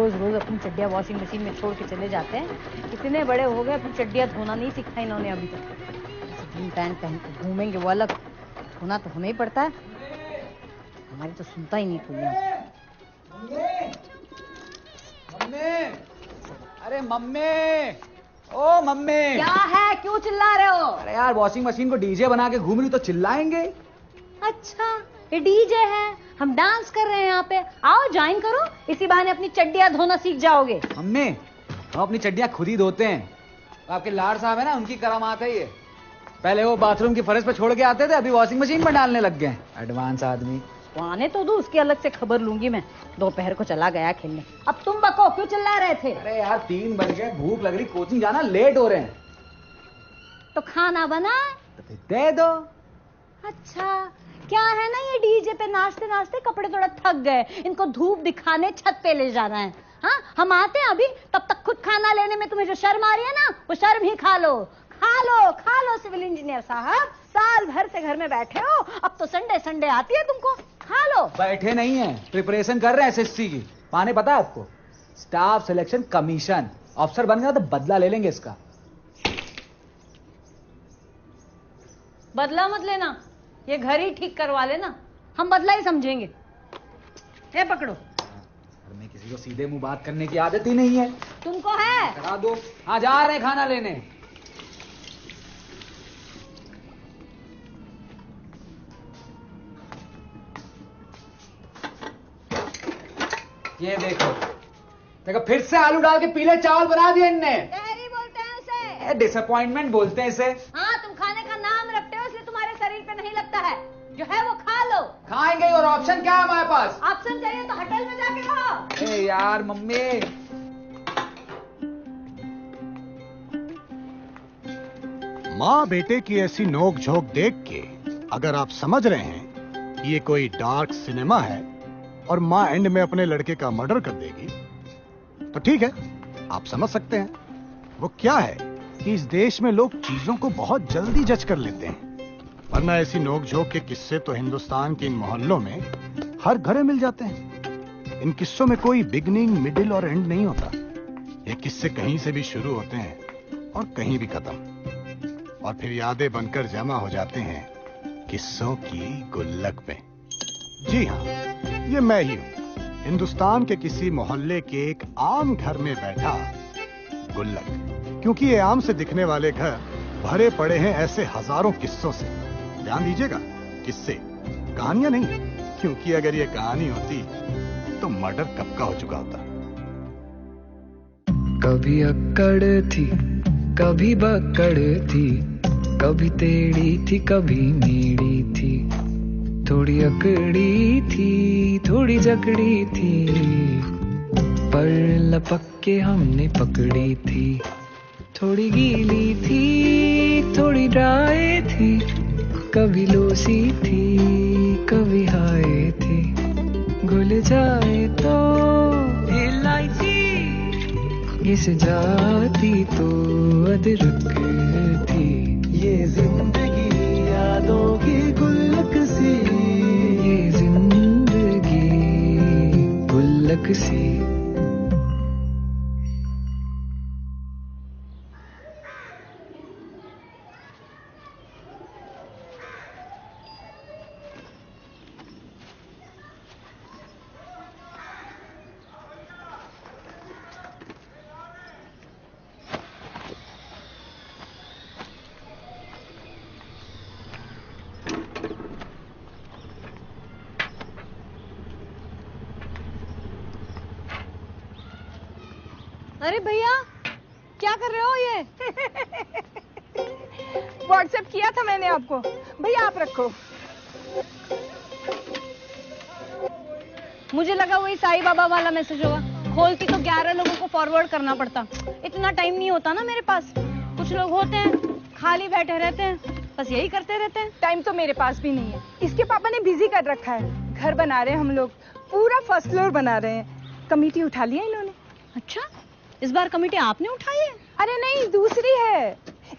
रोज रोज अपनी चड्डियाँ washing machine में छोड़ के चले जाते हैं। इतने बड़े हो गए, अपनी चड्डियाँ धोना नहीं सीखा इन्होंने अभी तक। जीन पैंट पहन के घूमेंगे वो अलग, धोना तो हमें ही पड़ता है। हमारी तो सुनता ही नहीं कोई। मम्मी, अरे मम्मी, ओ मम्मी। क्या है, क्यों चिल्ला रहे हो? अरे यार, वॉशिंग मशीन को डीजे बना के घूम रही तो चिल्लाएंगे। अच्छा, ये डीजे है, हम डांस कर रहे हैं यहाँ पे। आओ ज्वाइन करो, इसी बहाने अपनी चड्डियाँ धोना सीख जाओगे। मम्मी, हम अपनी चड्डियाँ खुद ही धोते हैं। आपके लाड साहब है ना, उनकी करामात है ये। पहले वो बाथरूम की फर्श पे छोड़ के आते थे, अभी वॉशिंग मशीन में डालने लग गए। एडवांस आदमी। तो आने तो दो, उसकी अलग से खबर लूंगी मैं। दोपहर को चला गया खेलने। अब तुम बको, क्यों चिल्ला रहे थे? अरे यार 3 बज गए, भूख लग रही, कोचिंग जाना, लेट हो रहे हैं। तो खाना बना तो फिर दे दो। अच्छा, क्या है ना, ये डीजे पे नाचते नाचते कपड़े थोड़ा थक गए, इनको धूप दिखाने छत पे ले जाना है। हाँ, हम आते हैं अभी, तब तक खुद खाना लेने में तुम्हें जो शर्म आ रही है ना, वो शर्म ही खा लो। खा लो खा लो सिविल इंजीनियर साहब, साल भर से घर में बैठे हो, अब तो संडे संडे आती है तुमको। खा लो। बैठे नहीं है, प्रिपरेशन कर रहे हैं एसएससी की। पाने पता है आपको, स्टाफ सिलेक्शन कमीशन। अफसर बन गया तो बदला ले लेंगे इसका। बदला मत लेना, ये घर ही ठीक करवा लेना, हम बदला ही समझेंगे। ये पकड़ो। में किसी को सीधे मुंह बात करने की आदत ही नहीं है। तुमको है? करा दो। हाँ, जा रहे खाना लेने। ये देखो देखो, फिर से आलू डाल के पीले चावल बना दिए इनने। तहरी बोलते हैं उसे। डिसअपॉइंटमेंट बोलते हैं इसे। हाँ, तुम खाने का नाम रखते हो इसलिए तुम्हारे शरीर पे नहीं लगता है। जो है वो खा लो। खाएंगे, और ऑप्शन क्या है हमारे पास? ऑप्शन चाहिए तो होटल में जाके खाओ। ए यार मम्मी। माँ बेटे की ऐसी नोक झोंक देख के अगर आप समझ रहे हैं कि ये कोई डार्क सिनेमा है और माँ एंड में अपने लड़के का मर्डर कर देगी, तो ठीक है, आप समझ सकते हैं। वो क्या है कि इस देश में लोग चीजों को बहुत जल्दी जज कर लेते हैं, वरना ऐसी नोकझोंक के किस्से तो हिंदुस्तान के इन मोहल्लों में हर घरे मिल जाते हैं। इन किस्सों में कोई बिगनिंग, मिडिल और एंड नहीं होता। ये किस्से कहीं से भी शुरू होते हैं और कहीं भी खत्म, और फिर यादें बनकर जमा हो जाते हैं किस्सों की गुल्लक में। जी हाँ, ये मैं ही हूं, हिंदुस्तान के किसी मोहल्ले के एक आम घर में बैठा गुल्लक। क्योंकि ये आम से दिखने वाले घर भरे पड़े हैं ऐसे हजारों किस्सों से। ध्यान दीजिएगा, किस्से, कहानियां नहीं, क्योंकि अगर ये कहानी होती तो मर्डर कब का हो चुका होता। कभी अक्कड़ थी, कभी बक्कड़ थी, कभी टेढ़ी थी, कभी मेढ़ी थी, थोड़ी अकड़ी थी, थोड़ी जकड़ी थी, पर लपक के हमने पकड़ी थी। थोड़ी गीली थी, थोड़ी ड्राई थी, कभी लोसी थी, कभी हाय थी, घुल जाए तो इलायची, घिस जाती तो अदरक थी। ये जिंदगी यादों की गुल्लक सी, ये जिंदगी गुल्लक सी। अरे भैया, क्या कर रहे हो ये? व्हाट्सएप किया था मैंने आपको, भैया आप रखो। मुझे लगा वही साईं बाबा वाला मैसेज होगा। खोलती तो 11 लोगों को फॉरवर्ड करना पड़ता। इतना टाइम नहीं होता ना मेरे पास। कुछ लोग होते हैं खाली बैठे रहते हैं, बस यही करते रहते हैं। टाइम तो मेरे पास भी नहीं है। इसके पापा ने बिजी कर रखा है। घर बना रहे हैं हम लोग, पूरा फर्स्ट फ्लोर बना रहे हैं। कमेटी उठा लिया इन्होंने। अच्छा, इस बार कमेटी आपने उठाई है? अरे नहीं, दूसरी है।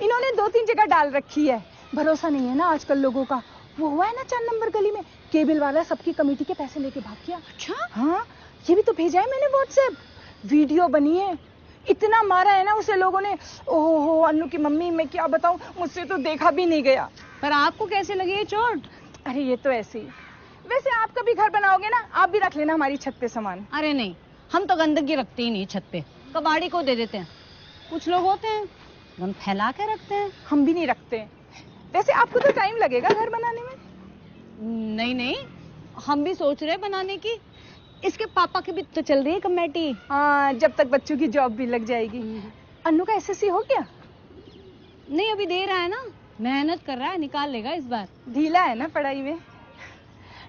इन्होंने 2-3 जगह डाल रखी है। भरोसा नहीं है ना आजकल लोगों का। वो हुआ है ना 4 नंबर गली में, केबल वाला सबकी कमेटी के पैसे लेके भाग गया। अच्छा? हाँ, ये भी तो भेजा है मैंने व्हाट्सएप। वीडियो बनी है, इतना मारा है ना उसे लोगों ने। ओहो हो अन्नू की मम्मी, मैं क्या बताऊं, मुझसे तो देखा भी नहीं गया। पर आपको कैसे लगी ये चोट? अरे ये तो ऐसे ही। वैसे आप कभी घर बनाओगे ना, आप भी रख लेना हमारी छत पे सामान। अरे नहीं, हम तो गंदगी रखते ही नहीं छत पे, कबाड़ी को दे देते हैं। कुछ लोग होते हैं गंद फैला के रखते हैं। हम भी नहीं रखते। वैसे आपको तो टाइम लगेगा घर बनाने में। नहीं नहीं, हम भी सोच रहे हैं बनाने की। इसके पापा की भी तो चल रही है कमेटी। हाँ, जब तक बच्चों की जॉब भी लग जाएगी। अन्नू का एसएससी हो गया? नहीं, अभी दे रहा है ना, मेहनत कर रहा है, निकाल लेगा इस बार। ढीला है ना पढ़ाई में।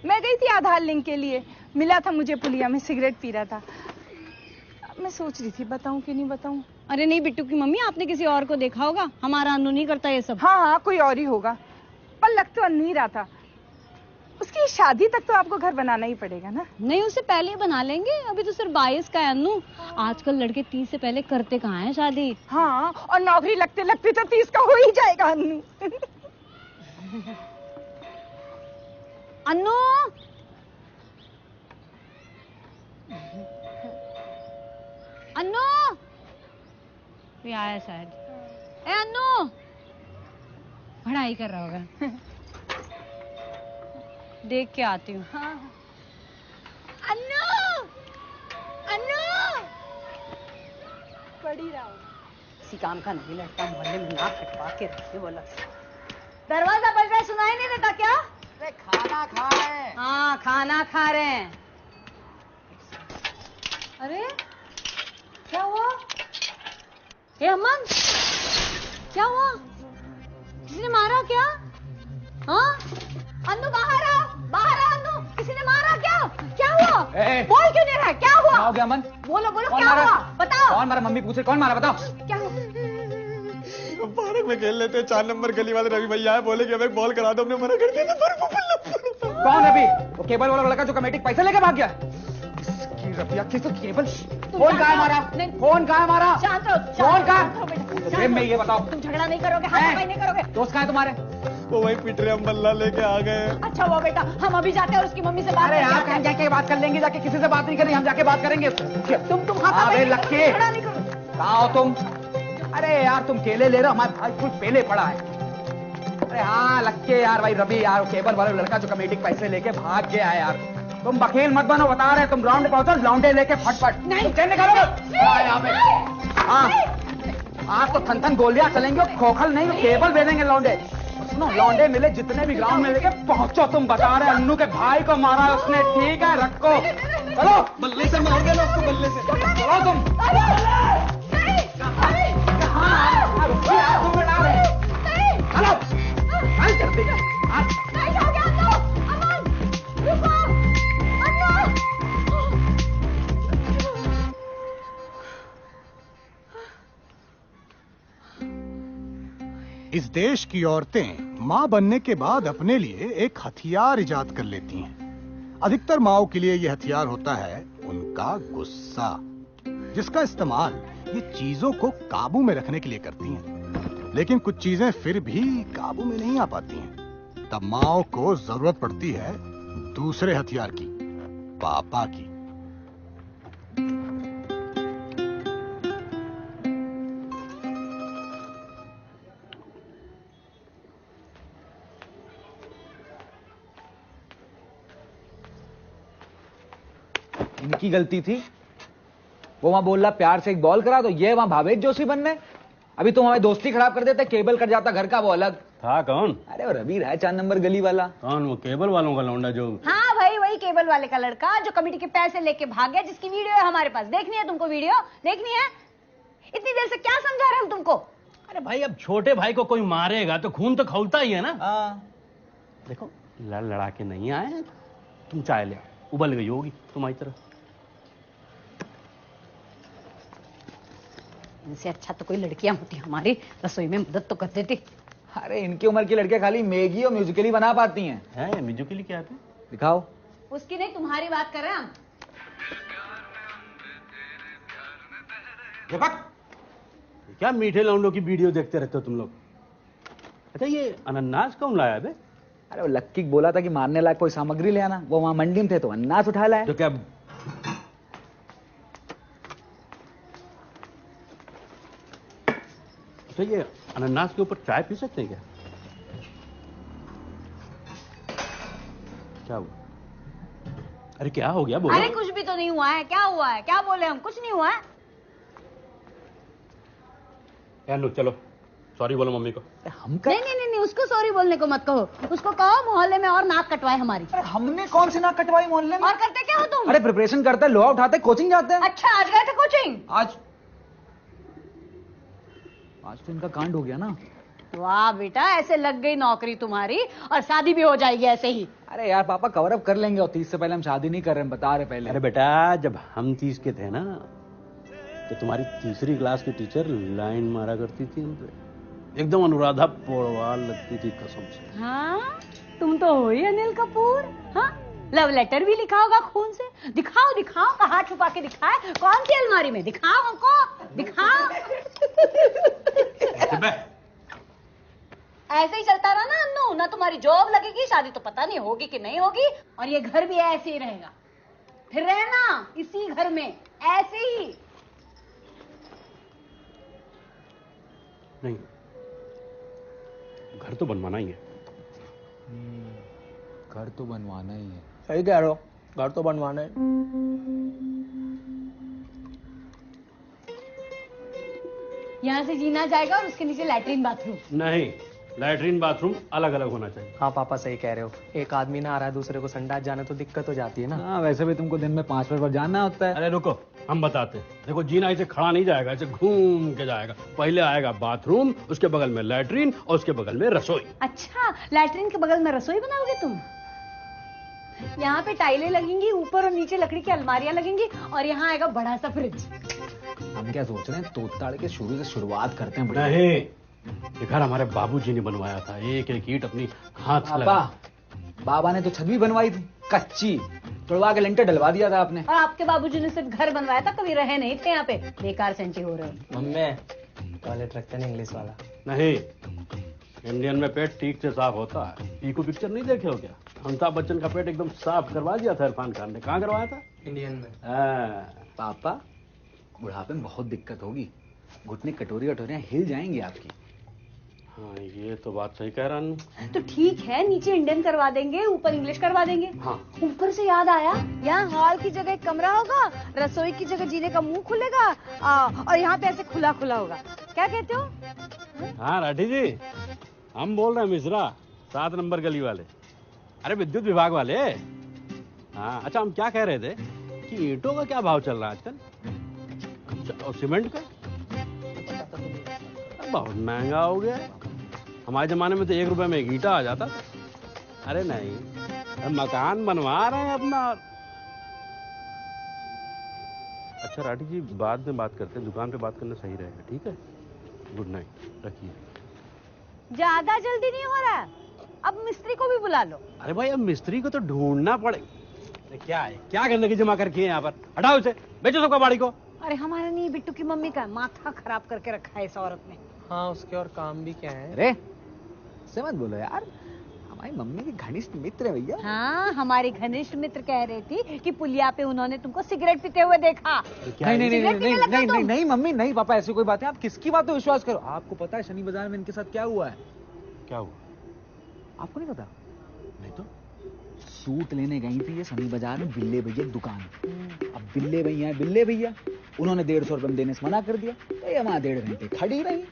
मैं गई थी आधार लिंक के लिए, मिला था मुझे पुलिया में, सिगरेट पी रहा था। मैं सोच रही थी बताऊं कि नहीं बताऊं। अरे नहीं बिट्टू की मम्मी, आपने किसी और को देखा होगा, हमारा अन्नू नहीं करता ये सब। हाँ हाँ, कोई और ही होगा, पर लग तो अन्नू ही रहा था। उसकी शादी तक तो आपको घर बनाना ही पड़ेगा ना। नहीं, उससे पहले ही बना लेंगे, अभी तो सिर्फ 22 का है अन्नू। आजकल लड़के 30 से पहले करते कहाँ हैं शादी। हाँ, और नौकरी लगते लगते तो 30 का हो ही जाएगा अन्नू। अन्नू, अन्नू, ये आया शायद। ए अन्नू, पढ़ाई कर रहा होगा। देख के आती हूँ। हाँ। अन्नू, अन्नू, पढ़ ही रहा हूँ। किसी काम का नहीं लड़का, मोहल्ले में नाक कटवा के रखे बोला। दरवाजा बज रहा है, सुनाई नहीं देता क्या? अरे खाना खा रहे हैं। हाँ, खाना खा रहे हैं। अरे क्या हुआ? ए अमन, क्या हुआ? किसी ने मारा क्या? हाँ, अन्नू बाहर आ, बाहर आ अन्नू, किसी ने मारा क्या? क्या हुआ? बोल क्यों नहीं रहा? क्या हुआ? क्या हो गया अमन? बोलो बोलो, कौन क्या मारा? हुआ? बताओ। कौन मारा? मम्मी पूछे कौन मारा, बताओ। क्या हुआ? पार्क में खेल लेते हैं, 4 नंबर गली वाले रवि भैया है, बोले कि हमें बॉल करा दो, हमने मना कर दिया था। कौन रवि? वो केबल वाला लड़का जो कमेटी पैसे लेके भाग गया। इसकी रबिया किस तो केबल। कौन कहाँ है हमारा? कौन कहाँ है हमारा? शांत रहो, कौन कहाँ? शांत रहो बेटा, प्रेम में ये बताओ, तुम झगड़ा नहीं करोगे, हाथापाई नहीं करोगे। दोस्त कहाँ है तुम्हारे? वो वही पिट रहे, हम बल्ला लेके आ गए। अच्छा हुआ बेटा, हम अभी जाते हैं और उसकी मम्मी से बात अरे करके आप आते हैं। जाके बात कर लेंगे, जाके किसी से बात नहीं करेंगे, हम जाके बात करेंगे। तुम हाथापाई नहीं करोगे, लक्के झगड़ा नहीं करोगे। कहाँ हो तुम? अरे यार तुम केले ले रहे हो, हमारे भाई कुछ पहले पड़ा है। अरे हाँ लक्के यार, भाई रवि यार, केबल वाला लड़का जो कमेटी पैसे लेके भाग गया है यार। तुम वकील मत बनो, बता रहे तुम ग्राउंड पहुंचो, लौंडे लेके फटफट। नहीं। चेन निकालो यहाँ पे। हाँ, आज तो थन थन गोलियां चलेंगे, खोखल नहीं, केबल भेजेंगे लौंडे। सुनो, लौंडे मिले जितने भी ग्राउंड में लेके पहुंचो। तुम बता रहे अन्नू के भाई को मारा है उसने, ठीक है रखो। चलो बल्ले से मार देना उसको, बल्ले से। चलो तुम। इस देश की औरतें मां बनने के बाद अपने लिए एक हथियार इजाद कर लेती हैं। अधिकतर माओं के लिए यह हथियार होता है उनका गुस्सा, जिसका इस्तेमाल ये चीजों को काबू में रखने के लिए करती हैं। लेकिन कुछ चीजें फिर भी काबू में नहीं आ पाती हैं। तब माओं को जरूरत पड़ती है दूसरे हथियार की, पापा की। इनकी गलती थी। वो वहां बोल रहा प्यार से एक बॉल करा, तो ये वहां भावेश जोशी बनने। अभी तुम हमारी दोस्ती खराब कर देते, केबल कट जाता घर का, वो अलग था। कौन? अरे वो रवि रहा है 4 नंबर गली वाला। कौन? वो केबल वालों का लौंडा जो? हाँ भाई, वही केबल वाले का लड़का जो कमेटी के पैसे लेके भाग गया, जिसकी वीडियो है हमारे पास। देखनी है तुमको वीडियो? देखनी है? इतनी देर से क्या समझा रहे हम तुमको? अरे भाई, अब छोटे भाई को कोई मारेगा तो खून तो खौलता ही है ना। देखो, लड़ लड़ा के नहीं आए, तुम चाय ले आओ, उबल गई होगी तुम्हारी तरफ। इनसे अच्छा तो कोई लड़कियां होती हमारी रसोई में मदद तो कर देती। अरे इनकी उम्र की लड़कियां खाली मैगी और म्यूजिकली बना पाती हैं। है म्यूजिकली क्या है? दिखाओ। उसकी नहीं, तुम्हारी बात कर रहे हैं हम। क्या मीठे लौंडों की वीडियो देखते रहते हो तुम लोग? अच्छा, ये अनन्नास कौन लाया बे? अरे वो लक्की बोला था कि मारने लायक कोई सामग्री ले आना, वो वहां मंडी में थे तो अनाज उठा लाया। तो क्या अच्छा ये अनानास के ऊपर चाय पी सकते हैं क्या? क्या हुआ? अरे क्या हो गया, बोलो। अरे कुछ भी तो नहीं हुआ है। क्या हुआ है? क्या बोले हम? कुछ नहीं हुआ है। लो चलो, सॉरी बोलो मम्मी को। हम क्या? नहीं, उसको सॉरी बोलने को मत कहो। उसको कहो मोहल्ले में और नाक कटवाए हमारी। अरे हमने कौन सी नाक कटवाई मोहल्ले में? और करते क्या हो तुम? अरे प्रिपरेशन करते हैं, लोहा उठाते हैं, कोचिंग जाते हैं। अच्छा, आज गए थे कोचिंग? आज तो इनका कांड हो गया ना। वाह बेटा, ऐसे लग गई नौकरी तुम्हारी और शादी भी हो जाएगी ऐसे ही। अरे यार पापा कवर अप कर लेंगे, और 30 से पहले हम शादी नहीं कर रहे हैं, बता रहे पहले। अरे बेटा, जब हम 30 के थे ना, तो तुम्हारी तीसरी क्लास की टीचर लाइन मारा करती थी हम पे, एकदम अनुराधा पौड़वाल लगती थी कसम से। हाँ, तुम तो हो ही अनिल कपूर। हाँ, लव लेटर भी लिखा होगा खून से। दिखाओ दिखाओ, कहाँ छुपा के दिखाए? कौन सी अलमारी में? दिखाओ हमको, दिखाओ। ऐसे ही चलता रहा ना अन्नू, ना तुम्हारी जॉब लगेगी, शादी तो पता नहीं होगी कि नहीं होगी, और ये घर भी ऐसे ही रहेगा। फिर रहना इसी घर में ऐसे ही। नहीं, घर तो बनवाना ही है। घर तो बनवाना ही है। सही कह रहे हो, घर तो बनवाना है। यहाँ से जीना जाएगा और उसके नीचे लैट्रिन बाथरूम। नहीं, लैट्रिन बाथरूम अलग अलग होना चाहिए। हाँ पापा सही कह रहे हो, एक आदमी ना आ रहा है दूसरे को संडास जाना तो दिक्कत हो जाती है ना। हाँ वैसे भी तुमको दिन में 5 बार जाना होता है। अरे रुको, हम बताते हैं। देखो, जीना ऐसे खड़ा नहीं जाएगा, ऐसे घूम के जाएगा। पहले आएगा बाथरूम, उसके बगल में लैट्रिन और उसके बगल में रसोई। अच्छा, लैट्रिन के बगल में रसोई बनाओगे तुम? यहाँ पे टाइलें लगेंगी, ऊपर और नीचे लकड़ी की अलमारियां लगेंगी, और यहाँ आएगा बड़ा सा फ्रिज। हम क्या सोच रहे हैं, तोड़ताड़ के शुरू से शुरुआत करते हैं। बढ़िया। नहीं, ये घर हमारे बाबूजी ने बनवाया था, एक एक ईंट अपनी हाथ से लगा। बाबा ने तो छत भी बनवाई थी कच्ची, तोड़वा के लेंटर डलवा दिया था आपने। और आपके बाबूजी ने सिर्फ घर बनवाया था, कभी रहे नहीं थे यहाँ पे। बेकार सेंटी हो रहे हो। मम्मी टॉयलेट रखते हैं इंग्लिश वाला। नहीं, इंडियन में पेट ठीक से साफ होता है। पीकू पिक्चर नहीं देखे हो क्या? अमिताभ बच्चन का पेट एकदम साफ करवा दिया था इरफान खान ने। कहाँ करवाया था? इंडियन में। पापा बुढ़ापे में बहुत दिक्कत होगी, घुटने कटोरियां हिल जाएंगी आपकी। हाँ, ये तो बात सही कह रहा हूँ। तो ठीक है, नीचे इंडियन करवा देंगे, ऊपर इंग्लिश करवा देंगे। हाँ। ऊपर से याद आया, यहाँ हॉल की जगह एक कमरा होगा, रसोई की जगह जीने का मुंह खुलेगा, और यहाँ पे ऐसे खुला खुला होगा। क्या कहते हो? हाँ राठी जी, हम बोल रहे हैं मिश्रा, 7 नंबर गली वाले। अरे विद्युत विभाग वाले। हाँ, अच्छा हम क्या कह रहे थे कि ईंटों का क्या भाव चल रहा है आजकल, और सीमेंट का? बहुत महंगा हो गया है। हमारे जमाने में तो 1 रुपए में एक ईंटा आ जाता था। अरे नहीं, हम मकान बनवा रहे हैं अपना। अच्छा राठी जी, बाद में बात करते हैं, दुकान पे बात करना सही रहेगा, ठीक है? गुड नाइट, रखिए। ज्यादा जल्दी नहीं हो रहा है, अब मिस्त्री को भी बुला लो। अरे भाई, अब मिस्त्री को तो ढूंढना पड़ेगा। क्या है, क्या गंदगी जमा करके है यहाँ पर? हटाओ इसे, बेचो सबका बाड़ी को। अरे हमारा नहीं, बिट्टू की मम्मी का। माथा खराब करके रखा है इस औरत ने। हाँ, उसके और काम भी क्या है। अरे से मत बोलो यार, हमारी मम्मी की घनिष्ठ मित्र है भैया। हाँ, हमारी घनिष्ठ मित्र कह रही थी कि पुलिया पे उन्होंने तुमको सिगरेट पीते हुए देखा। नहीं नहीं नहीं नहीं नहीं नहीं नहीं मम्मी, नहीं पापा, ऐसी कोई बात है। आप किसकी बात पे विश्वास करो? आपको पता है शनि बाजार में इनके साथ क्या हुआ है? क्या हुआ? आपको नहीं पता? नहीं तो। सूट लेने गई थी ये शनि बाजार में बिल्ले भैया की दुकान। अब बिल्ले भैया उन्होंने 150 रुपए में देने से मना कर दिया, तो ये वहां 1.5 घंटे खड़ी रही।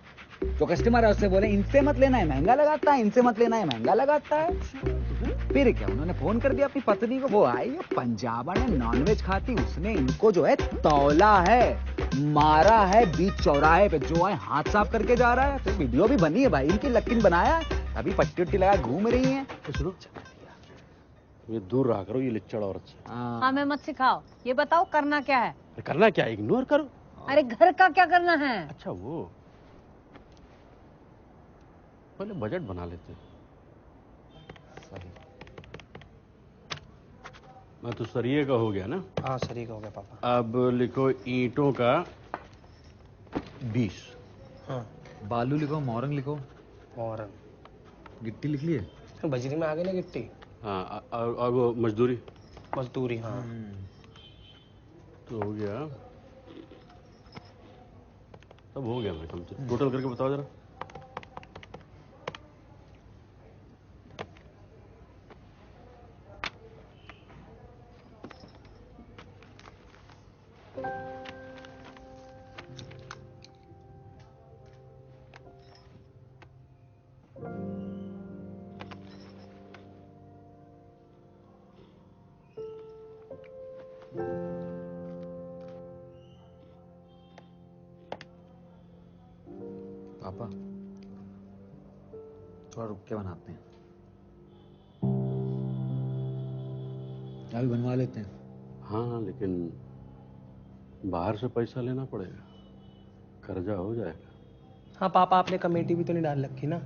तो कस्टमर उससे बोले, इनसे मत लेना है महंगा लगाता है, इनसे मत लेना है महंगा लगाता है। फिर क्या, उन्होंने फोन कर दिया अपनी पत्नी को। वो आई, पंजाबा ने नॉनवेज खाती, उसने इनको जो है तौला है, मारा है बीच चौराहे पे। जो है हाथ साफ करके जा रहा है। तो वीडियो भी बनी है भाई, इनकी लकीन बनाया, अभी पट्टी उट्टी लगा घूम रही है। तो सुनो, ये दूर रहा करो ये लिच्चड़ औरत से। हमें मत सिखाओ, ये बताओ करना क्या है? करना क्या है, इग्नोर करो। अरे घर का क्या करना है? अच्छा वो, पहले बजट बना लेते हैं। सही। मैं तो सरिये का हो गया ना। हाँ सही हो गया पापा। अब लिखो ईंटों का 20। हाँ, बालू लिखो, मोरंग लिखो, और गिट्टी लिख लिए। बजरी में आ गई ना गिट्टी। हाँ, और वो मजदूरी मजदूरी। हाँ तो हो गया सब हो गया भाई, समझो टोटल करके बताओ जरा। पापा थोड़ा रुक के बनाते हैं, अभी बनवा लेते हैं। हाँ लेकिन बाहर से पैसा लेना पड़ेगा, कर्जा हो जाएगा। हाँ पापा, आपने कमेटी भी तो नहीं डाल रखी ना।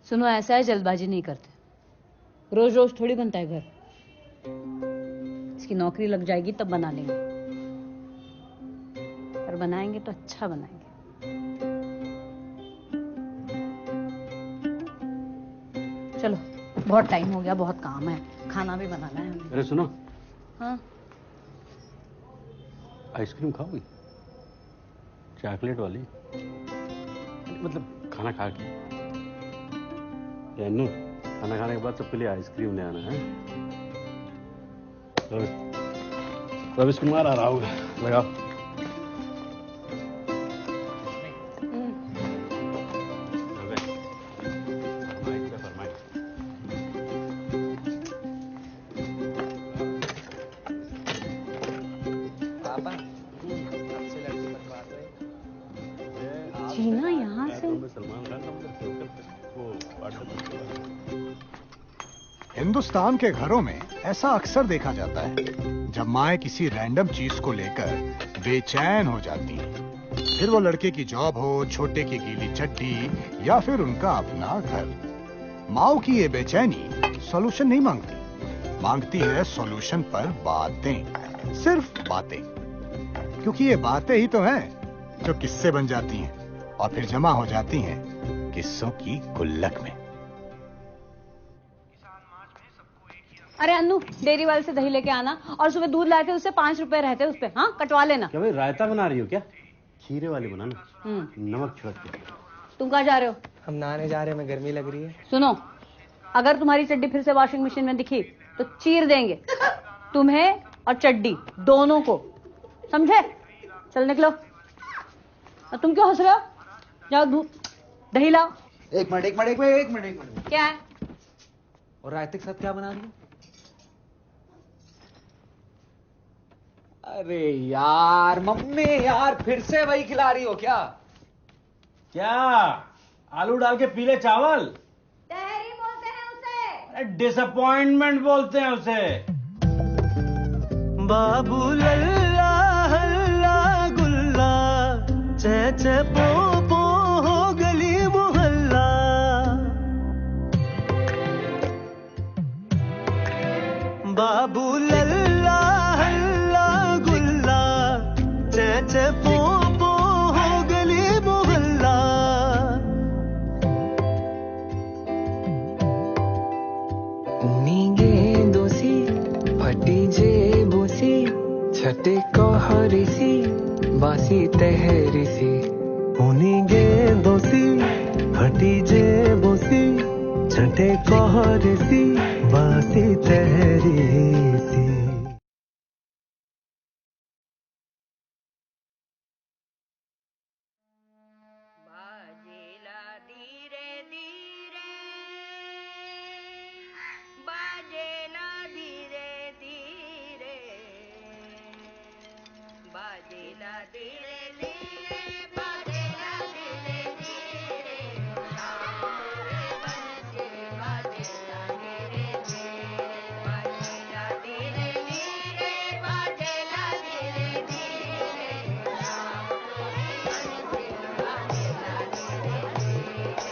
सुनो, ऐसा है, जल्दबाजी नहीं करते। रोज रोज थोड़ी बनता है घर। इसकी नौकरी लग जाएगी तब बना लेंगे, और बनाएंगे तो अच्छा बनाएंगे। चलो, बहुत टाइम हो गया, बहुत काम है, खाना भी बनाना है हमें। अरे सुनो, हाँ, आइसक्रीम खाओगी? चॉकलेट वाली, मतलब खाना खा के। खाना खाने के बाद सबके लिए आइसक्रीम ले आना है। रविश कुमार आ रहा होगा, लगाओ। पापा आपसे लड़की बनवा दो। जीना यहाँ से। सलमान खान का हिंदुस्तान के घरों में ऐसा अक्सर देखा जाता है, जब माएं किसी रैंडम चीज को लेकर बेचैन हो जाती हैं, फिर वो लड़के की जॉब हो, छोटे की गीली चड्डी या फिर उनका अपना घर। माओ की ये बेचैनी सॉल्यूशन नहीं मांगती, मांगती है सॉल्यूशन पर बातें, सिर्फ बातें। क्योंकि ये बातें ही तो हैं जो किस्से बन जाती हैं और फिर जमा हो जाती हैं किस्सों की गुल्लक में। अरे अन्नू, डेयरी वाले से दही लेके आना, और सुबह दूध लाए थे उससे 5 रुपए रहते उस पे। हाँ, कटवा लेना। क्या भाई, रायता बना रही हो क्या? खीरे वाली बनाना, नमक छिड़क के। तुम कहाँ जा रहे हो? हम नहाने जा रहे हैं, हमें गर्मी लग रही है। सुनो, अगर तुम्हारी चड्डी फिर से वॉशिंग मशीन में दिखी तो चीर देंगे, तुम्हें और चड्डी दोनों को, समझे? चल निकलो। और तुम क्यों हंस रहे हो? जाओ दूध दही लाओ। एक मिनट। क्या है? और रायते के साथ क्या बना रही हो? अरे यार मम्मी, यार फिर से वही खिला रही हो क्या? क्या आलू डाल के पीले चावल? तहरी बोलते हैं उसे। अरे डिसअपॉइंटमेंट बोलते हैं उसे। बाबू लल्ला हल्ला गुल्ला, चे चे पो पो हो गली मोहल्ला। बाबू लल्ला हल्ला गुल्ला, चे चे पो पो हो गली मोहल्ला। नीगे दोषी फटी जे बोसी, छटे कहरिसी बासी तहरिसी। उनी गे दोसी फटी जे बोसी, छठे कहरिसी बासी तहरीसी। बाजेला धीरे धीरे, बाजेला धीरे धीरे, बाजेला धीरे धीरे, बाजेला धीरे धीरे, रामपुरे बंसी बाजेला धीरे धीरे, बाजेला धीरे धीरे, बाजेला धीरे धीरे, रामपुरे बंसी बाजेला धीरे धीरे।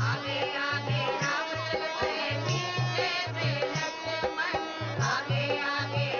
आगे आगे राम चलते, पीछे पे लक्ष्मण, आगे आगे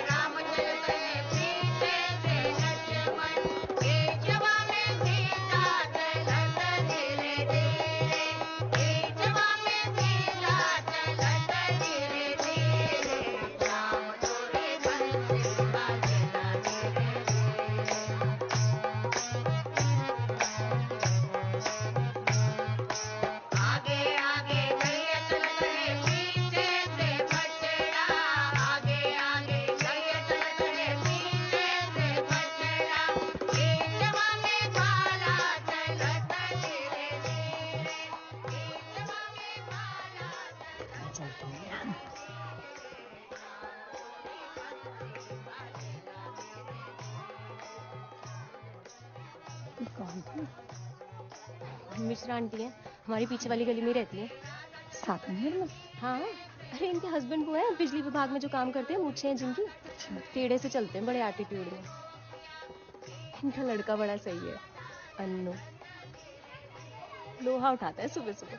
चलते हैं। कौन थी? मिश्रा आंटी है, हमारी पीछे वाली गली में रहती है। साथ में? हाँ, अरे इनके हस्बैंड वो है बिजली विभाग में जो काम करते हैं, मूछें हैं जिनकी, टेढ़े से चलते हैं, बड़े एटीट्यूड में। इनका लड़का बड़ा सही है, अन्नू, लोहा उठाता है सुबह सुबह।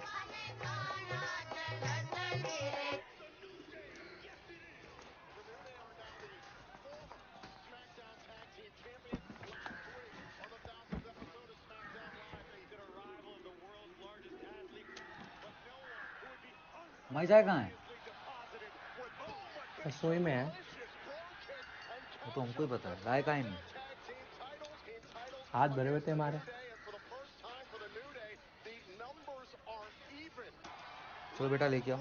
भाई साहब कहाँ है? रसोई में है। वो तो हमको ही पता है, लाए कहाँ नहीं? हाथ भरे हुए थे हमारे। चलो बेटा लेके आओ।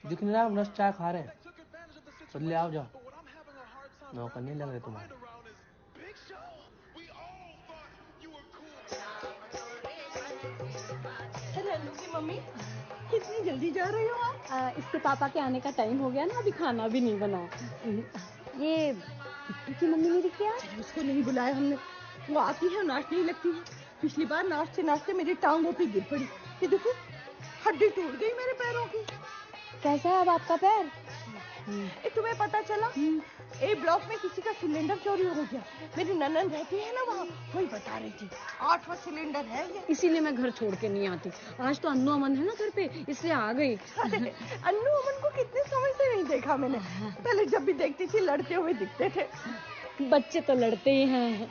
जितने आप रस चाय खा रहे हैं, तो ले आओ जाओ। नौकर नहीं लग रहे तुम्हारे। अरे अन्नू की मम्मी, कितनी जल्दी जा रही हो आप? इसके पापा के आने का टाइम हो गया ना, अभी खाना भी नहीं बना। ये बिट्टू की मम्मी नहीं दिखी यार? उसको नहीं बुलाया हमने, वो आती है नाचने ही लगती है। पिछली बार नाचते नाचते मेरी टांगों पे गिर पड़ी, ये देखो हड्डी टूट गई मेरे पैरों की। कैसा है अब आपका पैर? तुम्हें पता चला? ए ब्लॉक में किसी का सिलेंडर चोरी हो गया। मेरी ननद रहती है ना वहाँ, वही बता रही थी 8वां सिलेंडर है ये। इसीलिए मैं घर छोड़ के नहीं आती। आज तो अन्नू अमन है ना घर पे, इसलिए आ गई। अन्नू अमन को कितने समय से नहीं देखा मैंने। पहले जब भी देखती थी लड़ते हुए दिखते थे। बच्चे तो लड़ते ही हैं।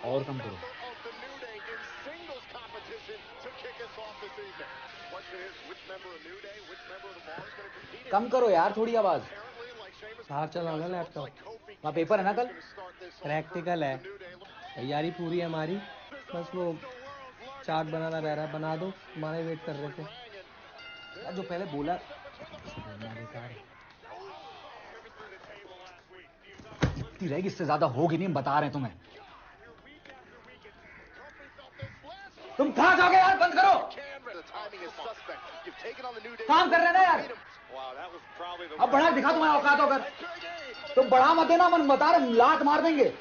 और कम करो। कम करो यार थोड़ी आवाज। बाहर चलाओ ना लैपटॉप। वहाँ पेपर है ना कल? प्रैक्टिकल है, तैयारी पूरी है हमारी। बस वो चार्ट बनाना रह रहा है, बना दो, हमारे वेट कर रहे थे। यार जो पहले बोला रहेगी, इससे ज्यादा होगी नहीं, हम बता रहे हैं तुम्हें। तुम कहाँ जाओगे यार, बंद करो। काम कर रहे ना यार। अब बढ़ा दिखा तुम्हारा औकात होकर। तुम बढ़ा मत देना, मन बता रहे लात मार देंगे।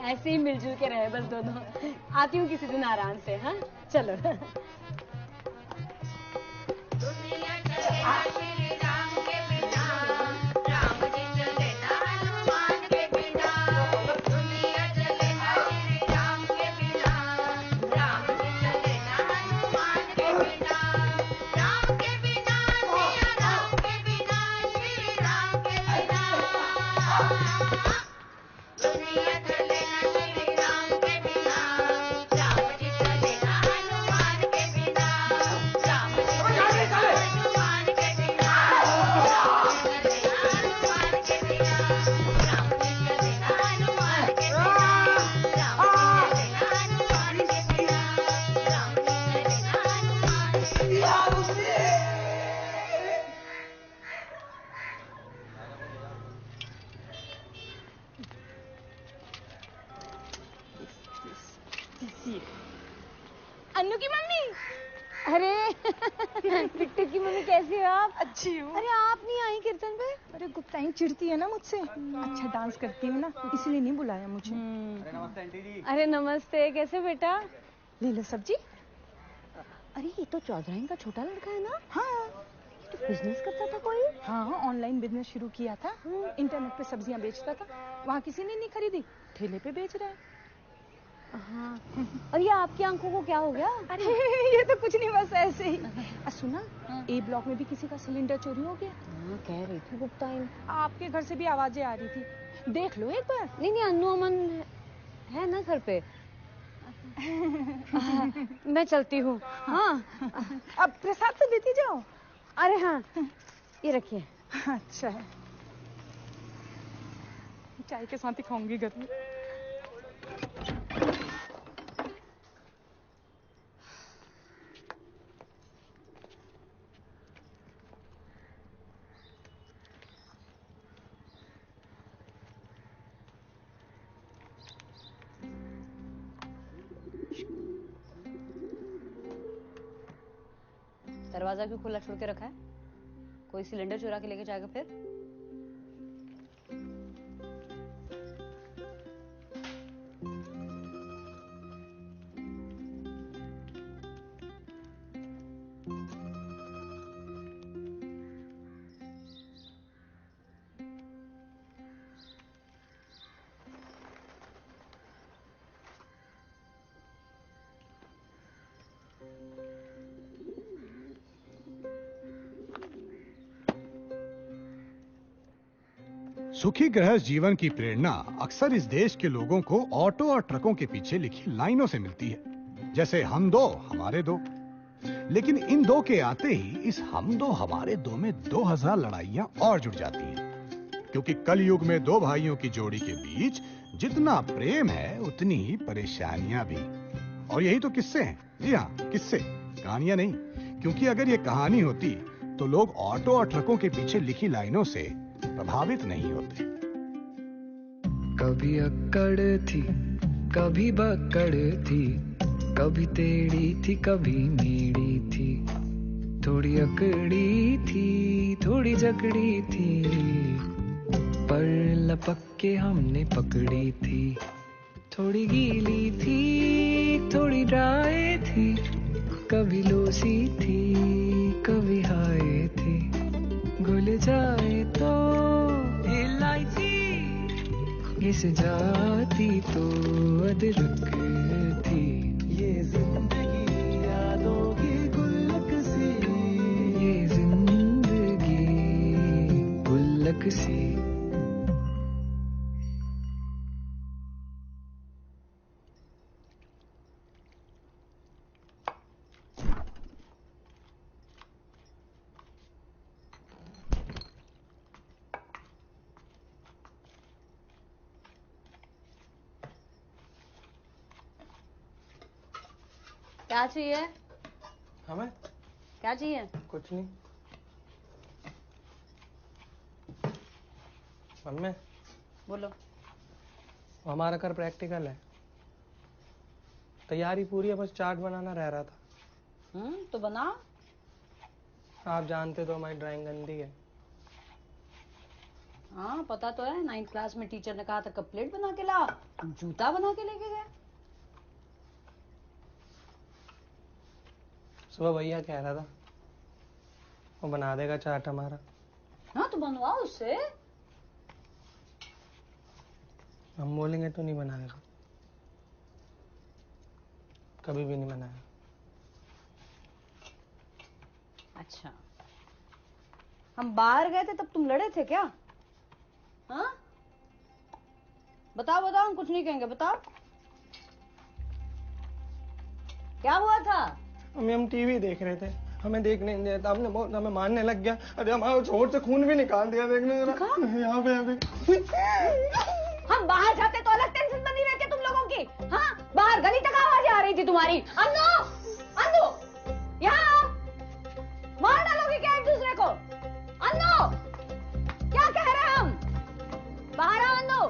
ऐसे ही मिलजुल के रहे बस दोनों। आती हूँ किसी दिन आराम से। हाँ चलो। दुनिया चलेगा श्री राम के बिना, राम जी चले ना हनुमान के बिना। दुनिया चलेगा श्री राम के बिना, राम जी चले ना हनुमान के बिना। राम के बिना सिया राम के बिना, श्री राम के बिना। दुनिया चलेगा श्री राम के बिना, राम जी चले ना हनुमान के बिना। राम जी चले ना हनुमान के बिना, राम जी चले ना हनुमान के बिना। राम जी चले ना हनुमान के बिना, राम जी चले ना हनुमान के बिना। राम जी चले ना हनुमान के बिना। अन्नू की मम्मी। अरे बिट्टू की मम्मी कैसी हो आप? अच्छी हूँ। अरे आप नहीं आई कीर्तन पे? अरे गुप्ताई चिढ़ती है ना मुझसे, अच्छा डांस करती हूँ ना, इसलिए नहीं बुलाया मुझे। अरे नमस्ते आंटी जी। अरे नमस्ते, कैसे बेटा? ले लो सब्जी। अरे ये तो चौधराइन का छोटा लड़का है ना? हाँ तो बिजनेस करता था कोई? हाँ, ऑनलाइन बिजनेस शुरू किया था, इंटरनेट पे सब्जियां बेचता था। वहाँ किसी ने नहीं खरीदी, ठेले पे बेच रहा है। हाँ। और ये आपकी आंखों को क्या हो गया? अरे ये तो कुछ नहीं, बस ऐसे ही। सुना, ए ब्लॉक में भी किसी का सिलेंडर चोरी हो गया। हाँ, कह रही थी गुप्ताइन। आपके घर से भी आवाजें आ रही थी, देख लो एक बार। नहीं नहीं, अन्नू अमन है ना घर पे। मैं चलती हूँ। हाँ अब प्रसाद तो देती जाओ। अरे हाँ, ये रखिए। अच्छा है, चाय के साथ ही खाऊंगी घर में। दरवाजा क्यों खुला छोड़ के रखा है? कोई सिलेंडर चुरा के लेके जाएगा फिर? सुखी गृहस्थ जीवन की प्रेरणा अक्सर इस देश के लोगों को ऑटो और ट्रकों के पीछे लिखी लाइनों से मिलती है, जैसे हम दो हमारे दो। लेकिन इन दो के आते ही इस हम दो हमारे दो में 2000 लड़ाइयां और जुड़ जाती हैं, क्योंकि कल युग में दो भाइयों की जोड़ी के बीच जितना प्रेम है उतनी ही परेशानियां भी। और यही तो किस्से हैं। जी हाँ, किस्से, कहानियां नहीं, क्योंकि अगर ये कहानी होती तो लोग ऑटो और ट्रकों के पीछे लिखी लाइनों से प्रभावित नहीं होते। कभी अक्कड़ थी, कभी बक्कड़ थी, कभी टेढ़ी थी, कभी मेढ़ी थी, थोड़ी अकड़ी थी, थोड़ी जकड़ी थी, पर लपक के हमने पकड़ी थी। थोड़ी गीली थी, थोड़ी ड्राई थी, कभी लोसी थी, कभी हाय थी, घुल जाए तो इलायची, घिस जाती तो अदरक थी। ये जिंदगी यादों की गुल्लक सी, ये जिंदगी गुल्लक सी। क्या चाहिए? हमें क्या चाहिए? कुछ नहीं। मम्मी, बोलो। हमारा कल प्रैक्टिकल है, तैयारी पूरी है, बस चार्ट बनाना रह रहा था। तो बनाओ। आप जानते तो हमारी ड्राइंग गंदी है। हाँ पता तो है, 9th क्लास में टीचर ने कहा था कप प्लेट बना के ला, तुम जूता बना के लेके गए। सुबह भैया कह रहा था वो बना देगा चार्ट हमारा। हाँ तो बनवाओ उससे। हम बोलेंगे तो नहीं बनाएगा, कभी भी नहीं बनाएगा। अच्छा, हम बाहर गए थे तब तुम लड़े थे क्या? हाँ बताओ बताओ, हम कुछ नहीं कहेंगे, बताओ क्या हुआ था? हम टीवी देख रहे थे, हमें देखने नहीं देता, हमने बहुत हमें मारने लग गया। अरे हमारे छोर से खून भी निकाल दिया। देखने यहाँ पे अभी हम बाहर जाते तो अलग टेंशन बनी रहती है तुम लोगों की। हाँ बाहर गली तक आवाजें आ रही थी तुम्हारी। अन्नू, अन्नू यहाँ आओ। मार डालोगे क्या एक दूसरे को? अन्नू क्या कह रहे हैं हम? बाहर आओ अन्नू,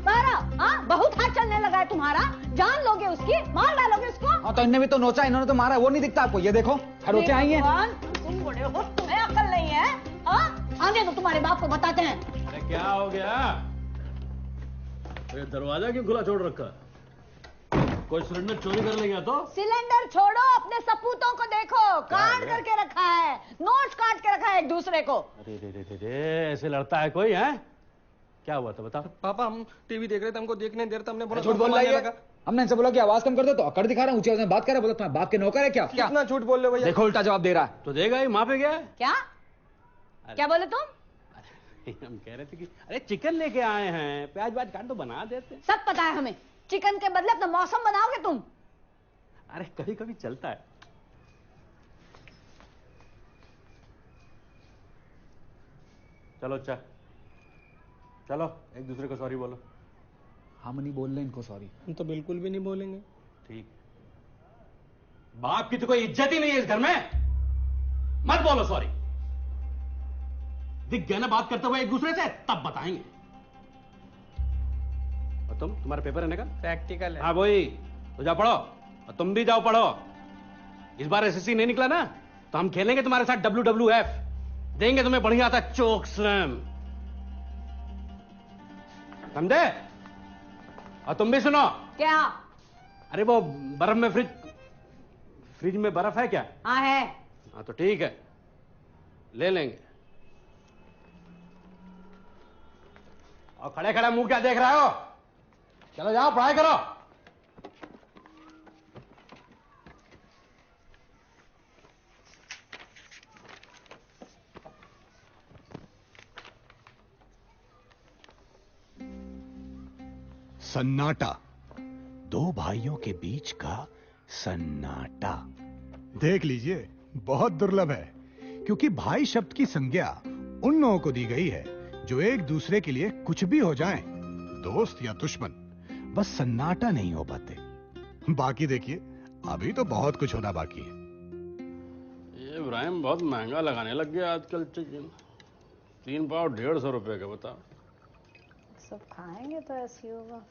बाहर आओ। हाँ बहुत हाथ चलने लगा है तुम्हारा, जान लोगे उसकी, मार डालोगे उसको। हाँ तो इन्हें भी तो नोचा, इन्होंने तो मारा, वो नहीं दिखता आपको? ये देखो खरोचे आई हैं। तुम बड़े हो, तुम्हें अकल नहीं है? हाँ आने दो, तुम्हारे बाप को बताते हैं। अरे क्या हो गया? ये दरवाजा क्यों खुला छोड़ रखा? कोई सिलेंडर चोरी कर ले गया तो? सिलेंडर छोड़ो, अपने सपूतों को देखो, काट करके रखा है, नोट काट के रखा है एक दूसरे को। अरे रे रे रे रे, ऐसे लड़ता है कोई? है क्या हुआ था बताओ? पापा हम टीवी देख रहे थे, हमको देखने देर, हमने बोला झूठ बोल रही है। हमने इनसे बोला कि आवाज कम कर दो, तो अकड़ दिखा रहा है, ऊंची आवाज में बात कर रहा है। बोला तुम्हारे बाप के नौकर है क्या? कितना झूठ बोल रहे हो भैया? देखो उल्टा जवाब दे रहा है। तो देगा ही, माँ पे गया है। क्या क्या बोले तुम? हम कह रहे थे कि अरे चिकन लेके आए हैं, प्याज व्याज काट दो बना देते। सब पता है हमें, चिकन के बदले अपना मौसम बनाओगे तुम? अरे कभी कभी चलता है। चलो अच्छा, चलो एक दूसरे को सॉरी बोलो। हम नहीं बोल रहे इनको सॉरी। हम तो बिल्कुल भी नहीं बोलेंगे। ठीक, बाप की तो कोई इज्जत ही नहीं है इस घर में, मत बोलो सॉरी। दिख गया ना बात करते हुए एक दूसरे से, तब बताएंगे। और तुम्हारा पेपर है ना कल? प्रैक्टिकल है। हाँ वही, तो जाओ पढ़ो, और तुम भी जाओ पढ़ो। इस बार एसएससी नहीं निकला ना, तो हम खेलेंगे तुम्हारे साथ WWF, देंगे तुम्हें बढ़िया सा चोक स्लैम, समझे? और तुम भी सुनो। क्या? अरे वो बर्फ में फ्रिज में बर्फ है क्या? हाँ है। हाँ तो ठीक है, ले लेंगे। और खड़े खड़े मुंह क्या देख रहे हो? चलो जाओ पढ़ाई करो। सन्नाटा, दो भाइयों के बीच का सन्नाटा। देख लीजिए, बहुत दुर्लभ है, क्योंकि भाई शब्द की संज्ञा उन लोगों को दी गई है जो एक दूसरे के लिए कुछ भी हो जाएं, दोस्त या दुश्मन, बस सन्नाटा नहीं हो पाते। बाकी देखिए, अभी तो बहुत कुछ होना बाकी है। ये इब्राहिम बहुत महंगा लगाने लग गया आजकल चिकन। 3 पाव 150 रुपए का, बताओ। सब खाएंगे तो ऐसे ही होगा।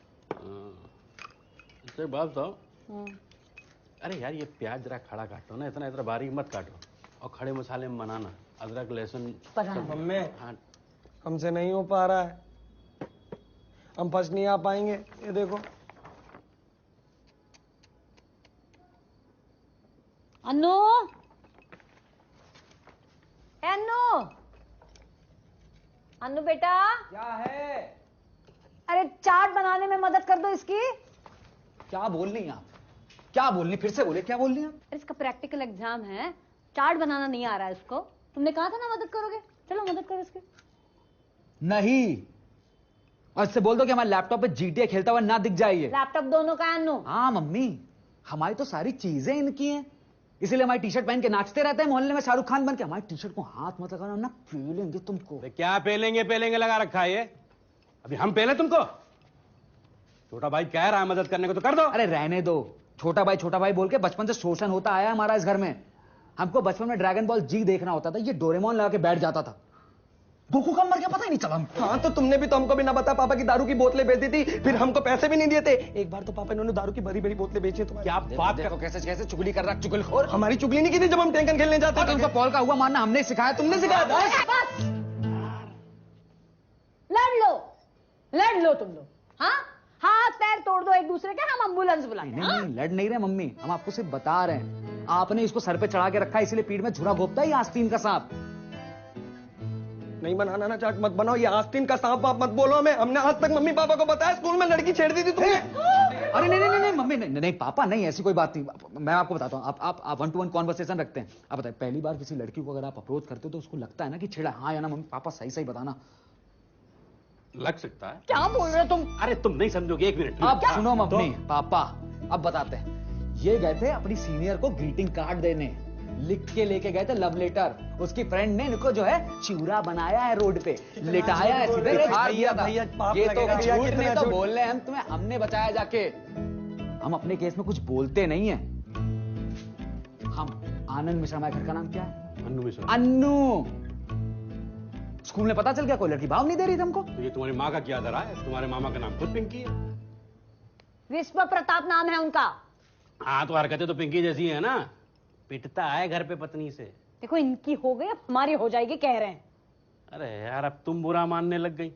इससे बात बताओ, अरे यार ये प्याज जरा खड़ा काटो ना, इतना इतना बारीक मत काटो, और खड़े मसाले में बनाना, अदरक लहसुन। मम्मी, हाँ हमसे नहीं हो पा रहा है, हम फर्स्ट नहीं आ पाएंगे। ये देखो। अन्नू, अन्नू, अन्नू बेटा। क्या है? अरे चाट बनाने में मदद कर दो इसकी। क्या बोल रही हैं आप? क्या बोल रही? फिर से बोले, क्या बोल रही हैं आप? अरे इसका प्रैक्टिकल एग्जाम है, चाट बनाना नहीं आ रहा है इसको। तुमने कहा था ना मदद करोगे, चलो मदद करो इसकी। नहीं, और इससे बोल दो कि हमारे लैपटॉप पे GTA खेलता हुआ ना दिख जाए। लैपटॉप दोनों का है अन्नू। हाँ मम्मी, हमारी तो सारी चीजें इनकी हैं, इसीलिए हमारी टी-शर्ट पहन के नाचते रहते हैं मोहल्ले में शाहरुख खान बन के। हमारी टी-शर्ट को हाथ मत लगाना, ना पेलेंगे तुमको। क्या पेलेंगे पेलेंगे लगा रखा है ये? अभी हम पेले तुमको? छोटा भाई कह रहा है मदद करने को तो कर दो। अरे रहने दो, छोटा भाई बोल के बचपन से शोषण होता आया है हमारा इस घर में। हमको बचपन में ड्रैगन बॉल जी देखना होता था, ये डोरेमोन लगा के बैठ जाता था। गोकू कब मर गया पता ही नहीं चला हमको। हाँ तो तुमने भी तो हमको भी ना बता, पापा की दारू की बोतलें बेचती थी, फिर हमको पैसे भी नहीं दिए थे। एक बार तो पापा इन्होंने दारू की बड़ी बड़ी बोतलें बेची। तो क्या बात करो, कैसे कैसे चुगली कर रहा, चुगलखोर। हमारी चुगली नहीं की थी जब हम टेंकन खेलने जाते थे। तुमको पॉल का हुआ मारना हमने सिखाया, तुमने सिखाया था? लड़ लो तुम लोग। हाँ, हाथ पैर तोड़ दो एक दूसरे के, हम एम्बुलेंस बुलाएंगे। नहीं, लड़ नहीं रहे मम्मी, हम आपको सिर्फ बता रहे हैं। आपने इसको सर पे चढ़ा के रखा है, इसलिए पीठ में झुरा घोपता है ये आस्तीन का सांप। नहीं बनाना ना चाट, मत बनाओ। ये आस्तीन का सांप आप मत बोलो हमें। हमने आज तक मम्मी पापा को बताया, स्कूल में लड़की छेड़ दी थी तुमने। अरे नहीं मम्मी, नहीं पापा, नहीं ऐसी कोई बात नहीं। मैं आपको बताता हूँ, आप 1-to-1 कॉन्वर्सेशन रखते हैं। आप बताइए, पहली बार किसी लड़की को अगर आप अप्रोच करते हो तो उसको लगता है ना कि छेड़ा, हाँ या ना? मम्मी पापा सही सही बताना। लग सकता है। क्या बोल रहे हो तुम? अरे तुम नहीं समझोगे, एक मिनट। अब सुनो मम्मी पापा, अब बताते हैं। ये गए थे अपनी सीनियर को ग्रीटिंग कार्ड देने, लिख के लेके गए थे लव लेटर। उसकी फ्रेंड ने इनको जो है चिवरा बनाया है, रोड पे लिटाया है, सीधे दिखा दिया था। ये तो झूठ नहीं तो बोल रहे हैं हम तुम्हें, हमने बचाया जाके। हम अपने केस में कुछ बोलते नहीं है। हम आनंद मिश्रा, हमारे घर का नाम क्या है? अन्नू मिश्रा। अन्नू। स्कूल में पता चल गया, कोई लड़की भाव नहीं दे रही थी हमको। तो ये तुम्हारी माँ का क्या धरा है? तुम्हारे मामा का नाम खुद पिंकी है। विश्व प्रताप नाम है उनका। हाँ तो हरकतें तो पिंकी जैसी है ना, पिटता है घर पे पत्नी से। देखो इनकी हो गई, अब हमारी हो जाएगी कह रहे हैं। अरे यार अब तुम बुरा मानने लग गई।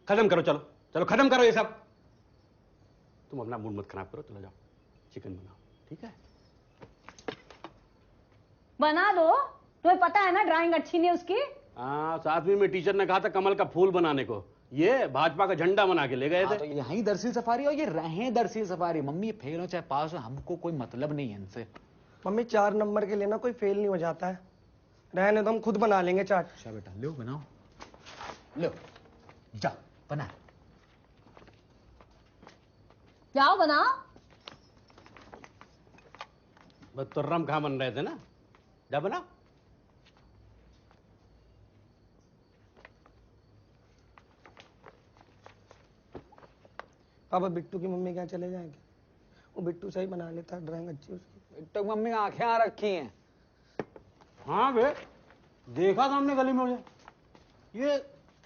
खत्म करो, चलो चलो खत्म करो ये सब। तुम अपना मूड मत खराब करो, चलो जाओ चिकन बनाओ, ठीक है? बना दो, तुम्हें पता है ना ड्राइंग अच्छी नहीं उसकी। हाँ, 7वीं में टीचर ने कहा था कमल का फूल बनाने को, ये भाजपा का झंडा बना के ले गए थे। तो यहीं दरअसल सफारी, और ये रहे दरअसल सफारी। मम्मी फेल हो चाहे पास हो, हमको कोई मतलब नहीं है इनसे। मम्मी 4 नंबर के लिए ना कोई फेल नहीं हो जाता है। रहने तो हम खुद बना लेंगे चाट। अच्छा बेटा, लो बनाओ, लो जा बना। जाओ बनाओ। बस तुर्रम कहाँ बन रहे थे ना, जा बना। पापा बिट्टू की मम्मी क्या चले जाएंगे? वो बिट्टू सही बना लेता है, ड्राइंग अच्छी उसकी। बिट्टू की मम्मी आंखें आ रखी हैं। हाँ बे, देखा था हमने गली में मुझे, ये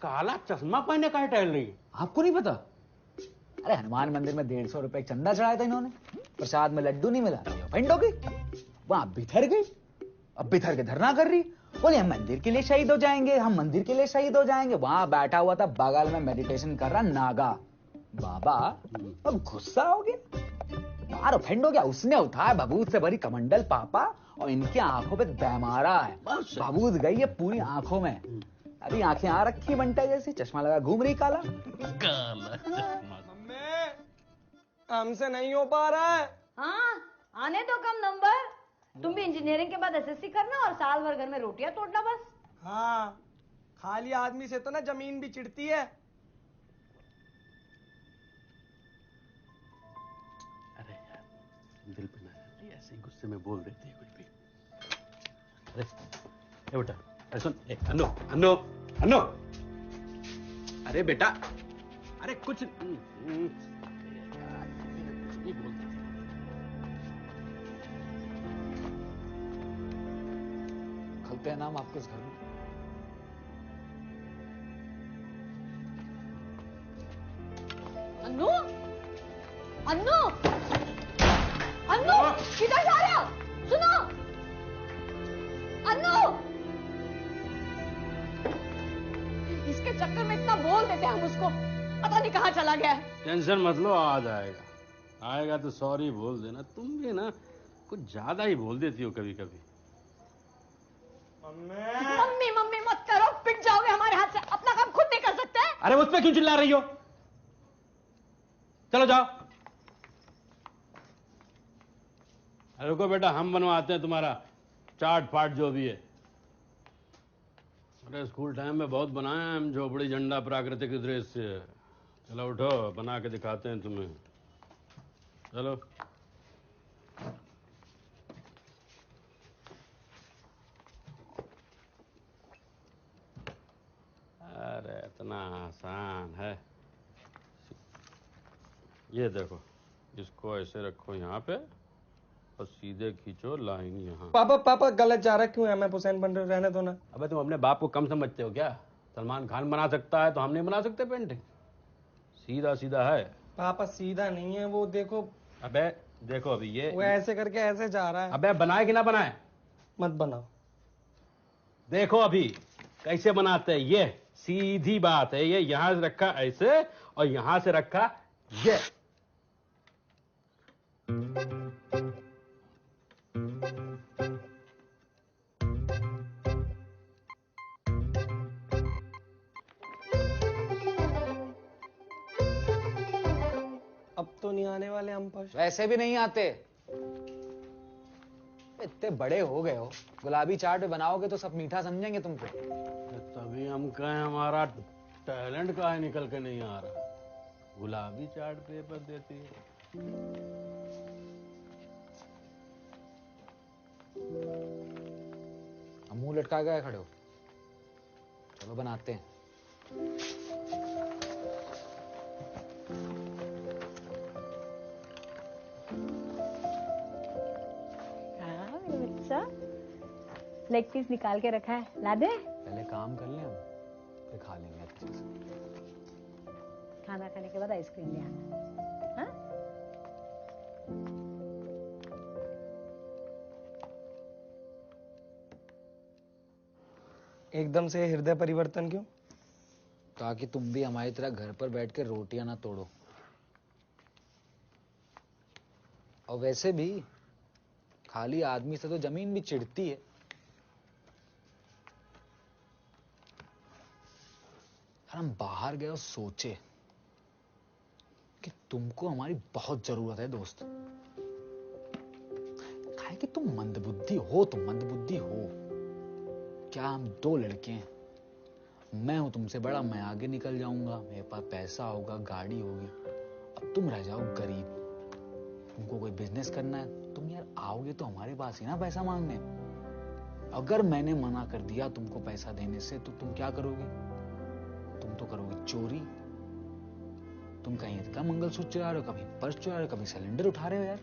काला चश्मा पहने काहे टहल रही है? आपको नहीं पता? अरे हनुमान मंदिर में 150 रुपए चंदा चढ़ाया था इन्होंने, प्रसाद में लड्डू नहीं मिला, फेंड हो गई, वहां बिथर गई। अब बिथर के धरना कर रही, बोले हम मंदिर के लिए शहीद हो जाएंगे, हम मंदिर के लिए शहीद हो जाएंगे। वहां बैठा हुआ था बगल में मेडिटेशन कर रहा नागा बाबा, अब गुस्सा हो गया, मार फेंड हो गया। उसने उठाया बबूत से भरी कमंडल पापा और इनकी आंखों पे दे मारा है। बबूत गई है पूरी आंखों में, अभी आंखें आ रखी बंटा जैसी, चश्मा लगा घूम रही काला। हमसे नहीं हो पा रहा है। हाँ, आने दो कम नंबर। तुम भी इंजीनियरिंग के बाद एसएससी करना और साल भर घर में रोटियां तोड़ना बस। हाँ, खाली आदमी से तो ना जमीन भी चिढ़ती है। अरे यार, दिल पे ना, ऐसे ही गुस्से में बोल देते हैं कुछ भी। अरे ए बेटा, अरे सुन, अन्नो अन्नो अन्नो, अरे बेटा, अरे कुछ ये बोलते थे। खलते हैं नाम आपके इस घर में। अन्नू, अन्नू, अन्नू, किधर जा रहे हो? सुनो, अन्नू, इसके चक्कर में इतना बोल देते हैं हम उसको, पता नहीं कहाँ चला गया है। टेंशन मत लो, आ जाएगा, आएगा तो सॉरी बोल देना। तुम भी ना कुछ ज्यादा ही बोल देती हो कभी कभी। मम्मी मम्मी मत करो, पिट जाओगे हमारे हाथ से। अपना काम खुद नहीं कर सकते? अरे मुझ पे क्यों चिल्ला रही हो? चलो जाओ। अरे रुको बेटा, हम बनवाते हैं तुम्हारा चाट फाट जो भी है। अरे स्कूल टाइम में बहुत बनाए हैं हम, झोपड़ी झंडा प्राकृतिक दृश्य। चलो उठो, बना के दिखाते हैं तुम्हें। चलो। अरे इतना आसान है। ये देखो, इसको ऐसे रखो यहाँ पे और सीधे खींचो लाइन यहाँ। पापा पापा गलत जा रहा क्यों है? मैं हुसैन बन रहे, रहने दो ना। अबे तुम अपने बाप को कम समझते हो क्या? सलमान खान बना सकता है तो हम नहीं बना सकते पेंटिंग? सीधा सीधा है। पापा सीधा नहीं है वो, देखो। अबे देखो अभी ये वो ऐसे करके ऐसे जा रहा है। अबे बनाए कि ना बनाए? मत बनाओ। देखो अभी कैसे बनाते हैं, ये सीधी बात है। ये यहां से रखा ऐसे और यहां से रखा ये। अब तो नहीं आने वाले हम पर। वैसे भी नहीं आते, इतने बड़े हो गए हो, गुलाबी चाट बनाओगे तो सब मीठा समझेंगे तुमको। तभी हम कहें हमारा टैलेंट काहे निकल के नहीं आ रहा। गुलाबी चार्ट पेपर देती है। हम मुंह लटका गए खड़े हो, चलो बनाते हैं। हाँ मेरे बच्चा, लेग पीस निकाल के रखा है, ला दे। पहले काम कर लें हम, फिर खा लेंगे अच्छे से। खाना खाने के बाद आइसक्रीम ले आना। हाँ? एकदम से हृदय परिवर्तन क्यों? ताकि तुम भी हमारी तरह घर पर बैठ के रोटियां ना तोड़ो। और वैसे भी खाली आदमी से तो जमीन भी चिढ़ती है। हम बाहर गए और सोचे कि तुमको हमारी बहुत जरूरत है दोस्त। काहे कि तुम मंदबुद्धि हो, तुम मंदबुद्धि हो। क्या हम दो लड़के हैं, मैं हूं तुमसे बड़ा, मैं आगे निकल जाऊंगा, मेरे पास पैसा होगा, गाड़ी होगी, अब तुम रह जाओ गरीब। तुमको कोई बिजनेस करना है, तुम यार आओगे तो हमारे पास ही ना पैसा मांगने। अगर मैंने मना कर दिया तुमको पैसा देने से तो तुम क्या करोगे? तुम तो करोगे चोरी। तुम कहीं का मंगलसूत्र चुरा रहे हो, कभी पर्स चुरा रहे हो, कभी सिलेंडर उठा रहे हो। यार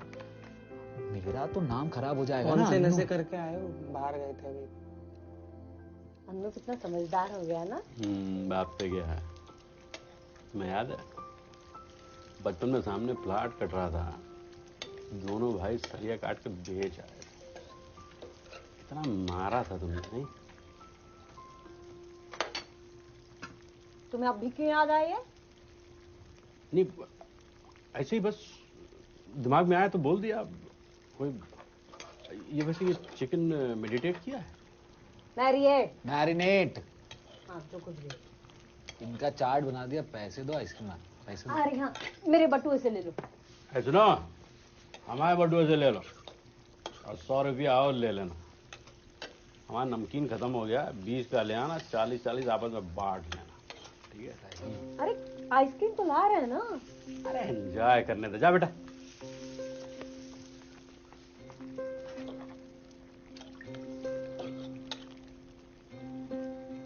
मेरा तो नाम खराब हो जाएगा ना। कौन से नशे करके आए हो? बाहर गए थे अभी। अन्नू कितना समझदार हो गया ना। बाप पे क्या है, तुम्हें याद है बचपन में सामने प्लाट कट रहा था, दोनों भाई सरिया काट के बेच आए थे। इतना मारा था तुमने, नहीं? तुम्हें अब भी क्यों याद आई है? नहीं, ऐसे ही बस दिमाग में आया तो बोल दिया। कोई ये वैसे ये चिकन मेडिटेट किया है? मैरिनेट। हाँ तो कुछ भी। इनका चाट बना दिया, पैसे दो, आइसक्रीम पैसे दो। अरे हाँ, मेरे बटुए से ले लो। सुनो, हमारे बटुए से ले लो और 100 रुपया और ले लेना। हमारा नमकीन खत्म हो गया, 20 का ले आना, 40-40 आपस में बांट लेना, ठीक है? अरे आइसक्रीम तो ला रहे हैं ना। अरे एंजॉय करने दे, जा बेटा।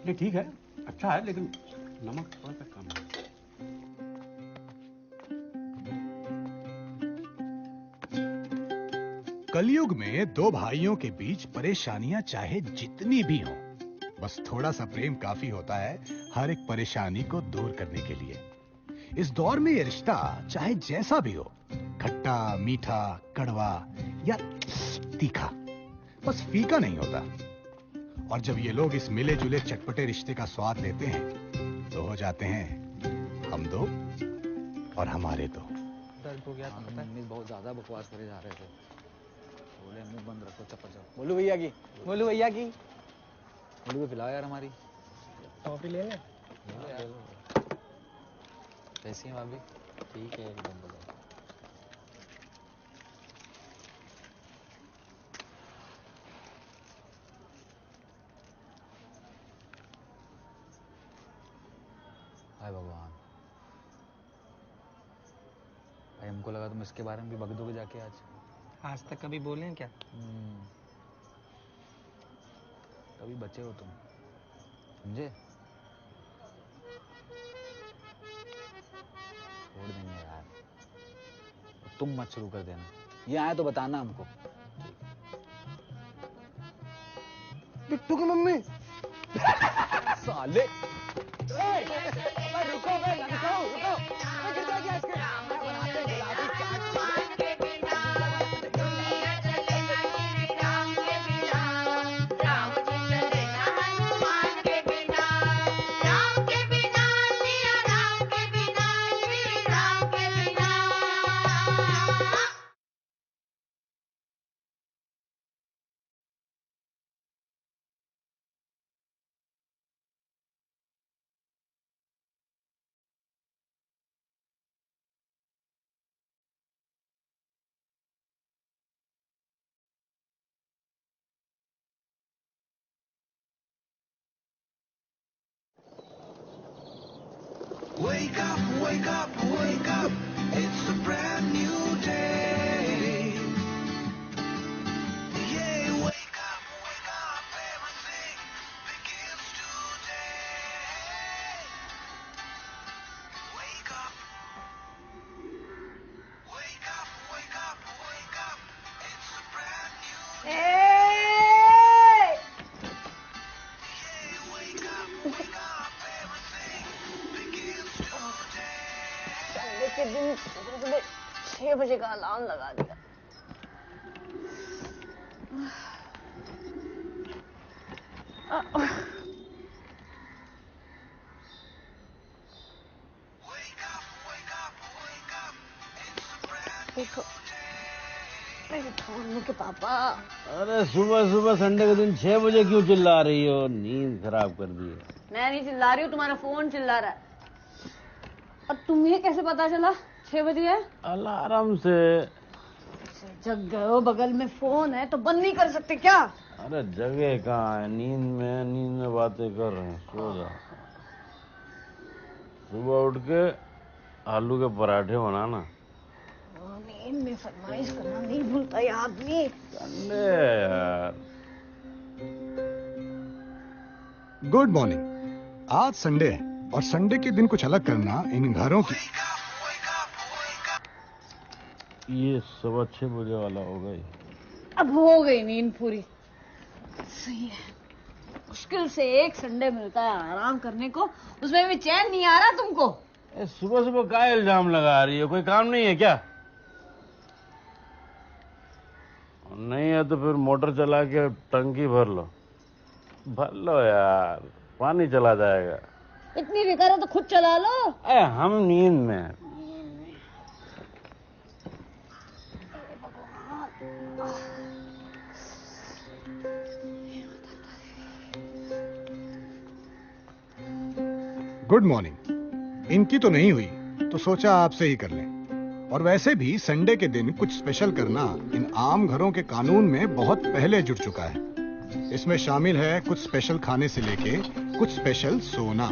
नहीं ठीक है, अच्छा है, लेकिन नमक थोड़ा सा कम है। कलयुग में दो भाइयों के बीच परेशानियां चाहे जितनी भी हों, बस थोड़ा सा प्रेम काफी होता है हर एक परेशानी को दूर करने के लिए। इस दौर में ये रिश्ता चाहे जैसा भी हो, खट्टा, मीठा, कड़वा या तीखा, बस फीका नहीं होता। और जब ये लोग इस मिले जुले चटपटे रिश्ते का स्वाद लेते हैं तो हो जाते हैं हम दो और हमारे दो। दर्द हो गया था पता है? मम्मी बहुत ज्यादा बकवास करे जा रहे थे। बोले मुंह बंद रखो, चप्पल चप्पल। बोलू भैया की, बोलू भैया की बोलू को पिलाओ यार हमारी। कॉफी ले ले। कैसी हैं भाभी? ठीक है एकदम। हाय भगवान, भाई हमको लगा तुम इसके बारे में भी बक दोगे जाके आज। आज तक कभी बोले हैं क्या? कभी बचे हो तुम, समझे? छोड़ देंगे यार, तुम मत शुरू कर देना। ये आए तो बताना हमको। बिट्टू की मम्मी। साले रुको गिर जाएगी आइसक्रीम। बनाते गुलाबी चाट के बिना दुनिया चलेगा श्री राम के बिना, राम जी चलेगा हनुमान के बिना, राम के बिना सिया राम के बिना, श्री राम के बिना। Wake up, wake up, wake up. It's a brand new day. Yeah, wake up, everything begins today. Wake up. Wake up, wake up, wake up. It's a brand new day. Yeah, wake up, everything begins today. Sunday के दिन सुबह 6 बजे का alarm लगा दिया। देखो मेरे phone के पापा। अरे सुबह सुबह संडे के दिन 6 बजे क्यों चिल्ला रही हो? नींद खराब कर दी है। मैं नहीं चिल्ला रही हूँ, तुम्हारा फोन चिल्ला रहा है। और तुम्हें कैसे पता चला 6 बजे है? अलार्म से। जग गए हो, बगल में फोन है तो बंद नहीं कर सकते क्या? अरे जगह कहाँ है? नींद में बातें कर रहे हैं, सो जा। सुबह उठ के आलू के पराठे बनाना। नहीं प्रेम में फरमाइश करना नहीं भूलता ये आदमी। संडे यार। Good morning. आज संडे है और संडे के दिन कुछ अलग करना इन घरों की। ये 6:15 वाला हो गई। अब हो गई नींद पूरी। सही है, मुश्किल से एक संडे मिलता है आराम करने को, उसमें भी चैन नहीं आ रहा तुमको। सुबह सुबह क्या इल्जाम लगा रही है? कोई काम नहीं है क्या? नहीं है तो फिर मोटर चला के टंकी भर लो यार, पानी चला जाएगा। इतनी फिक्र है तो खुद चला लो। अरे हम नींद में हैं। Good morning. इनकी तो नहीं हुई तो सोचा आपसे ही कर लें। और वैसे भी संडे के दिन कुछ स्पेशल करना इन आम घरों के कानून में बहुत पहले जुड़ चुका है। इसमें शामिल है कुछ स्पेशल खाने से लेके कुछ स्पेशल सोना,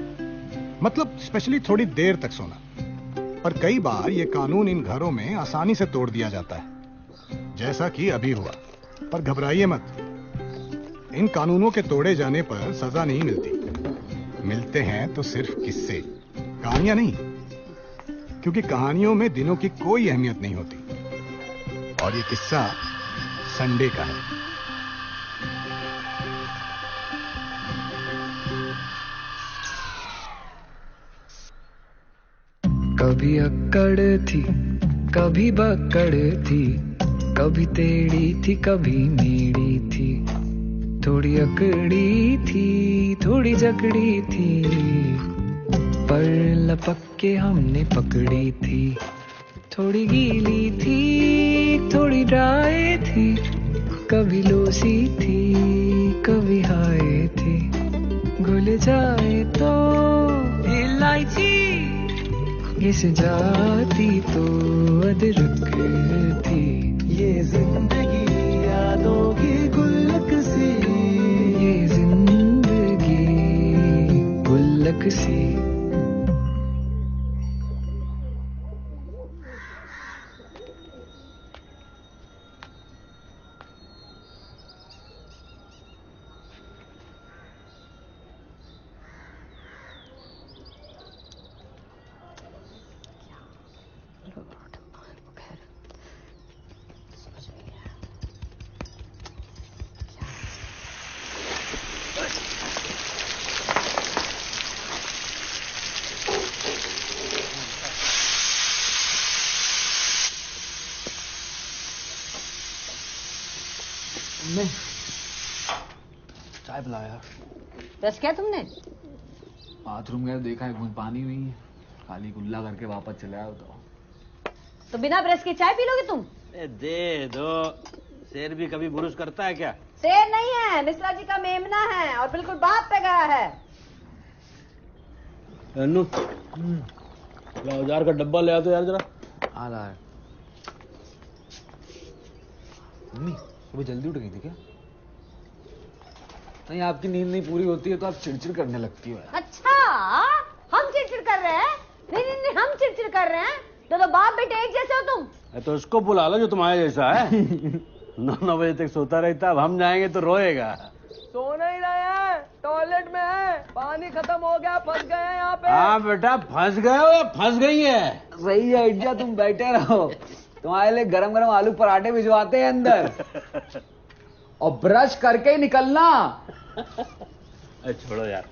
मतलब स्पेशली थोड़ी देर तक सोना। पर कई बार ये कानून इन घरों में आसानी से तोड़ दिया जाता है, जैसा कि अभी हुआ। पर घबराइए मत, इन कानूनों के तोड़े जाने पर सजा नहीं मिलती। मिलते हैं तो सिर्फ किस्से, कहानियां नहीं, क्योंकि कहानियों में दिनों की कोई अहमियत नहीं होती। और ये किस्सा संडे का है। कभी अक्कड़ थी कभी बक्कड़ थी, कभी टेढ़ी थी कभी मेढ़ी थी, थोड़ी अकड़ी थी थोड़ी जकड़ी थी, पर लपक के हमने पकड़ी थी। थोड़ी गीली थी थोड़ी ड्राई थी, कभी लोसी थी कभी हाय थी, घुल जाए तो इलायची, घिस जाती तो अदरक थी। ये जिंदगी यादों की गुल्लक सी, ये जिंदगी गुल्लक सी। चाय पिला यार। बस क्या तुमने? बाथरूम गए देखा है बूंद पानी हुई है, खाली गुल्ला करके वापस चले आओ। तो बिना ब्रश के चाय पी लोगे तुम? दे दो, शेर भी कभी बुरुश करता है क्या? शेर नहीं है, मिश्रा जी का मेमना है और बिल्कुल बात पे गया है। अन्नू, औजार का डब्बा ले आ तो यार जरा। आ रहा है। मम्मी सुबह जल्दी उठ गई थी क्या? नहीं, आपकी नींद नहीं पूरी होती है तो आप चिड़चिड़ करने लगती हो। अच्छा, हम चिड़चिड़ कर रहे हैं? नहीं नहीं नहीं, हम चिड़चिड़ कर रहे हैं। तो बाप बेटे एक जैसे हो तुम। तो उसको बुला लो जो तुम्हारे जैसा है। 9 बजे तक सोता रहता, अब हम जाएंगे तो रोएगा। सो नहीं रहे हैं, टॉयलेट में है, पानी खत्म हो गया, फंस गए हैं यहाँ पे। हाँ बेटा, फंस गए हो या फंस गई है? सही है इंडिया, तुम बैठे रहो, तुम्हारे लिए गरम गरम आलू पराठे भिजवाते हैं अंदर। और ब्रश करके ही निकलना। अरे छोड़ो यार,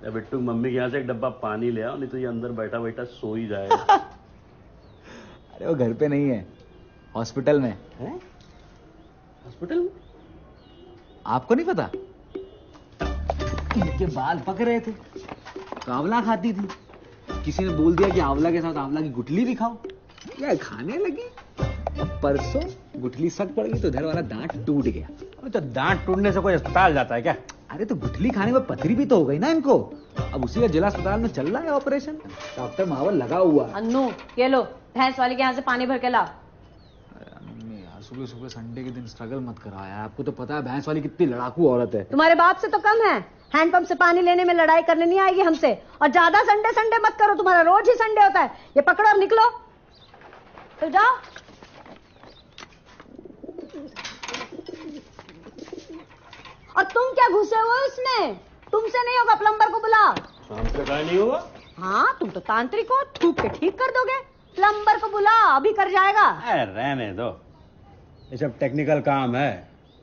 बिट्टू मम्मी के यहाँ से एक डब्बा पानी ले आओ, नहीं तो ये अंदर बैठा बैठा सो ही जाएगा। अरे वो घर पे नहीं है, हॉस्पिटल में है। हॉस्पिटल में? आपको नहीं पता? इनके बाल पक रहे थे तो आंवला खाती थी, किसी ने बोल दिया कि आंवला के साथ आंवला की गुठली भी खाओ, या खाने लगी। अब परसों गुठली सट पड़ गई तो इधर वाला दांत टूट गया। तो दांत टूटने से कोई अस्पताल जाता है क्या? अरे तो गुठली खाने में पथरी भी तो हो गई ना इनको। अब उसी का जिला अस्पताल में चल रहा है ऑपरेशन, डॉक्टर माहौल लगा हुआ। अन्नू ये लो, भैंस वाली के यहाँ से पानी भर के ला। मम्मी यार, सुबह सुबह संडे के दिन स्ट्रगल मत कराया, आपको तो पता है भैंस वाली कितनी लड़ाकू औरत है। तुम्हारे बाप से तो कम है, हैंडपंप से पानी लेने में लड़ाई करने नहीं आएगी हमसे। और ज्यादा संडे संडे मत करो, तुम्हारा रोज ही संडे होता है। ये पकड़ो और निकलो, चल जाओ। तुम क्या घुसे हुए उसमें? तुमसे नहीं होगा, प्लम्बर को बुला। हमसे कहा नहीं होगा। हाँ, तुम तो तांत्रिक हो, थूक के ठीक कर दोगे। प्लम्बर को बुला, अभी कर जाएगा। अरे रहने दो, ये सब टेक्निकल काम है,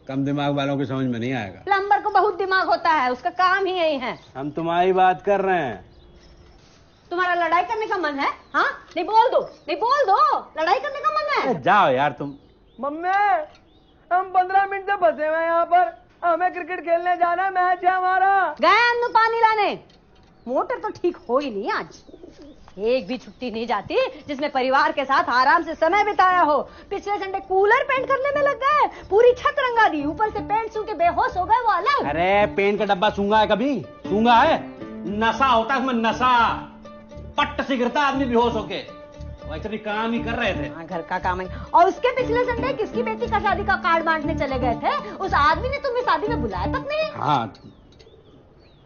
कम दिमाग वालों की समझ में नहीं आएगा। प्लम्बर को बहुत दिमाग होता है, उसका काम ही यही है। हम तुम्हारी बात कर रहे हैं। तुम्हारा लड़ाई करने का मन है? हाँ, नहीं बोल दो, नहीं बोल दो, लड़ाई करने का मन है। जाओ यार तुम। मम्मी, हम 15 मिनट से फंसे हुए हैं यहाँ पर, हमें क्रिकेट खेलने जाना है, मैच है हमारा। गए अन्नू पानी लाने। मोटर तो ठीक हो ही नहीं आज, एक भी छुट्टी नहीं जाती जिसमें परिवार के साथ आराम से समय बिताया हो। पिछले संडे कूलर पेंट करने में लग गए, पूरी छत रंगा दी, ऊपर से पेंट सूंघ के बेहोश हो गए वो अलग। अरे पेंट का डब्बा सूंघा है कभी? सूंघा है? नशा होता है उसमें, नशा। पट्ट से गिरता आदमी बेहोश होके। वैसे भी काम ही कर रहे थे। हाँ, घर का काम है। और उसके पिछले संडे किसकी बेटी का शादी का कार्ड बांटने चले गए थे, उस आदमी ने तुम्हें शादी में बुलाया तक नहीं। हाँ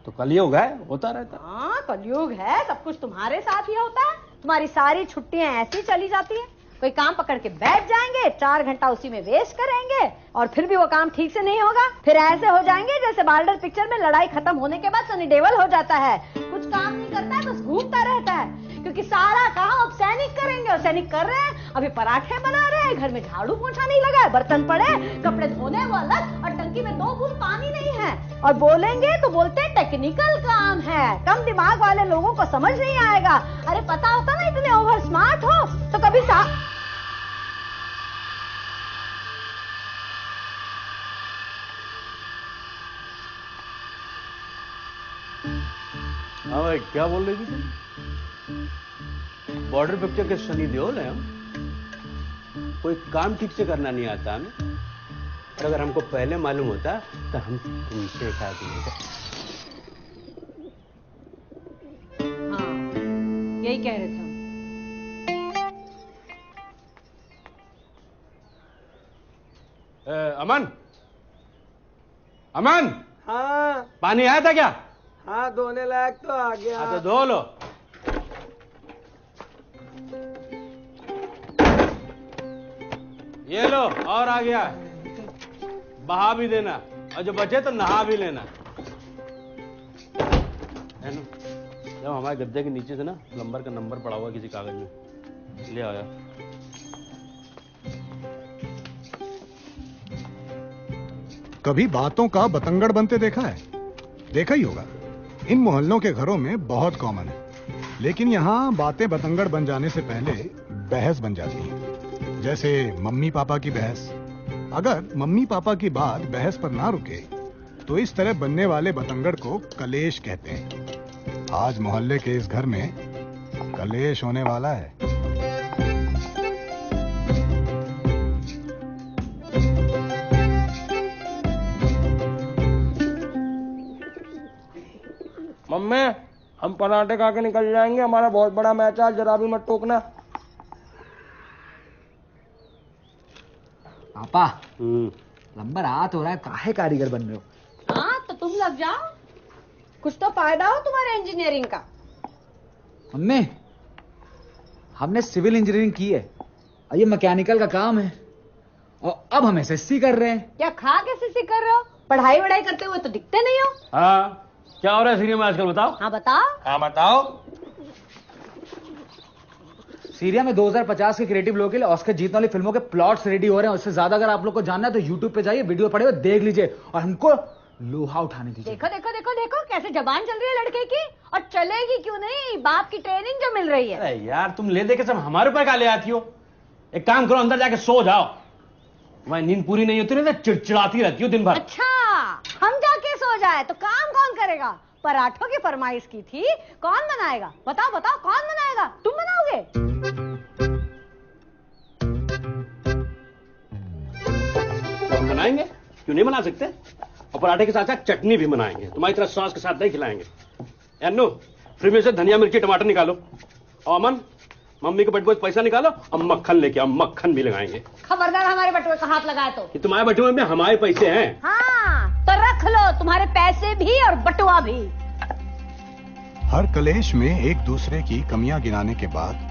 तो कलयुग है, होता रहता। हाँ, कलयुग है, सब कुछ तुम्हारे साथ ही होता है। तुम्हारी सारी छुट्टियां ऐसी चली जाती हैं। कोई काम पकड़ के बैठ जाएंगे, 4 घंटा उसी में वेस्ट करेंगे, और फिर भी वो काम ठीक से नहीं होगा। फिर ऐसे हो जाएंगे जैसे बार्डर पिक्चर में लड़ाई खत्म होने के बाद सनी देओल हो जाता है, कुछ काम नहीं करता है, बस घूमता रहता है। क्योंकि सारा काम अब सैनिक करेंगे, और सैनिक कर रहे हैं, अभी पराठे बना रहे हैं, घर में झाड़ू पोछा नहीं लगा है, बर्तन पड़े, कपड़े धोने वो अलग, और टंकी में 2 बूंद पानी नहीं है। और बोलेंगे तो बोलते टेक्निकल काम है, कम दिमाग वाले लोगों को समझ नहीं आएगा। अरे पता होता ना इतने ओवर स्मार्ट हो तो कभी हाँ भाई, क्या बोल रही थी तुम? बॉर्डर पिक्चर के सनी देओल है हम। कोई काम ठीक से करना नहीं आता हमें, और अगर हमको पहले मालूम होता तो हम तुमसे शादी नहीं करते। हाँ, यही कह रहे थे हम। अमन, अमन। हाँ पानी आया था क्या? हाँ, धोने लायक तो आ गया। हाँ तो धो लो। ये लो, और आ गया, बहा भी देना, और जो बचे तो नहा भी लेना। है ना? जब हमारे गद्दे के नीचे से ना प्लम्बर का नंबर पड़ा हुआ किसी कागज में, ले आया। कभी बातों का बतंगड़ बनते देखा है? देखा ही होगा, इन मोहल्लों के घरों में बहुत कॉमन है। लेकिन यहाँ बातें बतंगड़ बन जाने से पहले बहस बन जाती है, जैसे मम्मी पापा की बहस। अगर मम्मी पापा की बात बहस पर ना रुके तो इस तरह बनने वाले बतंगड़ को कलेश कहते हैं। आज मोहल्ले के इस घर में कलेश होने वाला है। मम्मी, हम पराठे खा के निकल जाएंगे, हमारा बहुत बड़ा मैच है, जरा भी मत टोकना। पापा, प्लम्बर हाथ हो रहा है, काहे कारीगर बन रहे हो? हाँ, तो तुम लग जाओ, कुछ तो फायदा हो तुम्हारे इंजीनियरिंग का। मम्मी, हमने सिविल इंजीनियरिंग की है और ये मैकेनिकल का काम है, और अब हम एसएससी कर रहे हैं। क्या खा के सीसी कर रहे हो? पढ़ाई वढ़ाई करते हुए तो दिखते नहीं हो। हाँ, क्या हो रहा है सीरिया में आजकल, बताओ। हाँ बताओ। हाँ बताओ। सीरिया में 2050 के क्रिएटिव लोगों के लिए ऑस्कर जीतने वाली फिल्मों के प्लॉट्स रेडी हो रहे हैं। उससे ज्यादा अगर आप लोग को जानना है तो यूट्यूब पे जाइए, वीडियो पड़े हुए देख लीजिए, और हमको लोहा उठाने दीजिए। देखो देखो देखो देखो कैसे जबान चल रही है लड़के की, और चलेगी क्यों नहीं, बाप की ट्रेनिंग जो मिल रही है। अरे यार, तुम ले दे के सब हमारे ऊपर का ले आती हो। एक काम करो, अंदर जाके सो जाओ, तुम्हारी नींद पूरी नहीं होती ना, चिड़चिड़ाती रहती हो दिन भर। अच्छा, हम जाके सो जाए तो काम कौन करेगा? पराठों की फरमाइश की थी, कौन बनाएगा? बताओ बताओ, कौन बनाएगा? तुम बनाओगे? हम बनाएंगे, क्यों नहीं बना सकते? और पराठे के साथ साथ चटनी भी बनाएंगे, तुम्हारी तरह सॉस के साथ नहीं खिलाएंगे। अन्नू, फ्रिज में से धनिया मिर्ची टमाटर निकालो। और अमन, मम्मी के बटुए पैसा निकालो और मक्खन लेके आओ, मक्खन भी लगाएंगे। खबरदार हमारे बटुए का हाथ लगाए तो। कि तुम्हारे बटुए में हमारे पैसे हैं। हाँ, तो रख लो तुम्हारे पैसे भी और बटुआ भी। हर कलेश में एक दूसरे की कमियां गिनाने के बाद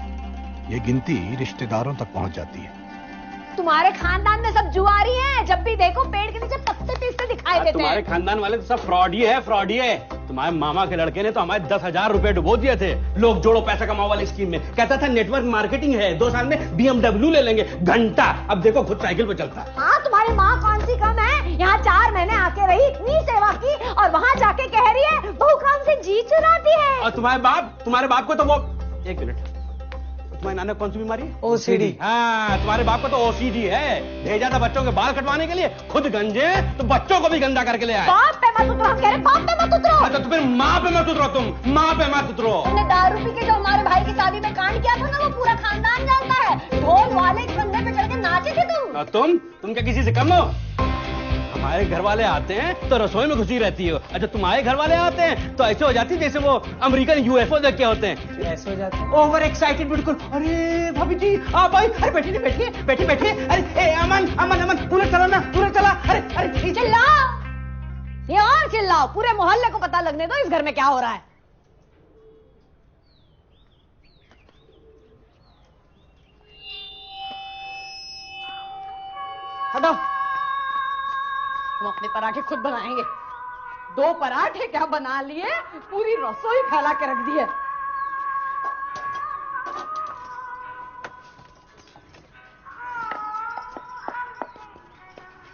ये गिनती रिश्तेदारों तक पहुंच जाती है। तुम्हारे खानदान में सब जुआरी हैं, जब भी देखो पेड़ के नीचे पत्ते पीसते दिखाई देते तुम्हारे खानदान वाले तो सब फ्रॉड ही है, फ्रॉड ही है। तुम्हारे मामा के लड़के ने तो हमारे 10,000 रुपए डुबो दिए थे लोग जोड़ो पैसा कमाओ वाली स्कीम में। कहता था नेटवर्क मार्केटिंग है, 2 साल में BMW ले लेंगे घंटा। अब देखो खुद साइकिल पे चलता है। हाँ, तुम्हारी माँ कौन सी कम है? यहाँ 4 महीने आके रही, इतनी सेवा की, और वहाँ जाके कह रही है बहू काम से जी चुराती है। और तुम्हारे बाप को तो वो, एक मिनट, तुम्हारे नाना कौन सी बीमारी है? OCD। हाँ, तुम्हारे बाप को तो OCD है। भेजा था बच्चों के बाल कटवाने के लिए, खुद गंजे तो बच्चों को भी गंदा करके ले आए। बाप पे मत उतरो, हम कह रहे बाप पे मत उतरो। तो फिर माँ पे मत उतरो, तुम माँ पे मत उतरो। तुमने दारू पी के जो हमारे भाई की शादी में कांड किया था ना, वो पूरा खानदान जानता है। ढोल वाले के कंधे पे चढ़ के नाचे थे तुम। और तुम क्या किसी से कम हो? हमारे घर वाले आते हैं तो रसोई में घुसी रहती हो। अच्छा, तुम्हारे घर वाले आते हैं तो ऐसे हो जाती है जैसे वो अमेरिकन UFO देख के होते हैं। ऐसे हो जाते हैं। ओवर एक्साइटेड बिल्कुल। अरे भाभी जी आप आई, अरे बैठिए। अरे अमन कूलर चला ना, कूलर चला। अरे चिल्लाओ, ये और चिल्लाओ, पूरे मोहल्ले को पता लगने दो इस घर में क्या हो रहा है। हटो, हम अपने पराठे खुद बनाएंगे। 2 पराठे क्या बना लिए, पूरी रसोई फैला के रख दी है।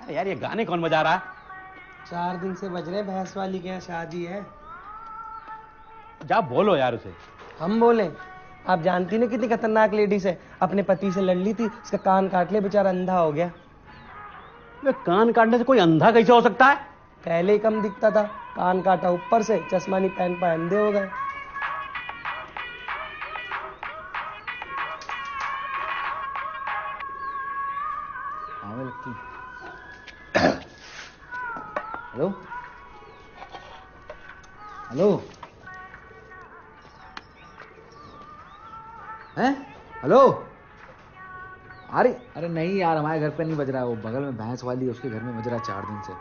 अरे यार, ये गाने कौन बजा रहा है? 4 दिन से बज रहे, भैंस वाली के यहाँ शादी है। जा बोलो यार उसे। हम बोले? आप जानती ना कितनी खतरनाक लेडीज है। अपने पति से लड़ ली थी, उसका कान काट ले, बेचारा अंधा हो गया। कान काटने से कोई अंधा कैसे हो सकता है? पहले ही कम दिखता था, कान काटा ऊपर से, चश्मा नहीं पहन पाए, अंधे हो गए। हेलो हेलो हैं? हेलो। अरे नहीं यार, हमारे घर पे नहीं बज रहा है। वो बगल में भैंस वाली है, उसके घर में बज रहा है 4 दिन से।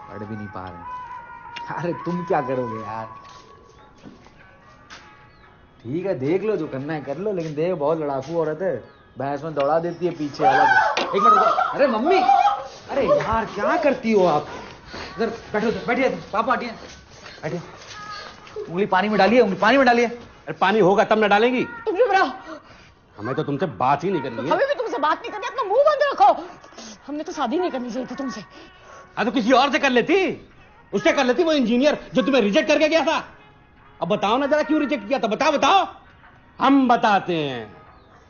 पढ़ भी नहीं पा रहे। अरे तुम क्या करोगे यार? ठीक है, देख लो जो करना है कर लो, लेकिन देख बहुत लड़ाकू औरत है, भैंस में दौड़ा देती है पीछे अलग। एक मिनट रुको। अरे मम्मी, अरे यार क्या करती हो आप? इधर बैठो, बैठिए, पापा हटिए, बैठिए। उंगली पानी में डालिए, उंगली पानी में डालिए। अरे पानी होगा तब ना डालेंगी। तुम चुप रहो। हमें तो तुमसे बात ही नहीं करनी है। हमें भी तुमसे बात नहीं करनी, अपना मुंह बंद रखो। हमने तो शादी नहीं करनी चाहिए थी तुमसे। तो किसी और से कर लेती, उससे कर लेती, वो इंजीनियर जो तुम्हें रिजेक्ट करके गया था। अब बताओ ना जरा क्यों रिजेक्ट किया था, बताओ। हम बताते हैं,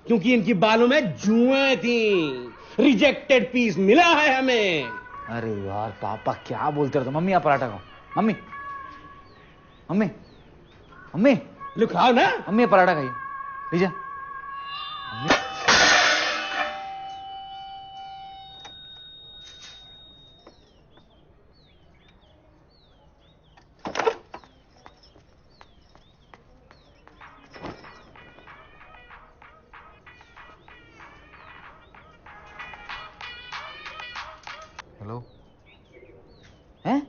क्योंकि इनकी बालों में जुएं थी। रिजेक्टेड पीस मिला है हमें। अरे यार पापा क्या बोलते रहते हो? मम्मी आप पराठा खाओ। मम्मी मम्मी मम्मी लो खाओ ना। मम्मी पराठा खाइए, लीजिए। हेलो, हैं?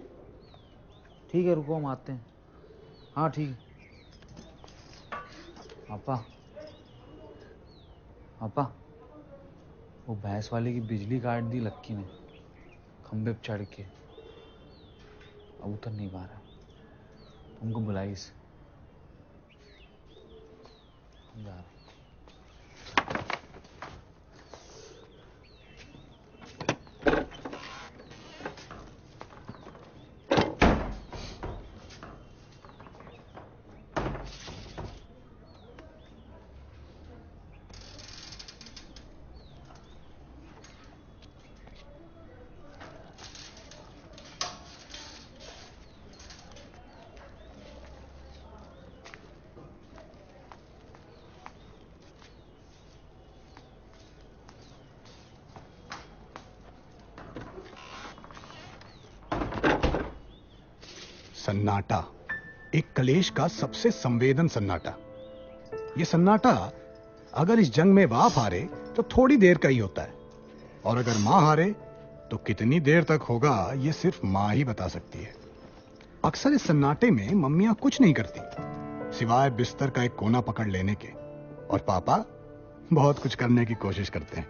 ठीक है रुको, हम आते हैं। हाँ ठीक है। पापा वो भैंस वाले की बिजली काट दी लक्की ने, खंबे पे चढ़ के। अब उतर नहीं पा रहा, तुमको बुलाई इसे। हम जा रहे हैं। सन्नाटा, एक कलेश का सबसे संवेदन सन्नाटा। ये सन्नाटा अगर इस जंग में बाप हारे तो थोड़ी देर का ही होता है, और अगर मां हारे तो कितनी देर तक होगा ये सिर्फ मां ही बता सकती है। अक्सर इस सन्नाटे में मम्मियां कुछ नहीं करती सिवाय बिस्तर का एक कोना पकड़ लेने के, और पापा बहुत कुछ करने की कोशिश करते हैं।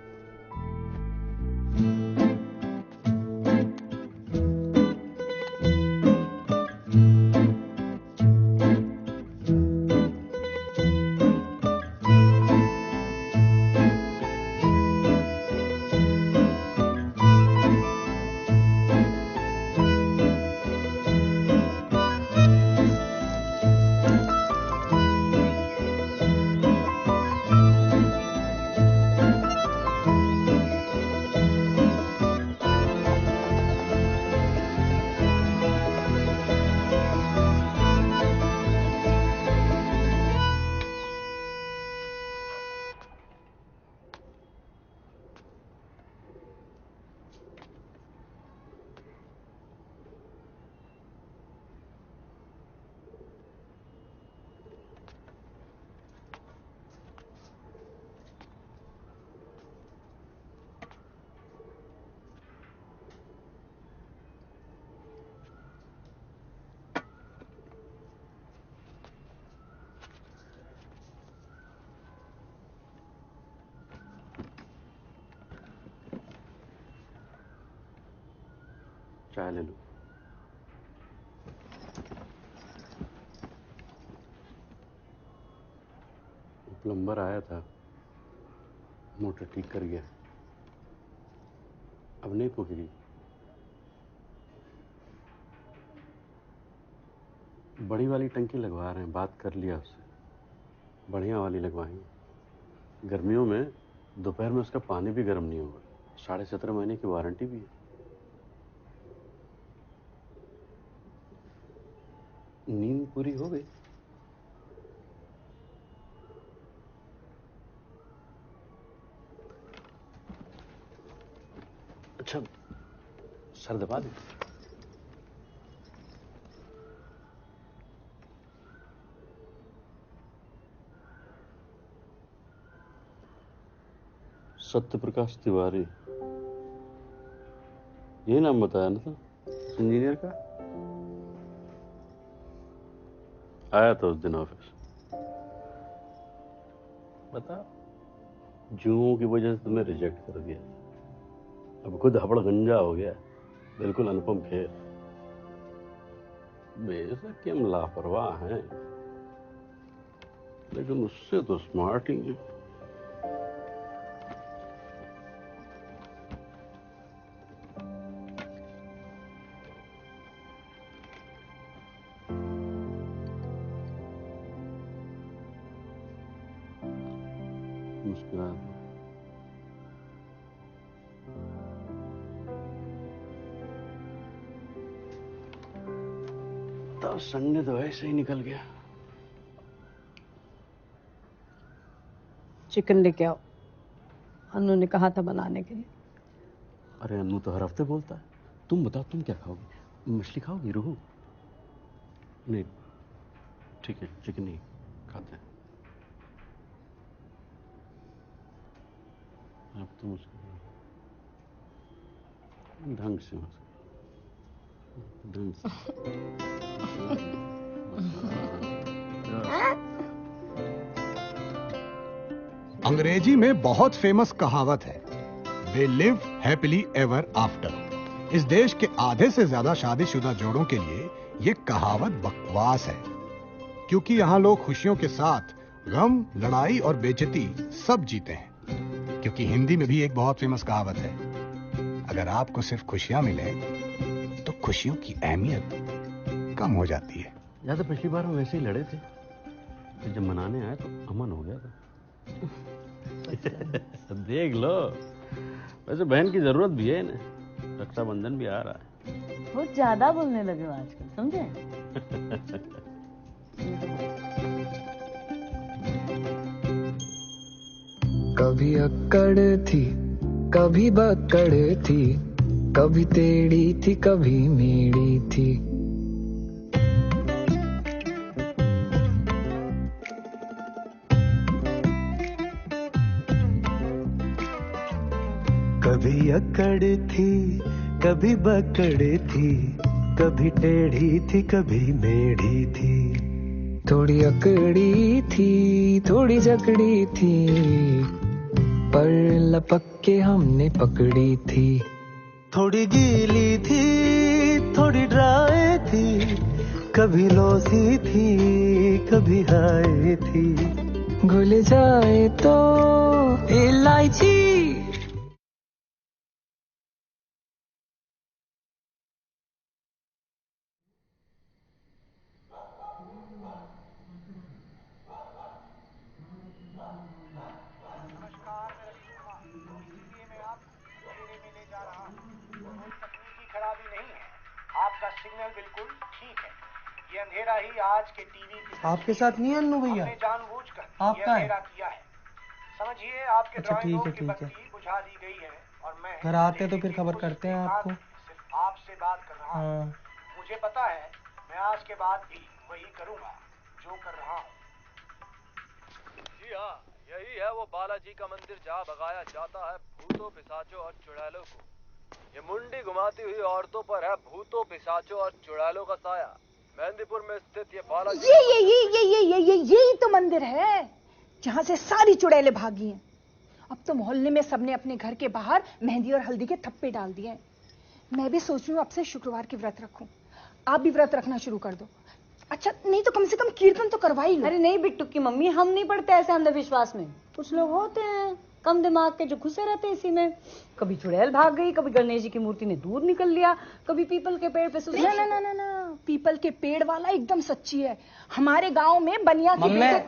चाय ले लो। प्लम्बर आया था, मोटर ठीक कर गया। अब नहीं फूकेगी। बड़ी वाली टंकी लगवा रहे हैं, बात कर लिया उससे। बढ़िया वाली लगवाएंगे। गर्मियों में दोपहर में उसका पानी भी गर्म नहीं होगा। 17.5 महीने की वारंटी भी है। नींद पूरी हो गई? अच्छा, सर दबा दे। सत्यप्रकाश तिवारी, ये नाम बताया ना था इंजीनियर का? आया था उस दिन ऑफिस। बता, जुओं की वजह से तुम्हें रिजेक्ट कर दिया। अब खुद हबड़ गंजा हो गया, बिल्कुल अनुपम खेर। बेशक कि हम लापरवाह हैं, लेकिन उससे तो स्मार्ट ही है। मुस्कुरा दो। तो संडे तो ऐसे ही निकल गया। चिकन लेके आओ, अनु ने कहा था बनाने के लिए। अरे अन्नू तो हर हफ्ते बोलता है। तुम बताओ, तुम क्या खाओगी? मछली खाओगी? रोहू? नहीं, ठीक है, चिकन ही खाते हैं। अब तुम उसको ढंग से ढंग से। अंग्रेजी में बहुत फेमस कहावत है, they live happily ever after. इस देश के आधे से ज्यादा शादीशुदा जोड़ों के लिए यह कहावत बकवास है, क्योंकि यहां लोग खुशियों के साथ गम, लड़ाई और बेइज्जती सब जीते हैं। क्योंकि हिंदी में भी एक बहुत फेमस कहावत है, अगर आपको सिर्फ खुशियां मिले तो खुशियों की अहमियत कम हो जाती है। या तो पिछली बार हम वैसे ही लड़े थे, फिर जब मनाने आए तो अमन हो गया था। देख लो, वैसे बहन की जरूरत भी है इन्हें। रक्षाबंधन भी आ रहा है। बहुत ज्यादा बोलने लगे हो आजकल, समझे? कभी अक्कड़ थी, कभी बक्कड़ थी, कभी टेढ़ी थी, कभी मेढ़ी थी। कभी अक्कड़ थी, कभी बक्कड़ थी, कभी टेढ़ी थी, कभी मेढ़ी थी। थोड़ी अकड़ी थी, थोड़ी जकड़ी थी, पर लपक के हमने पकड़ी थी। थोड़ी गीली थी, थोड़ी ड्राई थी, कभी लौसी थी, कभी हाय थी। घुल जाए तो इलायची। खराबी नहीं है, आपका सिग्नल बिल्कुल ठीक है। ये अंधेरा ही आज के टीवी की आपके साथ नहीं है अन्नू भैया? हमने जानबूझकर ये आपका है? अंधेरा किया है। समझिए, आपके अच्छा, ड्राइंग ठीक है, रूम की ठीक है। बत्ती बुझा दी गई है और मैं घर आते तो फिर खबर करते हैं आपको। सिर्फ आपसे बात कर रहा हूँ। हाँ। मुझे पता है, मैं आज के बाद भी वही करूँगा जो कर रहा हूँ। जी हाँ, यही है वो बालाजी का मंदिर जहाँ भगाया जाता है भूतों, पिशाचों और चुड़ैलों को। ये मुंडी घुमाती हुई औरतों पर है भूतों, पिशाचों और चुड़ैलों का साया। मेहंदीपुर में स्थित ये बालाजी यही तो मंदिर है जहाँ से सारी चुड़ैलें भागी हैं। अब तो मोहल्ले में सबने अपने घर के बाहर मेहंदी और हल्दी के थप्पे डाल दिए हैं। मैं भी सोच रही हूँ अब से शुक्रवार की व्रत रखूं। आप भी व्रत रखना शुरू कर दो। अच्छा नहीं तो कम से कम कीर्तन तो करवा ही लो। अरे नहीं बिट्टू की मम्मी, हम नहीं पढ़ते ऐसे अंधविश्वास में। कुछ लोग होते हैं कम दिमाग के जो घुसे रहते हैं इसी में। कभी चुड़ैल भाग गई, कभी गणेश जी की मूर्ति ने दूर निकल लिया, कभी पीपल के पेड़ पे ना, पीपल के पेड़ वाला एकदम सच्ची है। हमारे गांव में बनिया के मम्मी,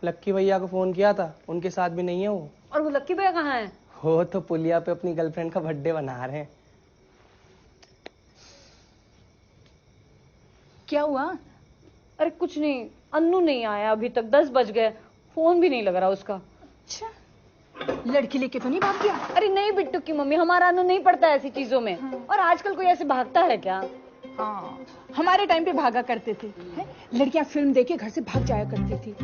लक्की भैया को फोन किया था, उनके साथ भी नहीं है वो। और वो लक्की भैया कहाँ है? हो तो पुलिया पे अपनी गर्लफ्रेंड का बर्थडे मना रहे हैं। क्या हुआ? अरे कुछ नहीं, अन्नू नहीं आया अभी तक, 10 बज गए, फोन भी नहीं लग रहा उसका। अच्छा, लड़की लेके तो नहीं भाग गया? अरे नहीं बिट्टू की मम्मी, हमारा अन्नू नहीं पड़ता ऐसी चीजों में। और आजकल कोई ऐसे भागता है क्या? हाँ, हमारे टाइम पे भागा करते थे। लड़कियां फिल्म देख के घर से भाग जाया करती थी।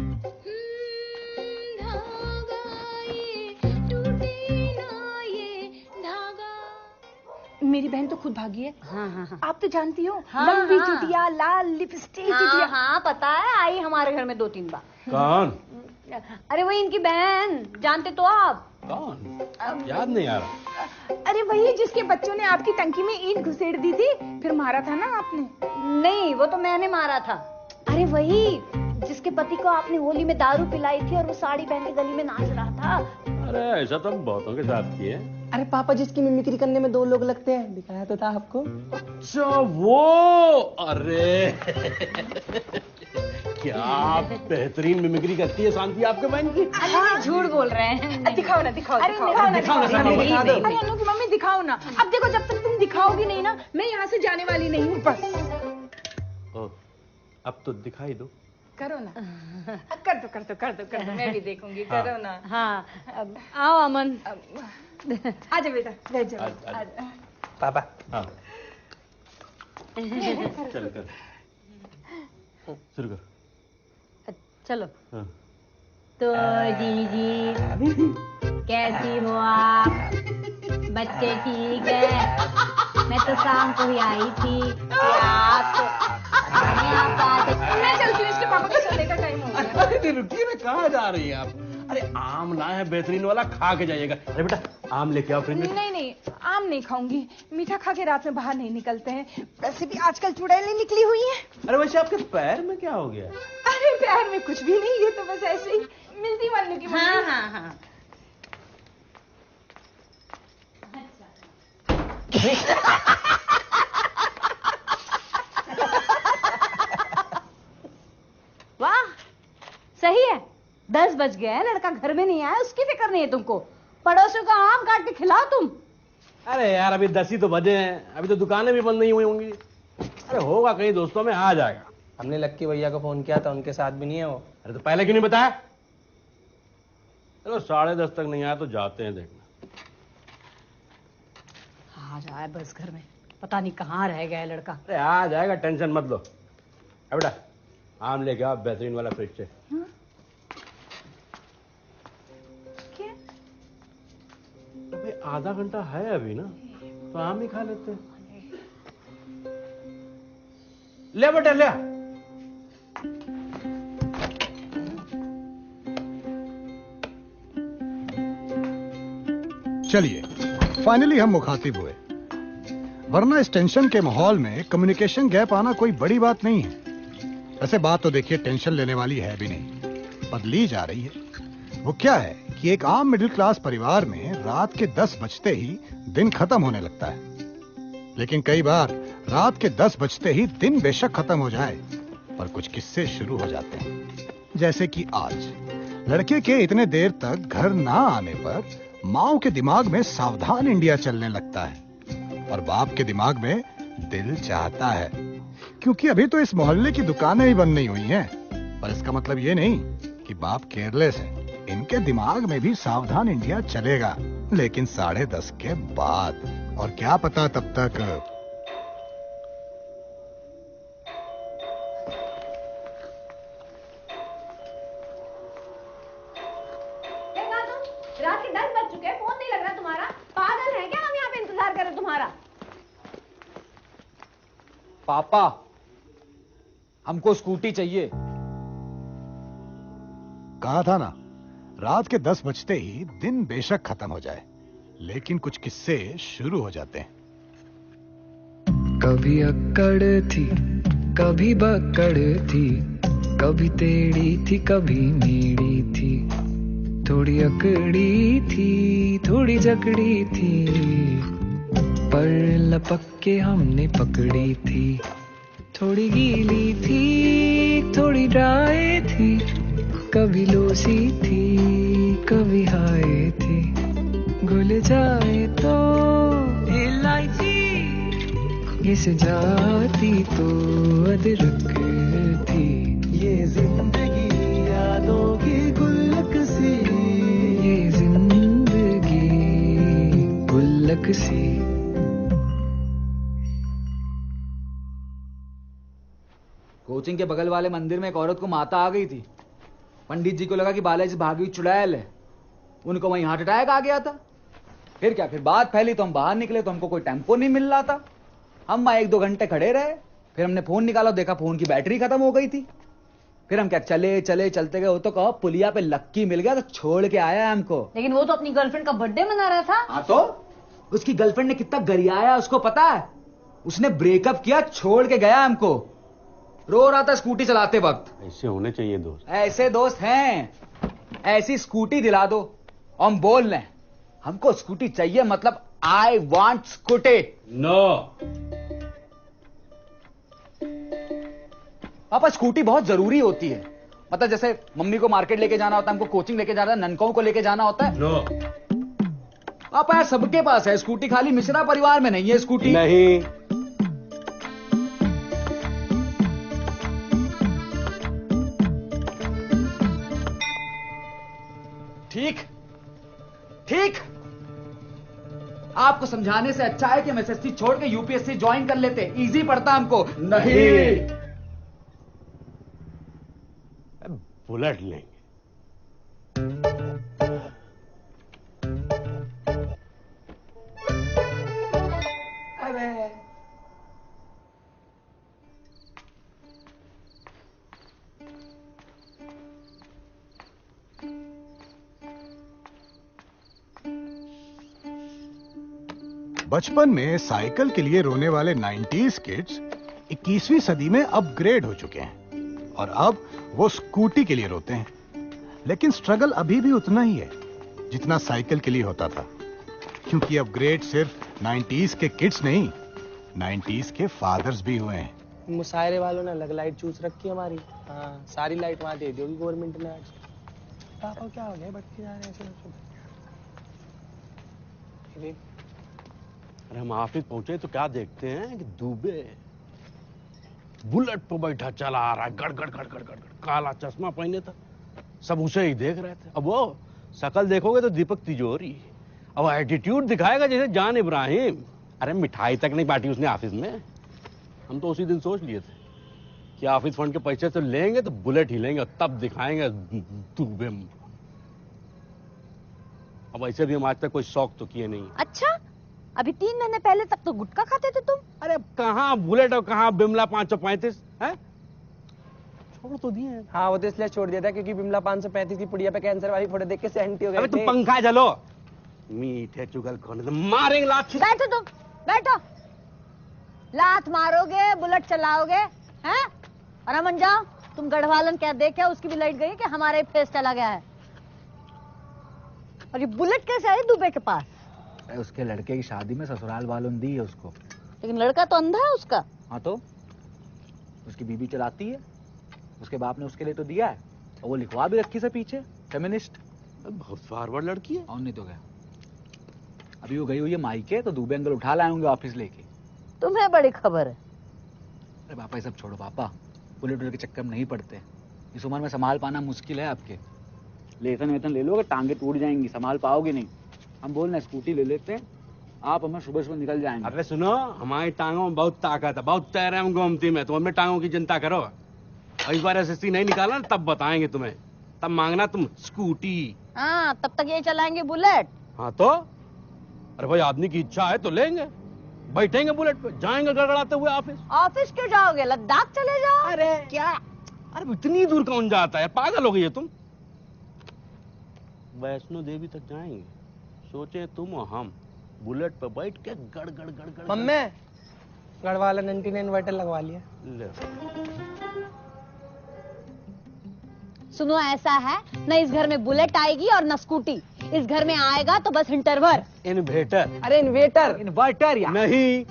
मेरी बहन तो खुद भागी है। हाँ। आप तो जानती हो, हाँ, लंबी हाँ। चुटिया, लाल लिपस्टिक। हाँ पता है, आई हमारे घर में 2-3 बार। कौन? अरे वही इनकी बहन, जानते तो आप? कौन? याद नहीं आ रहा। अरे वही जिसके बच्चों ने आपकी टंकी में ईंट घुसेड़ दी थी, फिर मारा था ना आपने? नहीं, वो तो मैंने मारा था। अरे वही जिसके पति को आपने होली में दारू पिलाई थी और वो साड़ी पहन के गली में नाच रहा था। अरे ऐसा तो हम बहुतों के साथ किए। अरे पापा जिसकी मिमिक्री करने में 2 लोग लगते हैं, दिखाया तो था आपको। अच्छा वो, अरे क्या बेहतरीन मिमिक्री करती है शांति आपके बहन की। अरे झूठ बोल रहे हैं। दिखाओ ना। दिखाओ ना। अरे अन्नू की मम्मी दिखाओ ना। अब देखो, जब तक तुम दिखाओगी नहीं ना, मैं यहाँ से जाने वाली नहीं हूँ बस। ओ, अब तो दिखाई दो। करो ना। कर दो, मैं भी देखूंगी। हाँ। करो ना। हाँ, आओ अमन। आजा बेटा, बैठ जाओ। आजा। पापा। हाँ। चल कर, शुरू कर। चलो। हाँ। तो दीदी कैसी हो आप? बच्चे ठीक है? मैं तो शाम को ही आई थी। मैं चलती हूँ, इसके पापा को सोने का टाइम हो गया। अरे रुकिए ना, कहाँ जा रही हैं आप? अरे आम लाए हैं बेहतरीन वाला, खा के जाइएगा। अरे बेटा आम लेके आओ फ्रिज में। नहीं, आम नहीं खाऊंगी। मीठा खा के रात में बाहर नहीं निकलते हैं। वैसे भी आजकल चुड़ैलें निकली हुई हैं। अरे वैसे आपके पैर में क्या हो गया? अरे पैर में कुछ भी नहीं, ये तो बस ऐसे ही मिलती मन्नू की। हाँ। वाह, सही है। 10 बज गए हैं, लड़का घर में नहीं आया, उसकी फिक्र नहीं है तुमको। पड़ोसियों का आम काट के खिलाओ तुम। अरे यार अभी 10 ही तो बजे हैं, अभी तो दुकानें भी बंद नहीं हुई होंगी। अरे होगा कहीं दोस्तों में, आ जाएगा। हमने लक्की भैया को फोन किया था, उनके साथ भी नहीं है वो। अरे तो पहले क्यों नहीं बताया? चलो 10:30 तक नहीं आया तो जाते हैं देखना। आ जाए बस घर में, पता नहीं कहाँ रह गया है लड़का। अरे आ जाएगा, टेंशन मत लो। अब बेटा आम लेके आओ बेहतरीन वाला फ्रिज से। अबे आधा घंटा है अभी ना, तो आम ही खा लेते हैं। ले बेटा ले। चलिए फाइनली हम मुखातिब हुए, वरना इस टेंशन के माहौल में कम्युनिकेशन गैप आना कोई बड़ी बात नहीं है। वैसे बात तो देखिए टेंशन लेने वाली है भी नहीं, पर ली जा रही है। वो क्या है कि एक आम मिडिल क्लास परिवार में रात के 10 बजते ही दिन खत्म होने लगता है। लेकिन कई बार रात के 10 बजते ही दिन बेशक खत्म हो जाए, पर कुछ किस्से शुरू हो जाते हैं। जैसे कि आज लड़के के इतने देर तक घर ना आने पर माओ के दिमाग में सावधान इंडिया चलने लगता है और बाप के दिमाग में दिल चाहता है, क्योंकि अभी तो इस मोहल्ले की दुकानें ही बंद नहीं हुई हैं। पर इसका मतलब ये नहीं कि बाप केयरलेस है, इनके दिमाग में भी सावधान इंडिया चलेगा, लेकिन 10:30 के बाद। और क्या पता तब तक रात के 10 बज चुके हैं, फोन नहीं लग रहा तुम्हारा। पागल है क्या हम यहाँ पे इंतजार करें तुम्हारा? पापा हमको स्कूटी चाहिए। कहा था ना, रात के 10 बजते ही दिन बेशक खत्म हो जाए, लेकिन कुछ किस्से शुरू हो जाते हैं। कभी अक्कड़ थी कभी बक्कड़ थी, कभी टेढ़ी थी कभी मेढ़ी थी, थोड़ी अकड़ी थी थोड़ी जकड़ी थी, पर लपक के हमने पकड़ी थी। थोड़ी गीली थी थोड़ी ड्राई थी, कभी लोसी थी कभी हाय थी, घुल जाए तो इलायची, घिस जाती तो अदरक थी। ये जिंदगी यादों की गुल्लक सी, ये जिंदगी गुल्लक सी। कोचिंग के बगल वाले मंदिर में एक औरत को माता आ गई थी। पंडित जी को लगा कि बालाजी भागी हुई चुड़ैल है, उनको वहीं हार्ट अटैक आ गया था। फिर क्या, फिर बात फैली तो हम बाहर निकले तो हमको कोई टेम्पो नहीं मिल रहा था। हम वहां 1-2 घंटे खड़े रहे, फिर हमने फोन निकाला, देखा फोन की बैटरी खत्म हो गई थी। फिर हम क्या चले चले चलते गए, वो तो कहो पुलिया पे लक्की मिल गया तो छोड़ के आया हमको। लेकिन वो तो अपनी गर्लफ्रेंड का बर्थडे मना रहा था। हाँ तो उसकी गर्लफ्रेंड ने कितना गरियाया उसको पता है? उसने ब्रेकअप किया, छोड़ के गया हमको, रो रहा था स्कूटी चलाते वक्त। ऐसे होने चाहिए दोस्त। ऐसे दोस्त हैं, ऐसी स्कूटी दिला दो। हम बोल रहे हैं हमको स्कूटी चाहिए, मतलब आई वांट स्कूटी। नो पापा स्कूटी बहुत जरूरी होती है, मतलब जैसे मम्मी को मार्केट लेके जाना होता है, हमको कोचिंग लेके जाना है, ननकों को लेके जाना होता है। नो पापा यार सबके पास है स्कूटी, खाली मिश्रा परिवार में नहीं है स्कूटी। नहीं। ठीक ठीक, आपको समझाने से अच्छा है कि हम एसएससी छोड़ के यूपीएससी ज्वाइन कर लेते, इजी पड़ता हमको। नहीं, बुलेट लेंगे। अरे बचपन में साइकिल के लिए रोने वाले 90s किड्स 21वीं सदी में अपग्रेड हो चुके हैं और अब वो स्कूटी के लिए रोते हैं। लेकिन स्ट्रगल अभी भी उतना ही है जितना साइकिल के लिए होता था, क्योंकि अपग्रेड सिर्फ 90s के किड्स नहीं, 90s के फादर्स भी हुए हैं। मुशायरे वालों ने अलग लाइट चूस रखी है हमारी। हाँ, सारी लाइट वहां दे दी होगी गवर्नमेंट ने आज। पापा क्या हो गया, बच्चे जा रहे हैं ऐसे। अरे हम ऑफिस पहुंचे तो क्या देखते हैं कि दुबे बुलेट पर बैठा चला आ रहा है, गड़ गड़ गड़ गड़ गड़, काला चश्मा पहने था, सब उसे ही देख रहे थे। अब वो शकल देखोगे तो दीपक तिजोरी, अब एटीट्यूड दिखाएगा जैसे जान इब्राहिम। अरे मिठाई तक नहीं बांटी उसने ऑफिस में। हम तो उसी दिन सोच लिए थे कि ऑफिस फंड के पैसे तो लेंगे तो बुलेट ही लेंगे, तब दिखाएंगे दुबे। अब ऐसे भी हम आज तक कोई शौक तो किए नहीं। अच्छा, अभी 3 महीने पहले तक तो गुटखा खाते थे तुम। अरे कहाँ बुलेट और कहाँ बिमला 535 है, छोड़ तो दिए। हाँ, वो तो इसलिए छोड़ दिया था क्योंकि बिमला 535 की पुड़िया पे कैंसर वाली फोटो देख के सेंटी हो गए। अबे तू पंखा जलो, मीठे चुगल खोने तो मारेंगे लात। बैठो तुम, बैठो। लात मारोगे, बुलेट चलाओगे, हैं? और अमन जाओ, तुम गढ़वालन क्या देखा, उसकी भी लाइट गई कि हमारा ही फेस चला गया है। और ये बुलेट कैसे आई दुबे के पास? उसके लड़के की शादी में ससुराल वालों ने दी है उसको। लेकिन लड़का तो अंधा है उसका। हाँ तो उसकी बीबी चलाती है, उसके बाप ने उसके लिए तो दिया है, और वो लिखवा भी रखी से पीछे फेमिनिस्ट। बहुत फॉरवर्ड लड़की है। और नहीं तो क्या, अभी वो गई हुई है मायके, तो दुबे अंकल उठा लाए होंगे ऑफिस लेके। तुम्हें बड़ी खबर है। अरे पापा ये सब छोड़ो पापा, बुलेट के चक्कर में नहीं पड़ते। इस उम्र में संभाल पाना मुश्किल है आपके। लेसन वेतन ले लोगे, टांगे टूट जाएंगी, संभाल पाओगे नहीं। हम बोल रहे हैं स्कूटी ले लेते हैं, आप हमें सुबह सुबह निकल जाएंगे। अरे सुनो, हमारी टांगों में बहुत ताकत है, बहुत तैर हम गोमती में, तुम अपने टांगों की चिंता करो। और इस बार एसएससी नहीं निकाला ना, तब बताएंगे तुम्हें, तब मांगना तुम स्कूटी। हाँ, तब तक ये चलाएंगे बुलेट। हाँ तो अरे भाई आदमी की इच्छा है तो लेंगे, बैठेंगे बुलेट पे, जाएंगे गड़गड़ाते हुए ऑफिस। ऑफिस क्यों जाओगे, लद्दाख चले जाओ। अरे क्या, अरे इतनी दूर कौन जाता है, पागल हो गई है तुम। वैष्णो देवी तक जाएंगे, सोचे तुम और हम बुलेट पे बैठ के गड़ गड़ गड़ गड़ मम्मी गढ़वाला नंटी ने इन्वर्टर लगवा लिया। ले। सुनो, ऐसा है न इस घर में बुलेट आएगी और न स्कूटी। इस घर में आएगा तो बस इंटरवर। इन्वेटर। अरे इन्वेटर इन्वर्टर या नहीं,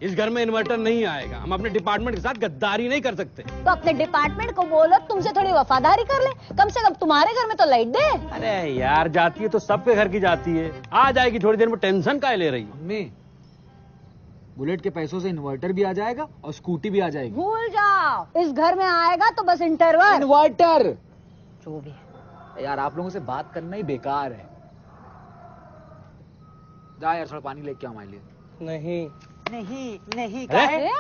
इस घर में इन्वर्टर नहीं आएगा। हम अपने डिपार्टमेंट के साथ गद्दारी नहीं कर सकते। तो अपने डिपार्टमेंट को बोलो तुमसे थोड़ी वफादारी कर ले, कम से कम तुम्हारे घर में तो लाइट दे। अरे यार, जाती है तो सबके घर की जाती है, आ जाएगी थोड़ी देर में, टेंशन काहे ले रही है? मम्मी, बुलेट के पैसों से इन्वर्टर भी आ जाएगा और स्कूटी भी आ जाएगी। भूल जाओ, इस घर में आएगा तो बस इंटरवर। इन्वर्टर जो भी है। यार, आप लोगों से बात करना ही बेकार है। जा यार, थोड़ा पानी लेके आओ हमारे लिए। नहीं नहीं अरे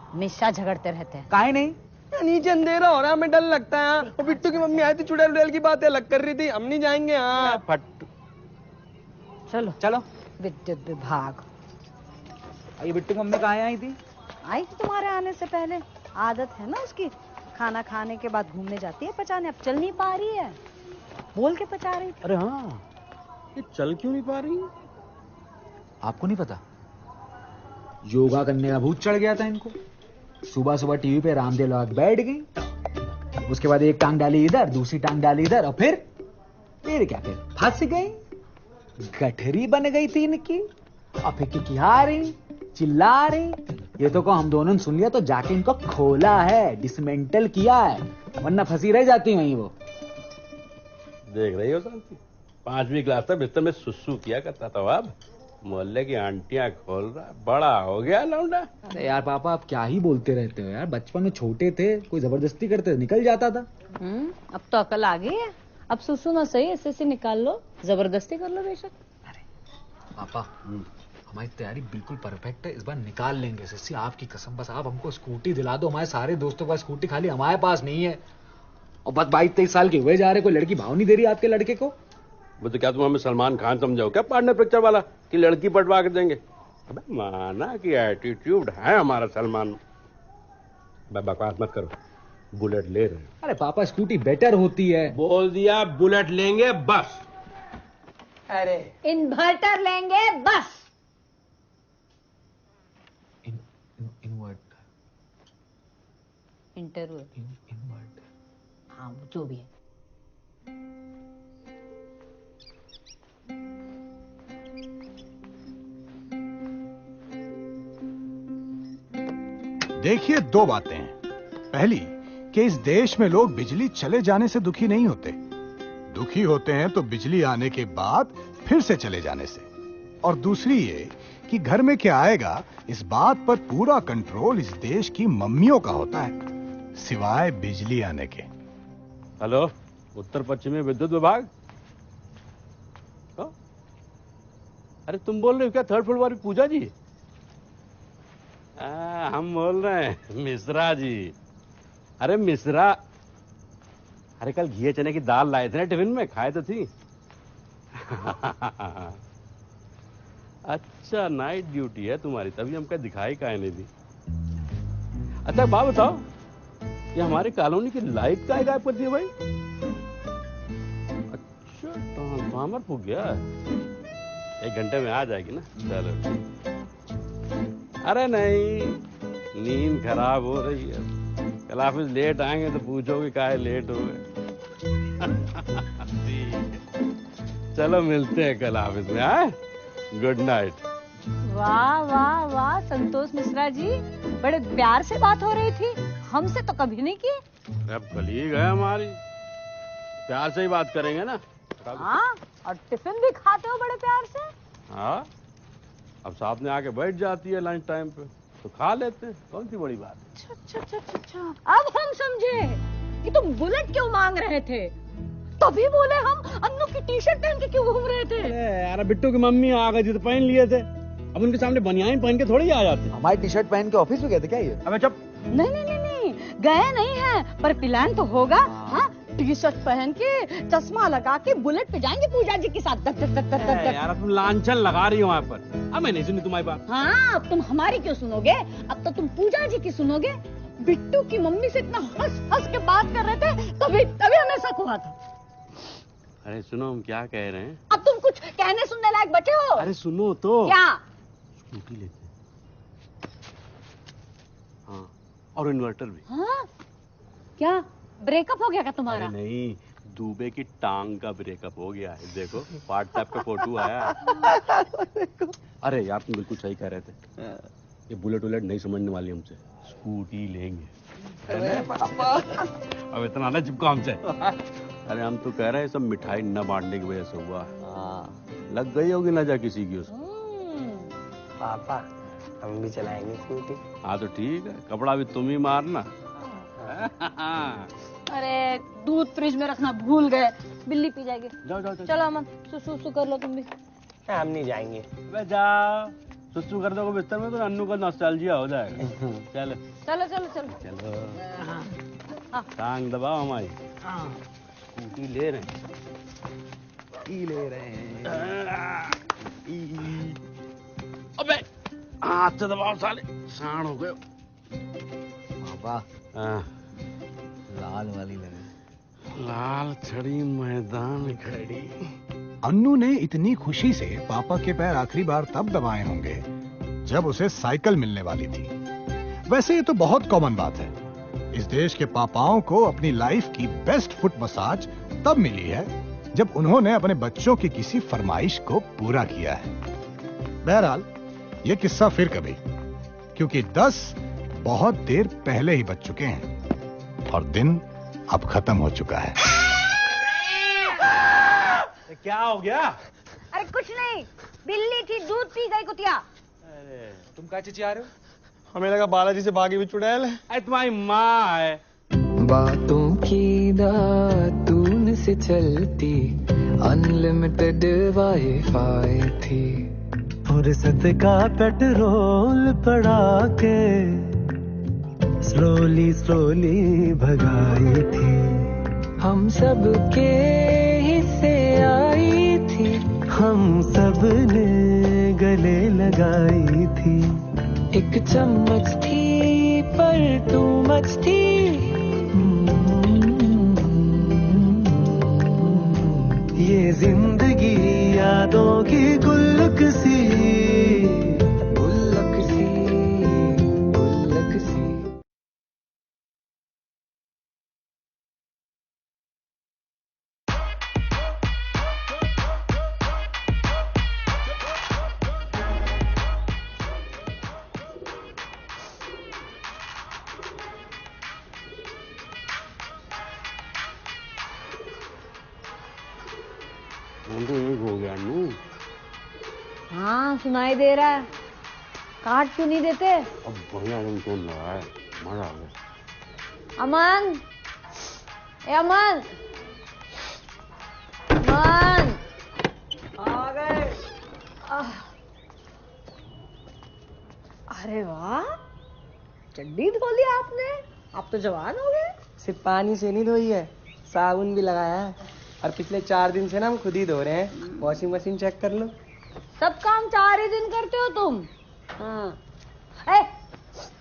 हमेशा झगड़ते रहते हैं। काहे नहीं? नीचे अंधेरा हो रहा है, हमें डर लगता है। और बिट्टू की मम्मी आई थी, चुड़ैल उड़ैल की बातें अलग कर रही थी। हम नहीं जाएंगे। हाँ फट। चलो चलो। विद्युत विभाग। ये बिट्टू की मम्मी कहाँ आई थी? आई थी तुम्हारे आने से पहले। आदत है ना उसकी, खाना खाने के बाद घूमने जाती है पचाने। अब चल नहीं पा रही है, बोल के पचा रही थी। अरे हाँ, ये चल क्यों नहीं पा रही? आपको नहीं पता, योगा करने का भूत चढ़ गया था इनको। सुबह सुबह टीवी पे रामदेव लोग बैठ गई, उसके बाद एक टांग डाली इधर, दूसरी टांग डाली इधर, और फिर क्या, फिर फंस गई, गठरी बन गई थी इनकी। और फिर किकिया रही, चिल्ला रही। ये तो को हम दोनों ने सुन लिया तो जाके इनको खोला है, डिसमेंटल किया है, वरना फंसी रह जाती वहीं वो। देख रही हो शांति, 5वीं क्लास तक बिस्तर में सुसु किया करता था। अब मोहल्ले की आंटियां खोल रहा, बड़ा हो गया लौंडा। अरे यार पापा, आप क्या ही बोलते रहते हो यार। बचपन में छोटे थे, कोई जबरदस्ती करते निकल जाता था। अब तो अकल आ गई है। अब सुसु ना सही, ऐसे निकाल लो, जबरदस्ती कर लो बेशक। पापा, हमारी तैयारी बिल्कुल परफेक्ट है, इस बार निकाल लेंगे सस्सी, आपकी कसम। बस आप हमको स्कूटी दिला दो। हमारे सारे दोस्तों के पास स्कूटी, खाली हमारे पास नहीं है। और बस 22-23 साल के हुए जा रहे, कोई लड़की भाव नहीं दे रही आपके लड़के को। वो तो क्या तुम हमें सलमान खान समझाओ क्या, पार्टनर पिक्चर वाला, कि लड़की पटवा के देंगे? अबे माना कि एटीट्यूड है हमारा सलमान। बकवास मत करो, बुलेट ले रहे हैं। अरे पापा, स्कूटी बेटर होती है। बोल दिया, बुलेट लेंगे बस। अरे इन्वर्टर लेंगे बस। इंटरव्यू, हाँ जो भी है। देखिए, 2 बातें हैं। पहली कि इस देश में लोग बिजली चले जाने से दुखी नहीं होते, दुखी होते हैं तो बिजली आने के बाद फिर से चले जाने से। और दूसरी ये कि घर में क्या आएगा, इस बात पर पूरा कंट्रोल इस देश की मम्मियों का होता है, सिवाय बिजली आने के। हेलो, उत्तर पश्चिमी विद्युत विभाग। अरे तुम बोल रहे हो क्या 3rd फ्लोर वाली पूजा जी? हम बोल रहे हैं मिश्रा जी। अरे मिश्रा, अरे कल घी चने की दाल लाए थे ना टिफिन में, खाए तो थी। अच्छा, नाइट ड्यूटी है तुम्हारी, तभी हमको दिखाई काहे नहीं दी। अच्छा बात बताओ, ये हमारी कॉलोनी की लाइट काहे गायब कर दी है भाई? अच्छा, ट्रांसफार्मर फूक गया। 1 घंटे में आ जाएगी ना? चलो। अरे नहीं, नींद खराब हो रही है। कल ऑफिस लेट आएंगे तो पूछोगे काहे लेट हो गए। चलो मिलते हैं कल ऑफिस में। हाँ, गुड नाइट। वाह वाह वाह, संतोष मिश्रा जी, बड़े प्यार से बात हो रही थी, हमसे तो कभी नहीं की। अब कलीग है हमारी, प्यार से ही बात करेंगे ना। हाँ, और टिफिन भी खाते हो बड़े प्यार से। हाँ, अब साथ में आके बैठ जाती है लंच टाइम पे, तो खा लेते हैं, कौन सी बड़ी बात है। अच्छा, अब हम समझे कि तुम बुलेट क्यों मांग रहे थे। तभी बोले हम अन्नू की टी-शर्ट पहन के क्यों घूम रहे थे। अरे यार, बिट्टू की मम्मी आ गई थी तो पहन लिए थे, अब उनके सामने बनियान पहन के थोड़ी आ जाते। हमारी टी-शर्ट पहन के ऑफिस में गए थे क्या ये? अबे चुप। नहीं, गए नहीं है, पर प्लान तो होगा। हाँ, टी-शर्ट पहन के, चश्मा लगा के बुलेट पे जाएंगे पूजा जी के साथ। यार तुम लांछन लगा रही हो वहाँ पर। अब मैं नहीं सुनी तुम्हारी बात। हाँ, अब तुम हमारी क्यों सुनोगे, अब तो तुम पूजा जी की सुनोगे। बिट्टू की मम्मी से इतना हंस के बात कर रहे थे, तभी हमें शक हुआ था। अरे सुनो, हम क्या कह रहे हैं। अब तुम कुछ कहने सुनने लायक बचे हो? अरे सुनो तो। क्या? स्कूटी लेते हैं। हाँ, और इन्वर्टर भी। हाँ? क्या ब्रेकअप हो गया क्या तुम्हारा? अरे नहीं, दूबे की टांग का ब्रेकअप हो गया है। देखो व्हाट्सएप पे फोटो आया। अरे यार तुम बिल्कुल सही कह रहे थे, ये बुलेट वुलेट नहीं समझने वाली हमसे, स्कूटी लेंगे। अब इतना ना चिपका हमसे। अरे हम तो कह रहे हैं सब मिठाई न बांटने की वजह से हुआ। लग गई होगी ना जा किसी की उसको। पापा हम भी चलाएंगे स्कूटी। हाँ तो ठीक है, कपड़ा भी तुम ही मारना। अरे दूध फ्रिज में रखना भूल गए, बिल्ली पी जाएगी। जाओ जाओ चलो अमन, सुसु कर लो तुम भी। हम नहीं जाएंगे। जाओ, सुसु कर दोगे बिस्तर में तो अन्नू का नॉस्टैल्जिया हो जाएगा। चलो चलो चलो चलो चलो, टांग दबाओ हमारी। स्कूटी ले रहे हैं, अबे हाथ से दबाओ साले, साण हो गए। पापा लाल वाली लगे। लाल छड़ी मैदान खड़ी। अन्नू ने इतनी खुशी से पापा के पैर आखिरी बार तब दबाए होंगे जब उसे साइकिल मिलने वाली थी। वैसे ये तो बहुत कॉमन बात है, इस देश के पापाओं को अपनी लाइफ की बेस्ट फुट मसाज तब मिली है जब उन्होंने अपने बच्चों की किसी फरमाइश को पूरा किया है। बहरहाल ये किस्सा फिर कभी, क्योंकि 10 बहुत देर पहले ही बज चुके हैं और दिन अब खत्म हो चुका है। क्या हो गया? अरे कुछ नहीं, बिल्ली थी दूध पी गई कुतिया। अरे तुम क्या चिचिया रहे हो? हमें लगा बालाजी से भागी भी चुड़ैल है। अरे तुम्हारी माँ है। बातों की दातून से चलती अनलिमिटेड वाईफाई थी। फुर्सत का पेट्रोल पड़ा के स्लोली स्लोली भगाई थी। हम सब के हिस्से आई थी, हम सब ने गले लगाई थी। एक चम्मच थी पर तू मच थी। ये जिंदगी यादों की गुल्लक सी, गुल्लक सी, गुल्लक सी। एक हो गया नू। हाँ सुनाई दे रहा है, काट क्यों नहीं देते? अब बढ़िया रिंगटोन लगा है, मजा आ गया। अमन, ए अमन, अमन आ गए। अरे वाह, चड्डी धो ली आपने, आप तो जवान हो गए। सिर्फ पानी से नहीं धोई है, साबुन भी लगाया है। और पिछले 4 दिन से ना हम खुद ही धो रहे हैं। वॉशिंग मशीन चेक कर लो। सब काम 4 ही दिन करते हो तुम। हाँ, ए,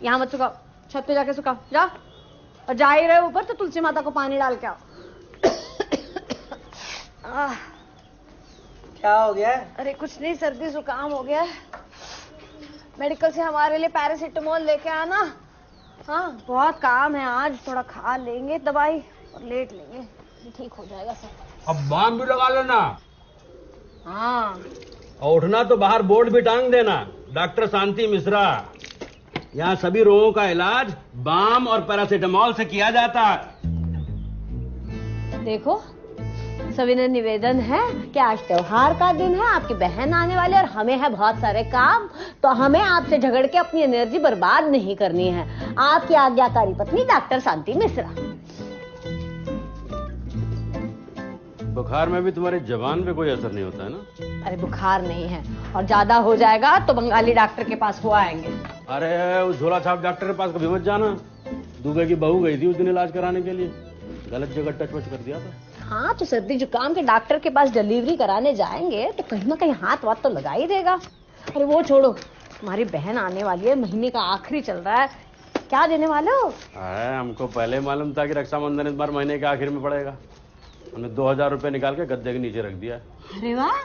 यहाँ मत सुखाओ, छत पे जाके सुखाओ, जा। और जा ही रहे ऊपर तो तुलसी माता को पानी डाल के आओ। क्या हो गया? अरे कुछ नहीं, सर्दी जुकाम हो गया। मेडिकल से हमारे लिए पैरासिटामोल लेके आना। हाँ बहुत काम है आज, थोड़ा खा लेंगे दवाई और लेट लेंगे, ठीक हो जाएगा सब। अब बाम भी लगा लेना। हाँ और उठना तो बाहर बोर्ड भी टांग देना, डॉक्टर शांति मिश्रा। यहाँ सभी रोगों का इलाज बाम और पैरासिटामोल से किया जाता है। देखो सविनय निवेदन है कि आज त्योहार का दिन है, आपकी बहन आने वाली है और हमें है बहुत सारे काम, तो हमें आपसे झगड़ के अपनी एनर्जी बर्बाद नहीं करनी है। आपकी आज्ञाकारी पत्नी डॉक्टर शांति मिश्रा। बुखार में भी तुम्हारी जबान पे कोई असर नहीं होता है ना? अरे बुखार नहीं है, और ज्यादा हो जाएगा तो बंगाली डॉक्टर के पास हो आएंगे। अरे उस झोला छाप डॉक्टर के पास कभी मत जाना। दुबे की बहू गई थी उस दिन इलाज कराने के लिए, गलत जगह टच वच कर दिया था। हाँ तो सर्दी जुकाम के डॉक्टर के पास डिलीवरी कराने जाएंगे तो कहीं ना कहीं हाथ वाथ तो लगा ही देगा। अरे वो छोड़ो, तुम्हारी बहन आने वाली है, महीने का आखिरी चल रहा है, क्या देने वाले हो? अरे हमको पहले मालूम था कि रक्षाबंधन इस बार महीने के आखिर में पड़ेगा। हमने 2000 रुपए निकाल के गद्दे के नीचे रख दिया। अरे वाह,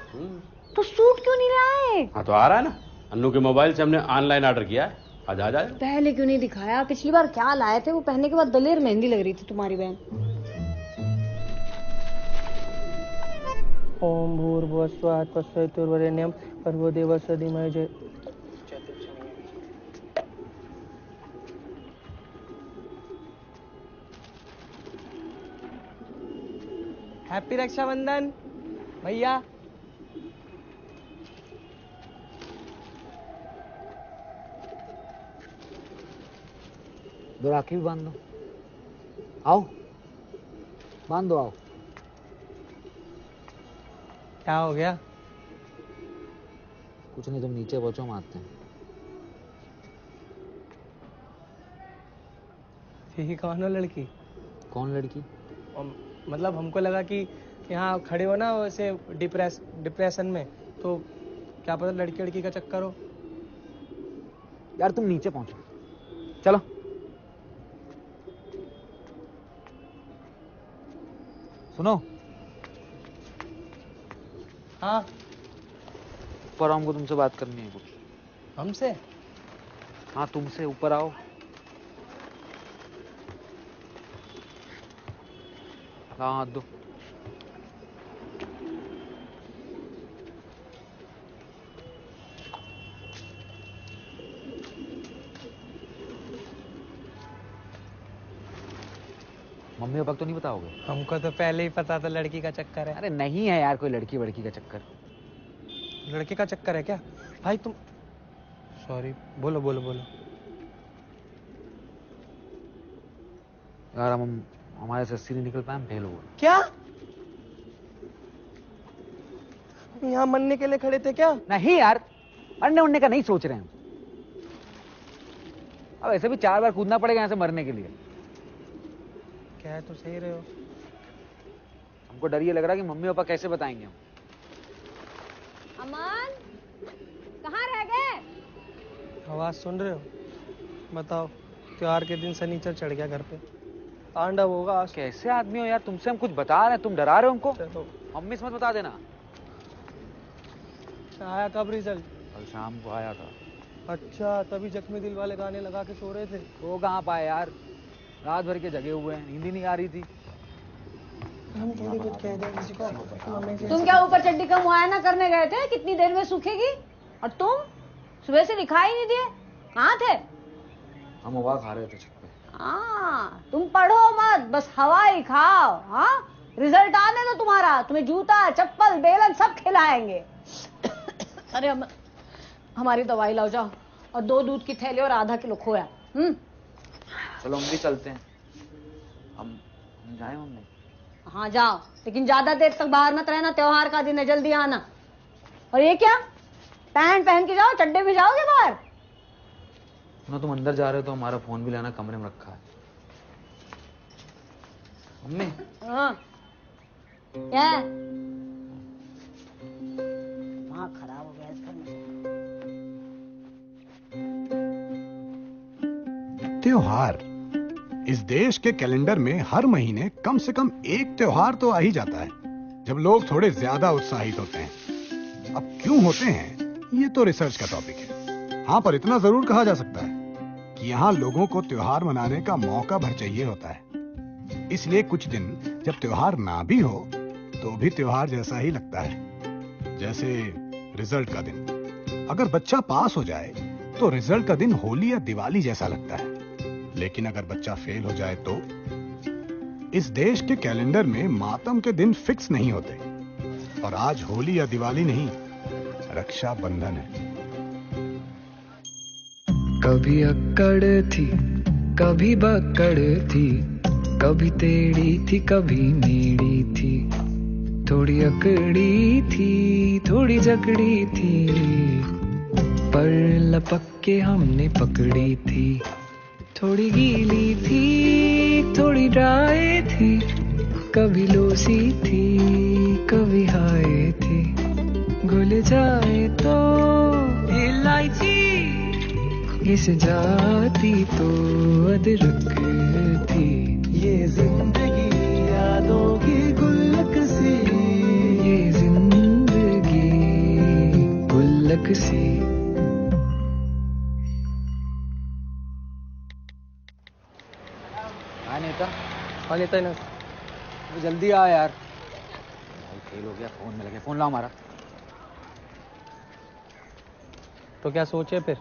तो सूट क्यों नहीं लाए? हाँ तो आ रहा है ना, अन्नू के मोबाइल से हमने ऑनलाइन ऑर्डर किया है, आज आ जाए। पहले क्यों नहीं दिखाया? पिछली बार क्या लाए थे, वो पहनने के बाद दलेर मेहंदी लग रही थी तुम्हारी बहन। ओम भूर्भुवः स्वः तत्सवितुर्वरेण्यं भर्गो देवस्य धीमहि जय। हैप्पी रक्षाबंधन भैया। दो राखी भी बांध दो। आओ बांध दो, आओ। क्या हो गया? कुछ नहीं, तुम नीचे पहुंचो, हम आते हैं। यही कौन हो लड़की? कौन लड़की? मतलब हमको लगा कि यहाँ खड़े हो ना वैसे डिप्रेशन में, तो क्या पता लड़की लड़की का चक्कर हो। यार तुम नीचे पहुंचो, चलो। सुनो। हाँ। ऊपर आओ, हमको तुमसे बात करनी है कुछ। हमसे? हाँ तुमसे, ऊपर आओ। हाँ हाथ दो। मम्मी पापा तो नहीं बताओगे? हमको तो पहले ही पता था लड़की का चक्कर है। अरे नहीं है यार, कोई लड़की वड़की का चक्कर। लड़के का चक्कर है क्या भाई? तुम सॉरी, बोलो बोलो बोलो। यार हम हमारे से 80 नहीं निकल पाए, हम फेल हो गए। क्या? यहाँ मरने के लिए खड़े थे क्या? नहीं यार, मरने उड़ने का नहीं सोच रहे हैं। अब ऐसे भी 4 बार कूदना पड़ेगा यहाँ से मरने के लिए। क्या है, तो सही रहे हो। हमको डर ये लग रहा है कि मम्मी पापा कैसे बताएंगे हम। अमन, कहाँ रह गए? आवाज सुन रहे हो? बताओ, त्योहार के दिन शनिचर चढ़ गया घर पे, तांडव होगा आज। कैसे आदमी हो यार, तुमसे हम कुछ बता रहे हैं, तुम डरा रहे हो हमको। चलो। मम्मी से मत बता देना। आया कब रिजल्ट? कल शाम को आया था। अच्छा, तभी जख्मी दिल वाले गाने लगा के सो रहे थे। वो कहाँ पाए यार, रात भर के जगे हुए हैं, नींद ही नहीं आ रही थी। हम थोड़ी कुछ कह दें किसी को। तुम क्या ऊपर चड्डी का मुआयना करने गए थे? कितनी देर में सूखेगी? और तुम सुबह से दिखाई नहीं दिए, कहाँ थे? हम हवा खा रहे थे छत पे। हाँ, तुम पढ़ो मत, बस हवा ही खाओ। हाँ, रिजल्ट आने दो तुम्हारा, तुम्हें जूता चप्पल बेलन सब खिलाएंगे। अरे हमारी दवाई लाओ जाओ, और 2 दूध की थैली और आधा किलो खोया। चलो हम भी चलते हैं। हम जाए मम्मी? हाँ जाओ, लेकिन ज्यादा देर तक बाहर मत रहना, त्योहार का दिन है, जल्दी आना। और ये क्या, पैंट पहन के जाओ, चड्डे में जाओगे बाहर? ना तुम अंदर जा रहे हो तो हमारा फोन भी लाना, कमरे में रखा है। मम्मी। हाँ क्या है? वहाँ खराब हो गया इस घर में। त्योहार इस देश के कैलेंडर में हर महीने कम से कम एक त्योहार तो आ ही जाता है, जब लोग थोड़े ज्यादा उत्साहित होते हैं। अब क्यों होते हैं, ये तो रिसर्च का टॉपिक है। हाँ, पर इतना जरूर कहा जा सकता है कि यहाँ लोगों को त्योहार मनाने का मौका भर चाहिए होता है। इसलिए कुछ दिन जब त्योहार ना भी हो तो भी त्योहार जैसा ही लगता है। जैसे रिजल्ट का दिन, अगर बच्चा पास हो जाए तो रिजल्ट का दिन होली या दिवाली जैसा लगता है, लेकिन अगर बच्चा फेल हो जाए तो इस देश के कैलेंडर में मातम के दिन फिक्स नहीं होते। और आज होली या दिवाली नहीं, रक्षाबंधन है। कभी अक्कड़ थी, कभी बक्कड़ थी, कभी टेढ़ी थी, कभी मेढ़ी थी, थोड़ी अकड़ी थी, थोड़ी जकड़ी थी, पर लपक के हमने पकड़ी थी। थोड़ी गीली थी, थोड़ी ड्राई थी, कभी लोसी थी, कभी हाय थी, घुल जाए तो इलायची, घिस जाती तो अदरक थी। ये जिंदगी याद यादों की गुल्लक सी, ये जिंदगी गुल्लक सी। हाँ नेता, हाँ नेता ना, जल्दी आ यार। भाई फेल हो गया, फोन में लगे। फोन लाओ हमारा। तो क्या सोचे फिर?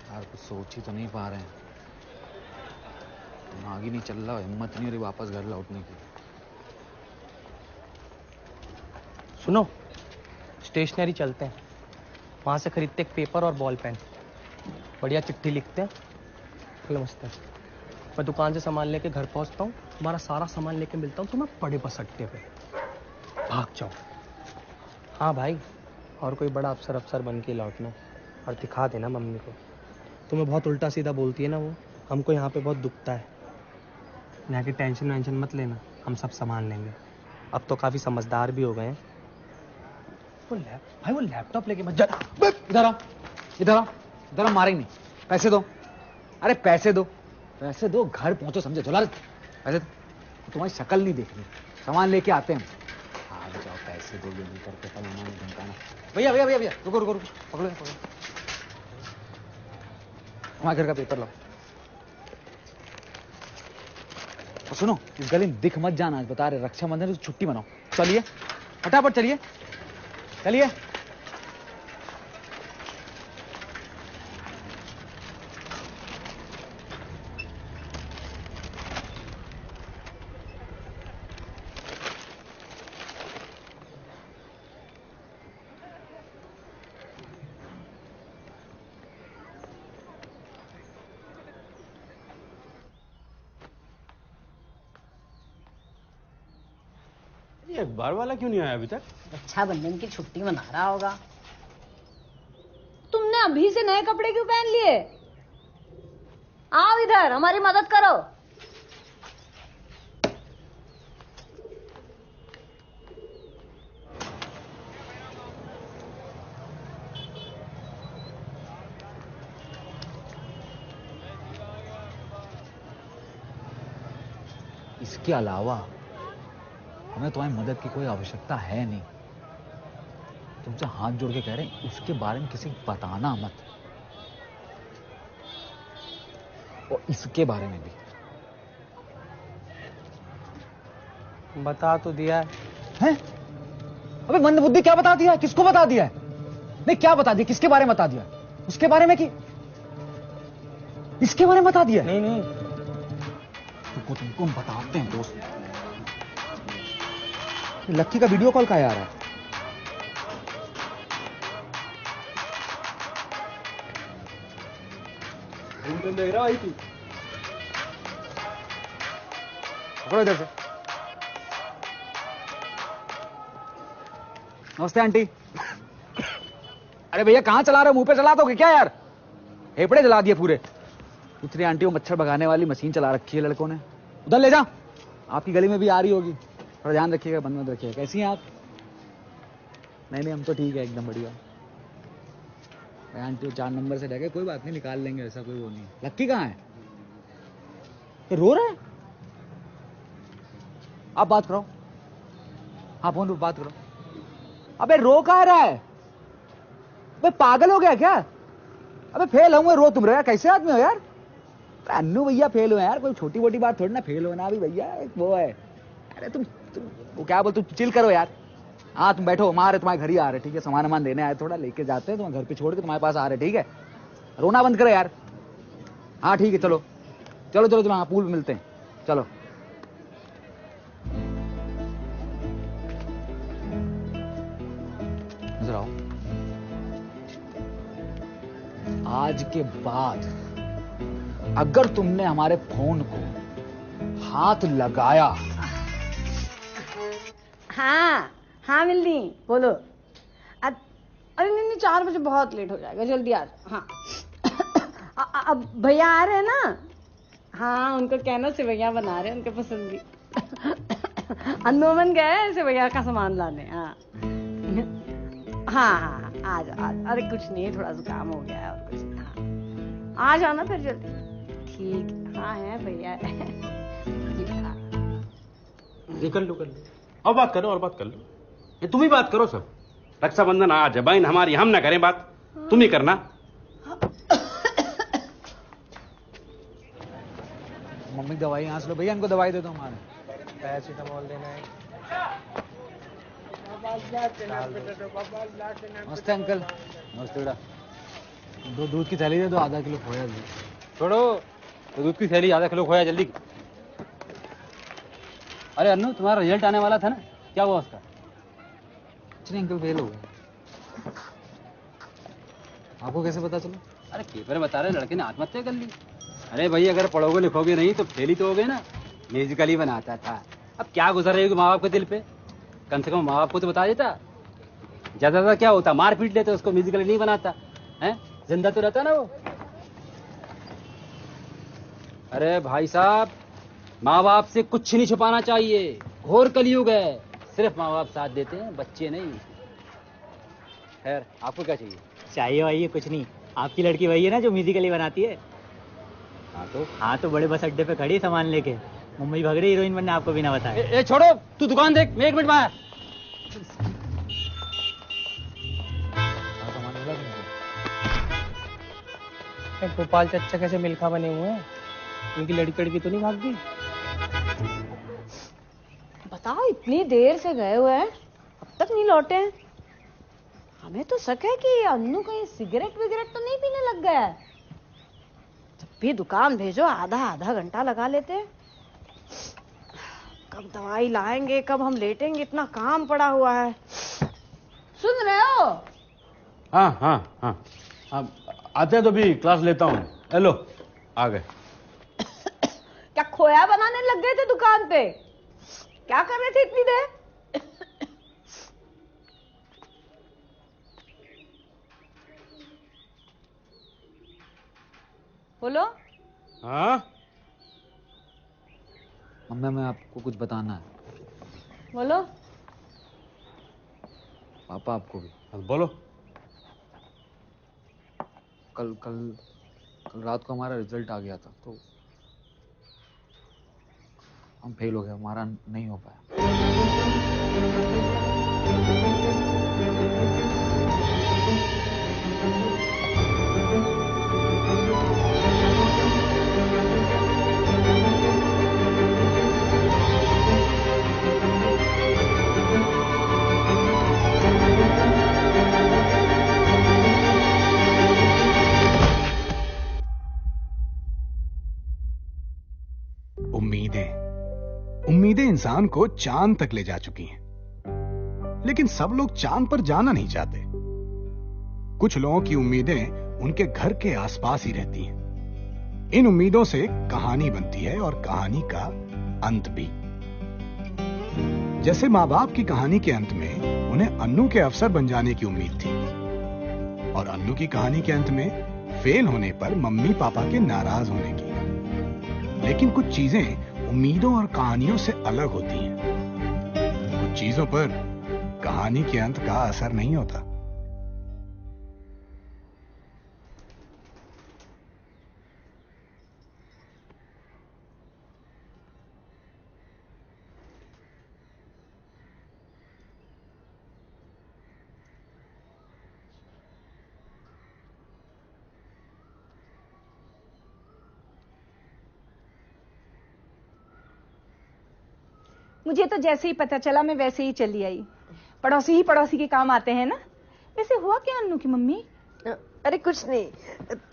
यार कुछ सोच ही तो नहीं पा रहे हैं, दिमाग ही नहीं चल रहा, हिम्मत नहीं हो रही वापस घर लौटने की। सुनो, स्टेशनरी चलते हैं, वहां से खरीदते एक पेपर और बॉल पेन, बढ़िया चिट्ठी लिखते हैं, नमस्ते। मैं दुकान से सामान लेके घर पहुंचता हूँ, तुम्हारा सारा सामान लेके मिलता हूँ, तुम्हें पड़े बसट्टे पे भाग जाओ। हाँ भाई, और कोई बड़ा अफसर बन के लौटना और दिखा देना मम्मी को। तुम्हें बहुत उल्टा सीधा बोलती है ना वो, हमको यहाँ पे बहुत दुखता है। यहाँ की टेंशन वेंशन मत लेना, हम सब संभाल लेंगे। अब तो काफी समझदार भी हो गए हैं। वो लैपटॉप लेके मत जा। इधर आओ, इधर आओ, इधर आओ, मारेंगे नहीं। पैसे दो, अरे पैसे दो, पैसे दो, घर पहुंचो समझे। झोला पैसे दो, तुम्हारी शक्ल नहीं देखनी, सामान लेके आते हैं हम। आ जाओ, पैसे दो, ये नहीं करके फलाना नहीं ढमकाना। भैया भैया भैया भैया, रुको रुको रुको, पकड़ो पकड़ो, हमारे घर का पेपर लाओ। और सुनो, इस गली में दिख मत जाना, आज बता रहे रक्षाबंधन की छुट्टी मनाओ। चलिए फटाफट चलिए, चलिए। ये अखबार वाला क्यों नहीं आया अभी तक? रक्षाबंधन की छुट्टी मना रहा होगा। तुमने अभी से नए कपड़े क्यों पहन लिए? आओ इधर, हमारी मदद करो। इसके अलावा हमें तुम्हारी मदद की कोई आवश्यकता है नहीं। तुमसे हाथ जोड़ के कह रहे हैं, उसके बारे में किसी को बताना मत, और इसके बारे में भी। बता तो दिया है? अबे मंदबुद्धि, क्या बता दिया? किसको बता दिया है? नहीं, क्या बता दिया? किसके बारे में बता दिया? उसके बारे में कि इसके बारे में बता दिया? नहीं नहीं, तुमको हम बताते हैं दोस्त। लक्की का वीडियो कॉल का आ रहा है। देख रहा है तू? पकड़ो इधर से। नमस्ते आंटी। अरे भैया कहाँ चला रहे हो? मुंह पे चला दोगे क्या यार? फेफड़े जला दिए पूरे। दूसरी आंटी वो मच्छर भगाने वाली मशीन चला रखी है लड़कों ने, उधर ले जा। आपकी गली में भी आ रही होगी, थोड़ा ध्यान रखिएगा, बंद मत रखिएगा। कैसी हैं आप? नहीं हम तो ठीक है, एकदम बढ़िया। आंटी 4 नंबर से ढके, कोई बात नहीं, निकाल लेंगे, ऐसा कोई वो नहीं। लक्की कहाँ है? ये रो रहा है? आप बात करो। हाँ फोन पे बात करो। अबे रो कहाँ रहा है? अबे पागल हो गया क्या? अबे फेल होंगे, रो तुम रहे? कैसे आदमी हो यार? अन्नू भैया फेल हुए यार, कोई छोटी मोटी बात थोड़ी ना, फेल होना भी भैया एक वो है। अरे तुम वो क्या बोल, तुम चिल करो यार। हाँ तुम बैठो, हमारे तुम्हारे घर ही आ रहे, ठीक है? सामान देने आए, थोड़ा लेके जाते हैं, तुम्हारे घर पे छोड़ के तुम्हारे पास आ रहे, ठीक है? रोना बंद करो यार। हाँ ठीक है, चलो चलो चलो चलो, हाँ पूल में मिलते हैं, चलो। नजर आओ, आज के बाद अगर तुमने हमारे फोन को हाथ लगाया। हाँ हाँ मिलनी, बोलो। अरे नहीं 4 बजे बहुत लेट हो जाएगा, जल्दी आ जाओ। हाँ अब भैया आ रहे हैं ना? हाँ उनको कहना सेवैया बना रहे हैं, उनके पसंद की। अनोमन गए हैं सेवैया का सामान लाने। हाँ हाँ हाँ आ जाओ। अरे कुछ नहीं, थोड़ा जुकाम हो गया है और कुछ नहीं। हाँ आ जाना फिर जल्दी। ठीक, हाँ है भैया। कर लो और बात करो और बात कर लो। ये तुम ही बात करो सब। रक्षाबंधन आज है, बहन हमारी, हम ना करें बात, तुम ही करना। मम्मी दवाई यहाँ से लो भैया, इनको दवाई दे दो हमारे। पैरासीटामोल देना है। नमस्ते अंकल। नमस्ते बेटा। दो दूध की थैली दे दो, आधा किलो खोया दे। छोड़ो, तो दूध की थैली आधा किलो खोया जल्दी। अरे अन्नू, तुम्हारा रिजल्ट आने वाला था ना, क्या हुआ उसका? कुछ नहीं अंकल, फेल हो गया। आपको कैसे पता चला? अरे पेपर बता रहे लड़के ने आत्महत्या कर ली। अरे भाई, अगर पढ़ोगे लिखोगे नहीं तो फेल ही तो हो गए ना। म्यूजिकली बनाता था, अब क्या गुजर रही होगी माँ बाप के दिल पे। कम से कम माँ बाप को तो बता देता। ज्यादा क्या होता, मार पीट लेते, उसको म्यूजिकली नहीं बनाता है, जिंदा तो रहता ना वो। अरे भाई साहब, माँ बाप से कुछ नहीं छुपाना चाहिए। घोर कलयुग है, सिर्फ माँ बाप साथ देते हैं, बच्चे नहीं। खैर, आपको क्या चाहिए? चाहिए वाइए कुछ नहीं। आपकी लड़की वही है ना जो म्यूजिकली बनाती है? हाँ तो बड़े बस अड्डे पे खड़ी सामान लेके। मुंबई भाग रही हीरोइन बनने, आपको बिना बताए। ए छोड़ो, तू दुकान देख, मैं 1 मिनट में आया। गोपाल चच्चा कैसे मिल्खा बने हुए हैं, उनकी लड़की तो नहीं भाग गई? बताओ, इतनी देर से गए हुए हैं, अब तक नहीं लौटे हैं। हमें तो शक है कि अन्नू कहीं सिगरेट विगरेट तो नहीं पीने लग गया है। जब भी दुकान भेजो आधा आधा घंटा लगा लेते हैं। कब दवाई लाएंगे, कब हम लेटेंगे, इतना काम पड़ा हुआ है। सुन रहे हो? हाँ हाँ हाँ, अब आते हैं तो भी क्लास लेता हूँ। हेलो, आ गए। क्या खोया बनाने लग गए थे दुकान पे? क्या कर रहे थे इतनी देर? बोलो। हाँ मम्मी, मैं आपको कुछ बताना है। बोलो। पापा आपको भी। बोलो। कल कल कल रात को हमारा रिजल्ट आ गया था, तो हम फेल हो गए, हमारा नहीं हो पाया। उम्मीदें इंसान को चांद तक ले जा चुकी हैं, लेकिन सब लोग चांद पर जाना नहीं चाहते। कुछ लोगों की उम्मीदें उनके घर के आसपास ही रहती हैं। इन उम्मीदों से कहानी बनती है, और कहानी का अंत भी। जैसे माँ बाप की कहानी के अंत में उन्हें अन्नू के अफसर बन जाने की उम्मीद थी, और अन्नू की कहानी के अंत में फेल होने पर मम्मी पापा के नाराज होने की। लेकिन कुछ चीजें उम्मीदों और कहानियों से अलग होती हैं। कुछ चीजों पर कहानी के अंत का असर नहीं होता। मुझे तो जैसे ही पता चला मैं वैसे ही चली आई। पड़ोसी ही पड़ोसी के काम आते हैं ना। वैसे हुआ क्या अन्नू की मम्मी? अरे कुछ नहीं,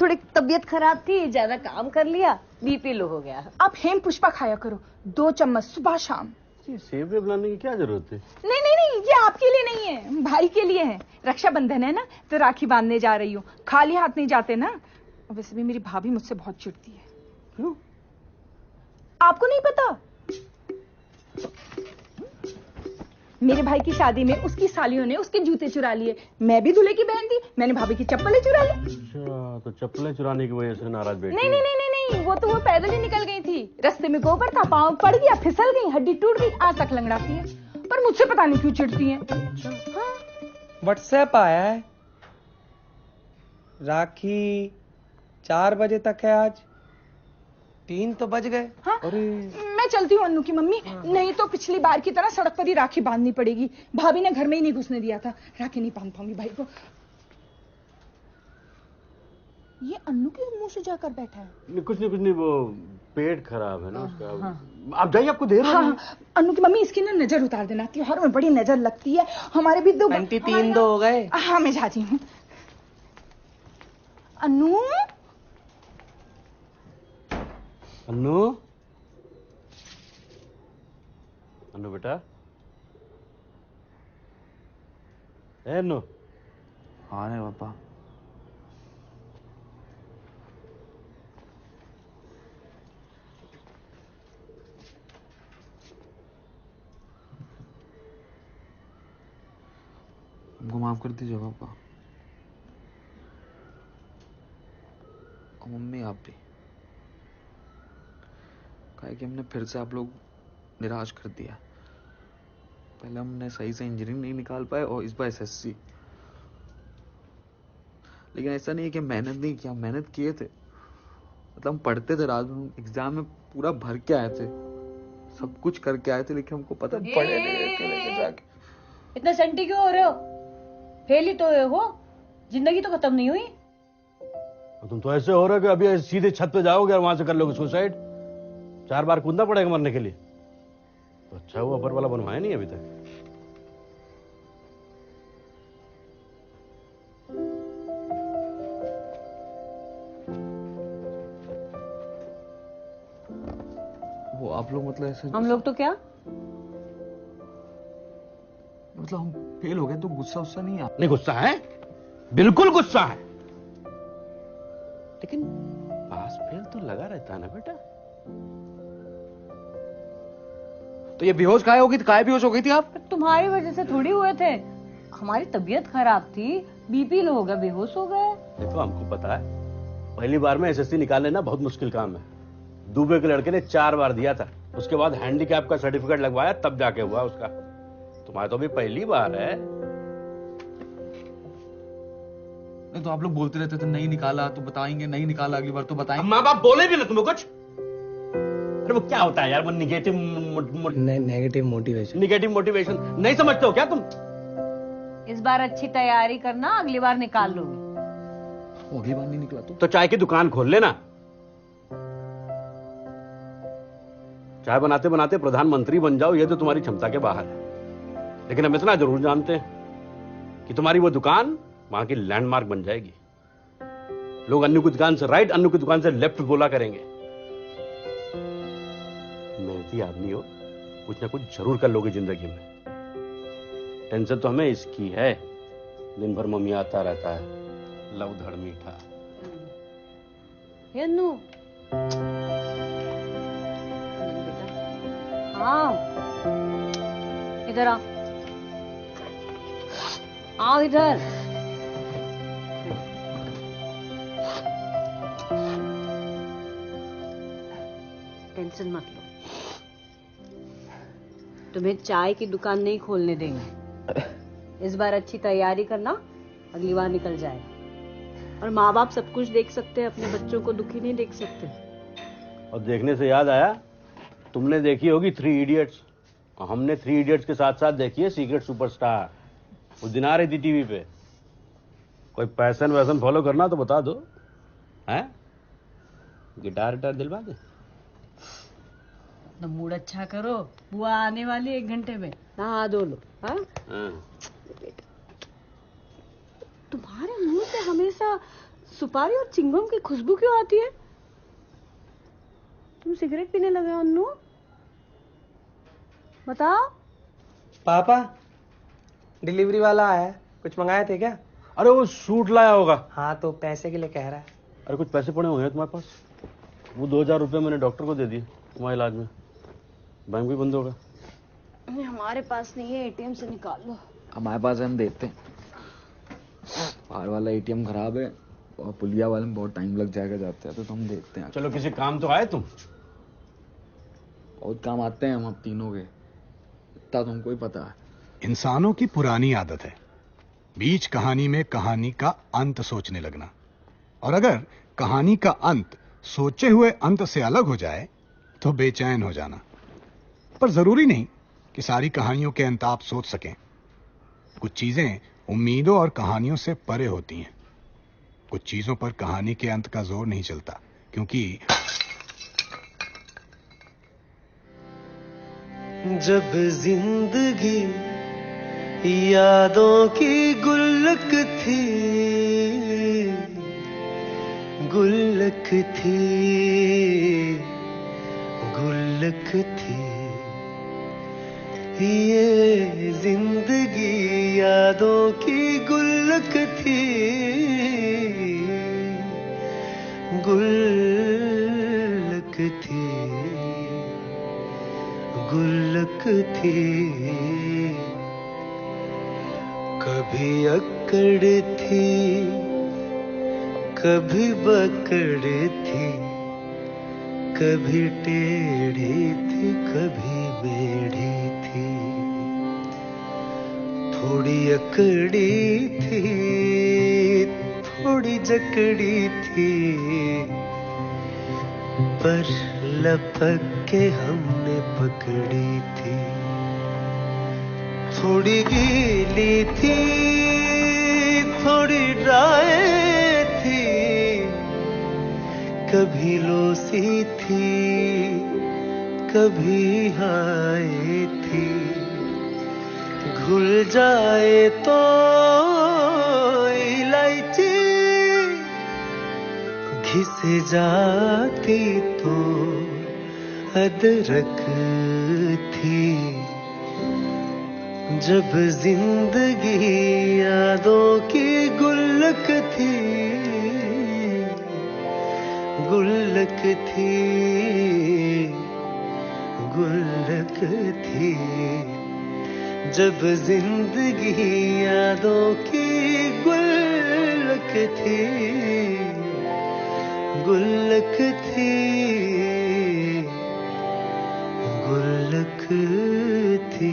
थोड़ी तबीयत खराब थी, ज्यादा काम कर लिया, बीपी लो हो गया। आप हेम पुष्पा खाया करो, 2 चम्मच सुबह शाम। सेब बनाने की क्या जरूरत है? नहीं नहीं नहीं, ये आपके लिए नहीं है, भाई के लिए है। रक्षाबंधन है ना, तो राखी बांधने जा रही हूँ, खाली हाथ नहीं जाते ना। वैसे भी मेरी भाभी मुझसे बहुत चिढ़ती है। क्यों? आपको नहीं पता? मेरे भाई की शादी में उसकी सालियों ने उसके जूते चुरा लिए। मैं भी दूल्हे की बहन थी, मैंने भाभी की चप्पलें चुरा ली। अच्छा, तो चप्पलें चुराने की वजह से नाराज बैठी? नहीं नहीं नहीं नहीं नहीं, वो तो वो पैदल ही निकल गई थी। रास्ते में गोबर था, पाँव पड़ गया, फिसल गई, हड्डी टूट गई, आज तक लंगड़ाती है। पर मुझसे पता नहीं क्यों चिढ़ती है। हाँ। व्हाट्सएप आया है, राखी 4 बजे तक है आज। 3 तो बज गए। हाँ? अरे मैं चलती हूँ अन्नू की मम्मी, नहीं तो पिछली बार की तरह सड़क पर ही राखी बांधनी पड़ेगी। भाभी ने घर में ही नहीं घुसने दिया था, राखी नहीं बांध पाऊंगी भाई को। ये अन्नू के मुंह से जाकर बैठा है। नहीं, कुछ नहीं, वो पेट खराब है ना उसका। आप जाइए, आपको देर हो रही है। अन्नू की मम्मी इसकी ना नजर उतार देना, त्योहार में बड़ी नजर लगती है। हमारे भी 2 आंटी 3 हो गए। हाँ मैं जाती हूँ। अन्नू अन्नू अन्नू बेटा, ए अन्नू। हाँ रे पापा। हमको माफ कर दीजिए पापा। और मम्मी आप भी। काहे कि हमने फिर से आप लोग निराश कर दिया। पहले हमने सही से इंजीनियरिंग नहीं निकाल पाए और इस बार एसएससी। लेकिन ऐसा नहीं है कि मेहनत नहीं किया, मेहनत किए थे। मतलब हम पढ़ते थे रात में, एग्जाम में पूरा भर के आए थे, सब कुछ करके आए थे, लेकिन हमको पता पढ़े नहीं लेके जाके। इतना सेंटी क्यों हो रहे हो? फेल ही तो हो, जिंदगी तो खत्म नहीं हुई। तुम तो ऐसे हो रहे हो कि अभी सीधे छत पे जाओगे और वहां से कर लोगे सुसाइड। 4 बार कूदना पड़ेगा मरने के लिए। तो अच्छा हुआ ऊपर वाला बनवाया नहीं अभी तक। वो आप लोग मतलब ऐसे। हम लोग तो क्या, मतलब हम फेल हो गए तो गुस्सा नहीं आता? नहीं, गुस्सा है, बिल्कुल गुस्सा है, लेकिन पास फेल तो लगा रहता है ना बेटा। तो ये बेहोश काहे हो गई थी? काहे बेहोश हो गई थी आप? तुम्हारी वजह से थोड़ी हुए थे, हमारी तबीयत खराब थी, बीपी लो हो गया, बेहोश हो गए। देखो हमको पता है, पहली बार में एसएससी निकालने ना बहुत मुश्किल काम है। दुबे के लड़के ने 4 बार दिया था, उसके बाद हैंडीकैप का सर्टिफिकेट लगवाया तब जाके हुआ उसका। तुम्हारा तो अभी पहली बार है। नहीं तो आप लोग बोलते रहते थे नहीं निकाला तो बताएंगे, नहीं निकाला अगली बार तो बताएंगे। माँ बाप बोले भी ना तुम्हें कुछ? अरे वो क्या होता है यार, वो नेगेटिव मोटिवेशन। नेगेटिव मोटिवेशन नहीं समझते हो क्या तुम? इस बार अच्छी तैयारी करना, अगली बार निकाल लोगे। अगली बार नहीं निकला तो चाय की दुकान खोल लेना। चाय बनाते बनाते प्रधानमंत्री बन जाओ, ये तो तुम्हारी क्षमता के बाहर है। लेकिन हम इतना जरूर जानते हैं कि तुम्हारी वो दुकान वहां की लैंडमार्क बन जाएगी। लोग अन्नू की दुकान से राइट, अन्नू की दुकान से लेफ्ट बोला करेंगे। मेहनती आदमी हो, कुछ ना कुछ जरूर कर लोगे जिंदगी में। टेंशन तो हमें इसकी है, दिन भर मम्मी आता रहता है, लव धड़ मीठा। अन्नू, हाँ इधर आओ इधर। टेंशन मत लो, तुम्हें चाय की दुकान नहीं खोलने देंगे। इस बार अच्छी तैयारी करना, अगली बार निकल जाएगा। और माँ बाप सब कुछ देख सकते हैं, अपने बच्चों को दुखी नहीं देख सकते। और देखने से याद आया, तुमने देखी होगी 3 इडियट्स, और हमने 3 इडियट्स के साथ साथ देखी है सीक्रेट सुपरस्टार। उस दिन आ रही थी टीवी पे। कोई पैशन वैसन फॉलो करना तो बता दो, हैं? गिटार दिलवा दे। तो मूड अच्छा करो, बुआ आने वाली 1 घंटे में, नहा धो लो। हाँ? तुम्हारे मुंह से हमेशा सुपारी और चिंगम की खुशबू क्यों आती है? तुम सिगरेट पीने लगे हो अन्नू? बताओ। पापा, डिलीवरी वाला आया है, कुछ मंगाए थे क्या? अरे वो सूट लाया होगा। हाँ तो पैसे के लिए कह रहा है। अरे कुछ पैसे पड़े हुए हैं तुम्हारे पास? वो 2000 रुपये मैंने डॉक्टर को दे दिए तुम्हारे इलाज में। बैंक भी बंद होगा। हमारे पास नहीं है, एटीएम से निकाल लो। हमारे पास हम देते हैं। बाहर वाला एटीएम खराब है और पुलिया वाले में बहुत टाइम लग जाएगा जाते हैं, तो हम देखते हैं। चलो किसी काम तो आए तुम। बहुत काम आते हैं हम अब तीनों के, इतना तुमको ही पता है। इंसानों की पुरानी आदत है बीच कहानी में कहानी का अंत सोचने लगना, और अगर कहानी का अंत सोचे हुए अंत से अलग हो जाए तो बेचैन हो जाना। पर जरूरी नहीं कि सारी कहानियों के अंत आप सोच सकें। कुछ चीजें उम्मीदों और कहानियों से परे होती हैं। कुछ चीजों पर कहानी के अंत का जोर नहीं चलता, क्योंकि जब जिंदगी यादों की गुल्लक थी, गुल्लक थी, गुल्लक थी, ये जिंदगी यादों की गुल्लक थी, गुल्लक थी, गुल्लक थी। कभी अक्कड़ थी, कभी बकड़ थी, कभी टेढ़ी थी, कभी मेढ़ी थी, थोड़ी अकड़ी थी, थोड़ी जकड़ी थी, पर लपक के हमने पकड़ी थी। थोड़ी गीली थी, थोड़ी ड्राई थी, कभी लोसी थी, कभी हाय थी, घुल जाए तो इलायची, घिस जाती तो अदरक थी। जब जिंदगी यादों की गुल्लक थी, गुल्लक थी, गुल्लक थी। जब जिंदगी यादों की गुल्लक थी, गुल्लक थी, गुल्लक थी।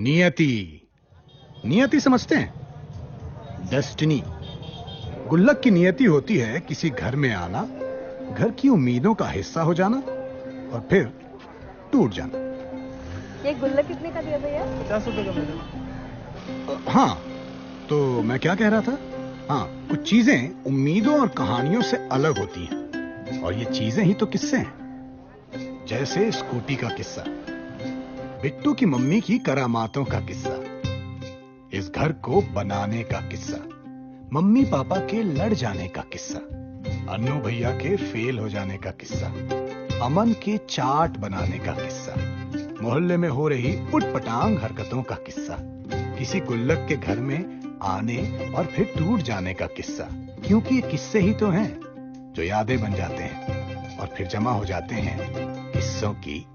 नियति, नियति समझते हैं? डेस्टिनी। गुल्लक की नियति होती है किसी घर में आना, घर की उम्मीदों का हिस्सा हो जाना और फिर टूट जाना। ये गुल्लक कितने का दिया भैया? 50 रुपए का मैडम। हाँ, तो मैं क्या कह रहा था? हाँ, कुछ चीजें उम्मीदों और कहानियों से अलग होती हैं, और ये चीजें ही तो किस्से हैं। जैसे स्कूटी का किस्सा, बिट्टू की मम्मी की करामातों का किस्सा, इस घर को बनाने का किस्सा, मम्मी पापा के लड़ जाने का किस्सा, अन्नू भैया के फेल हो जाने का किस्सा, अमन के चाट बनाने का किस्सा, मोहल्ले में हो रही उटपटांग हरकतों का किस्सा, किसी गुल्लक के घर में आने और फिर टूट जाने का किस्सा। क्योंकि ये किस्से ही तो हैं जो यादें बन जाते हैं और फिर जमा हो जाते हैं किस्सों की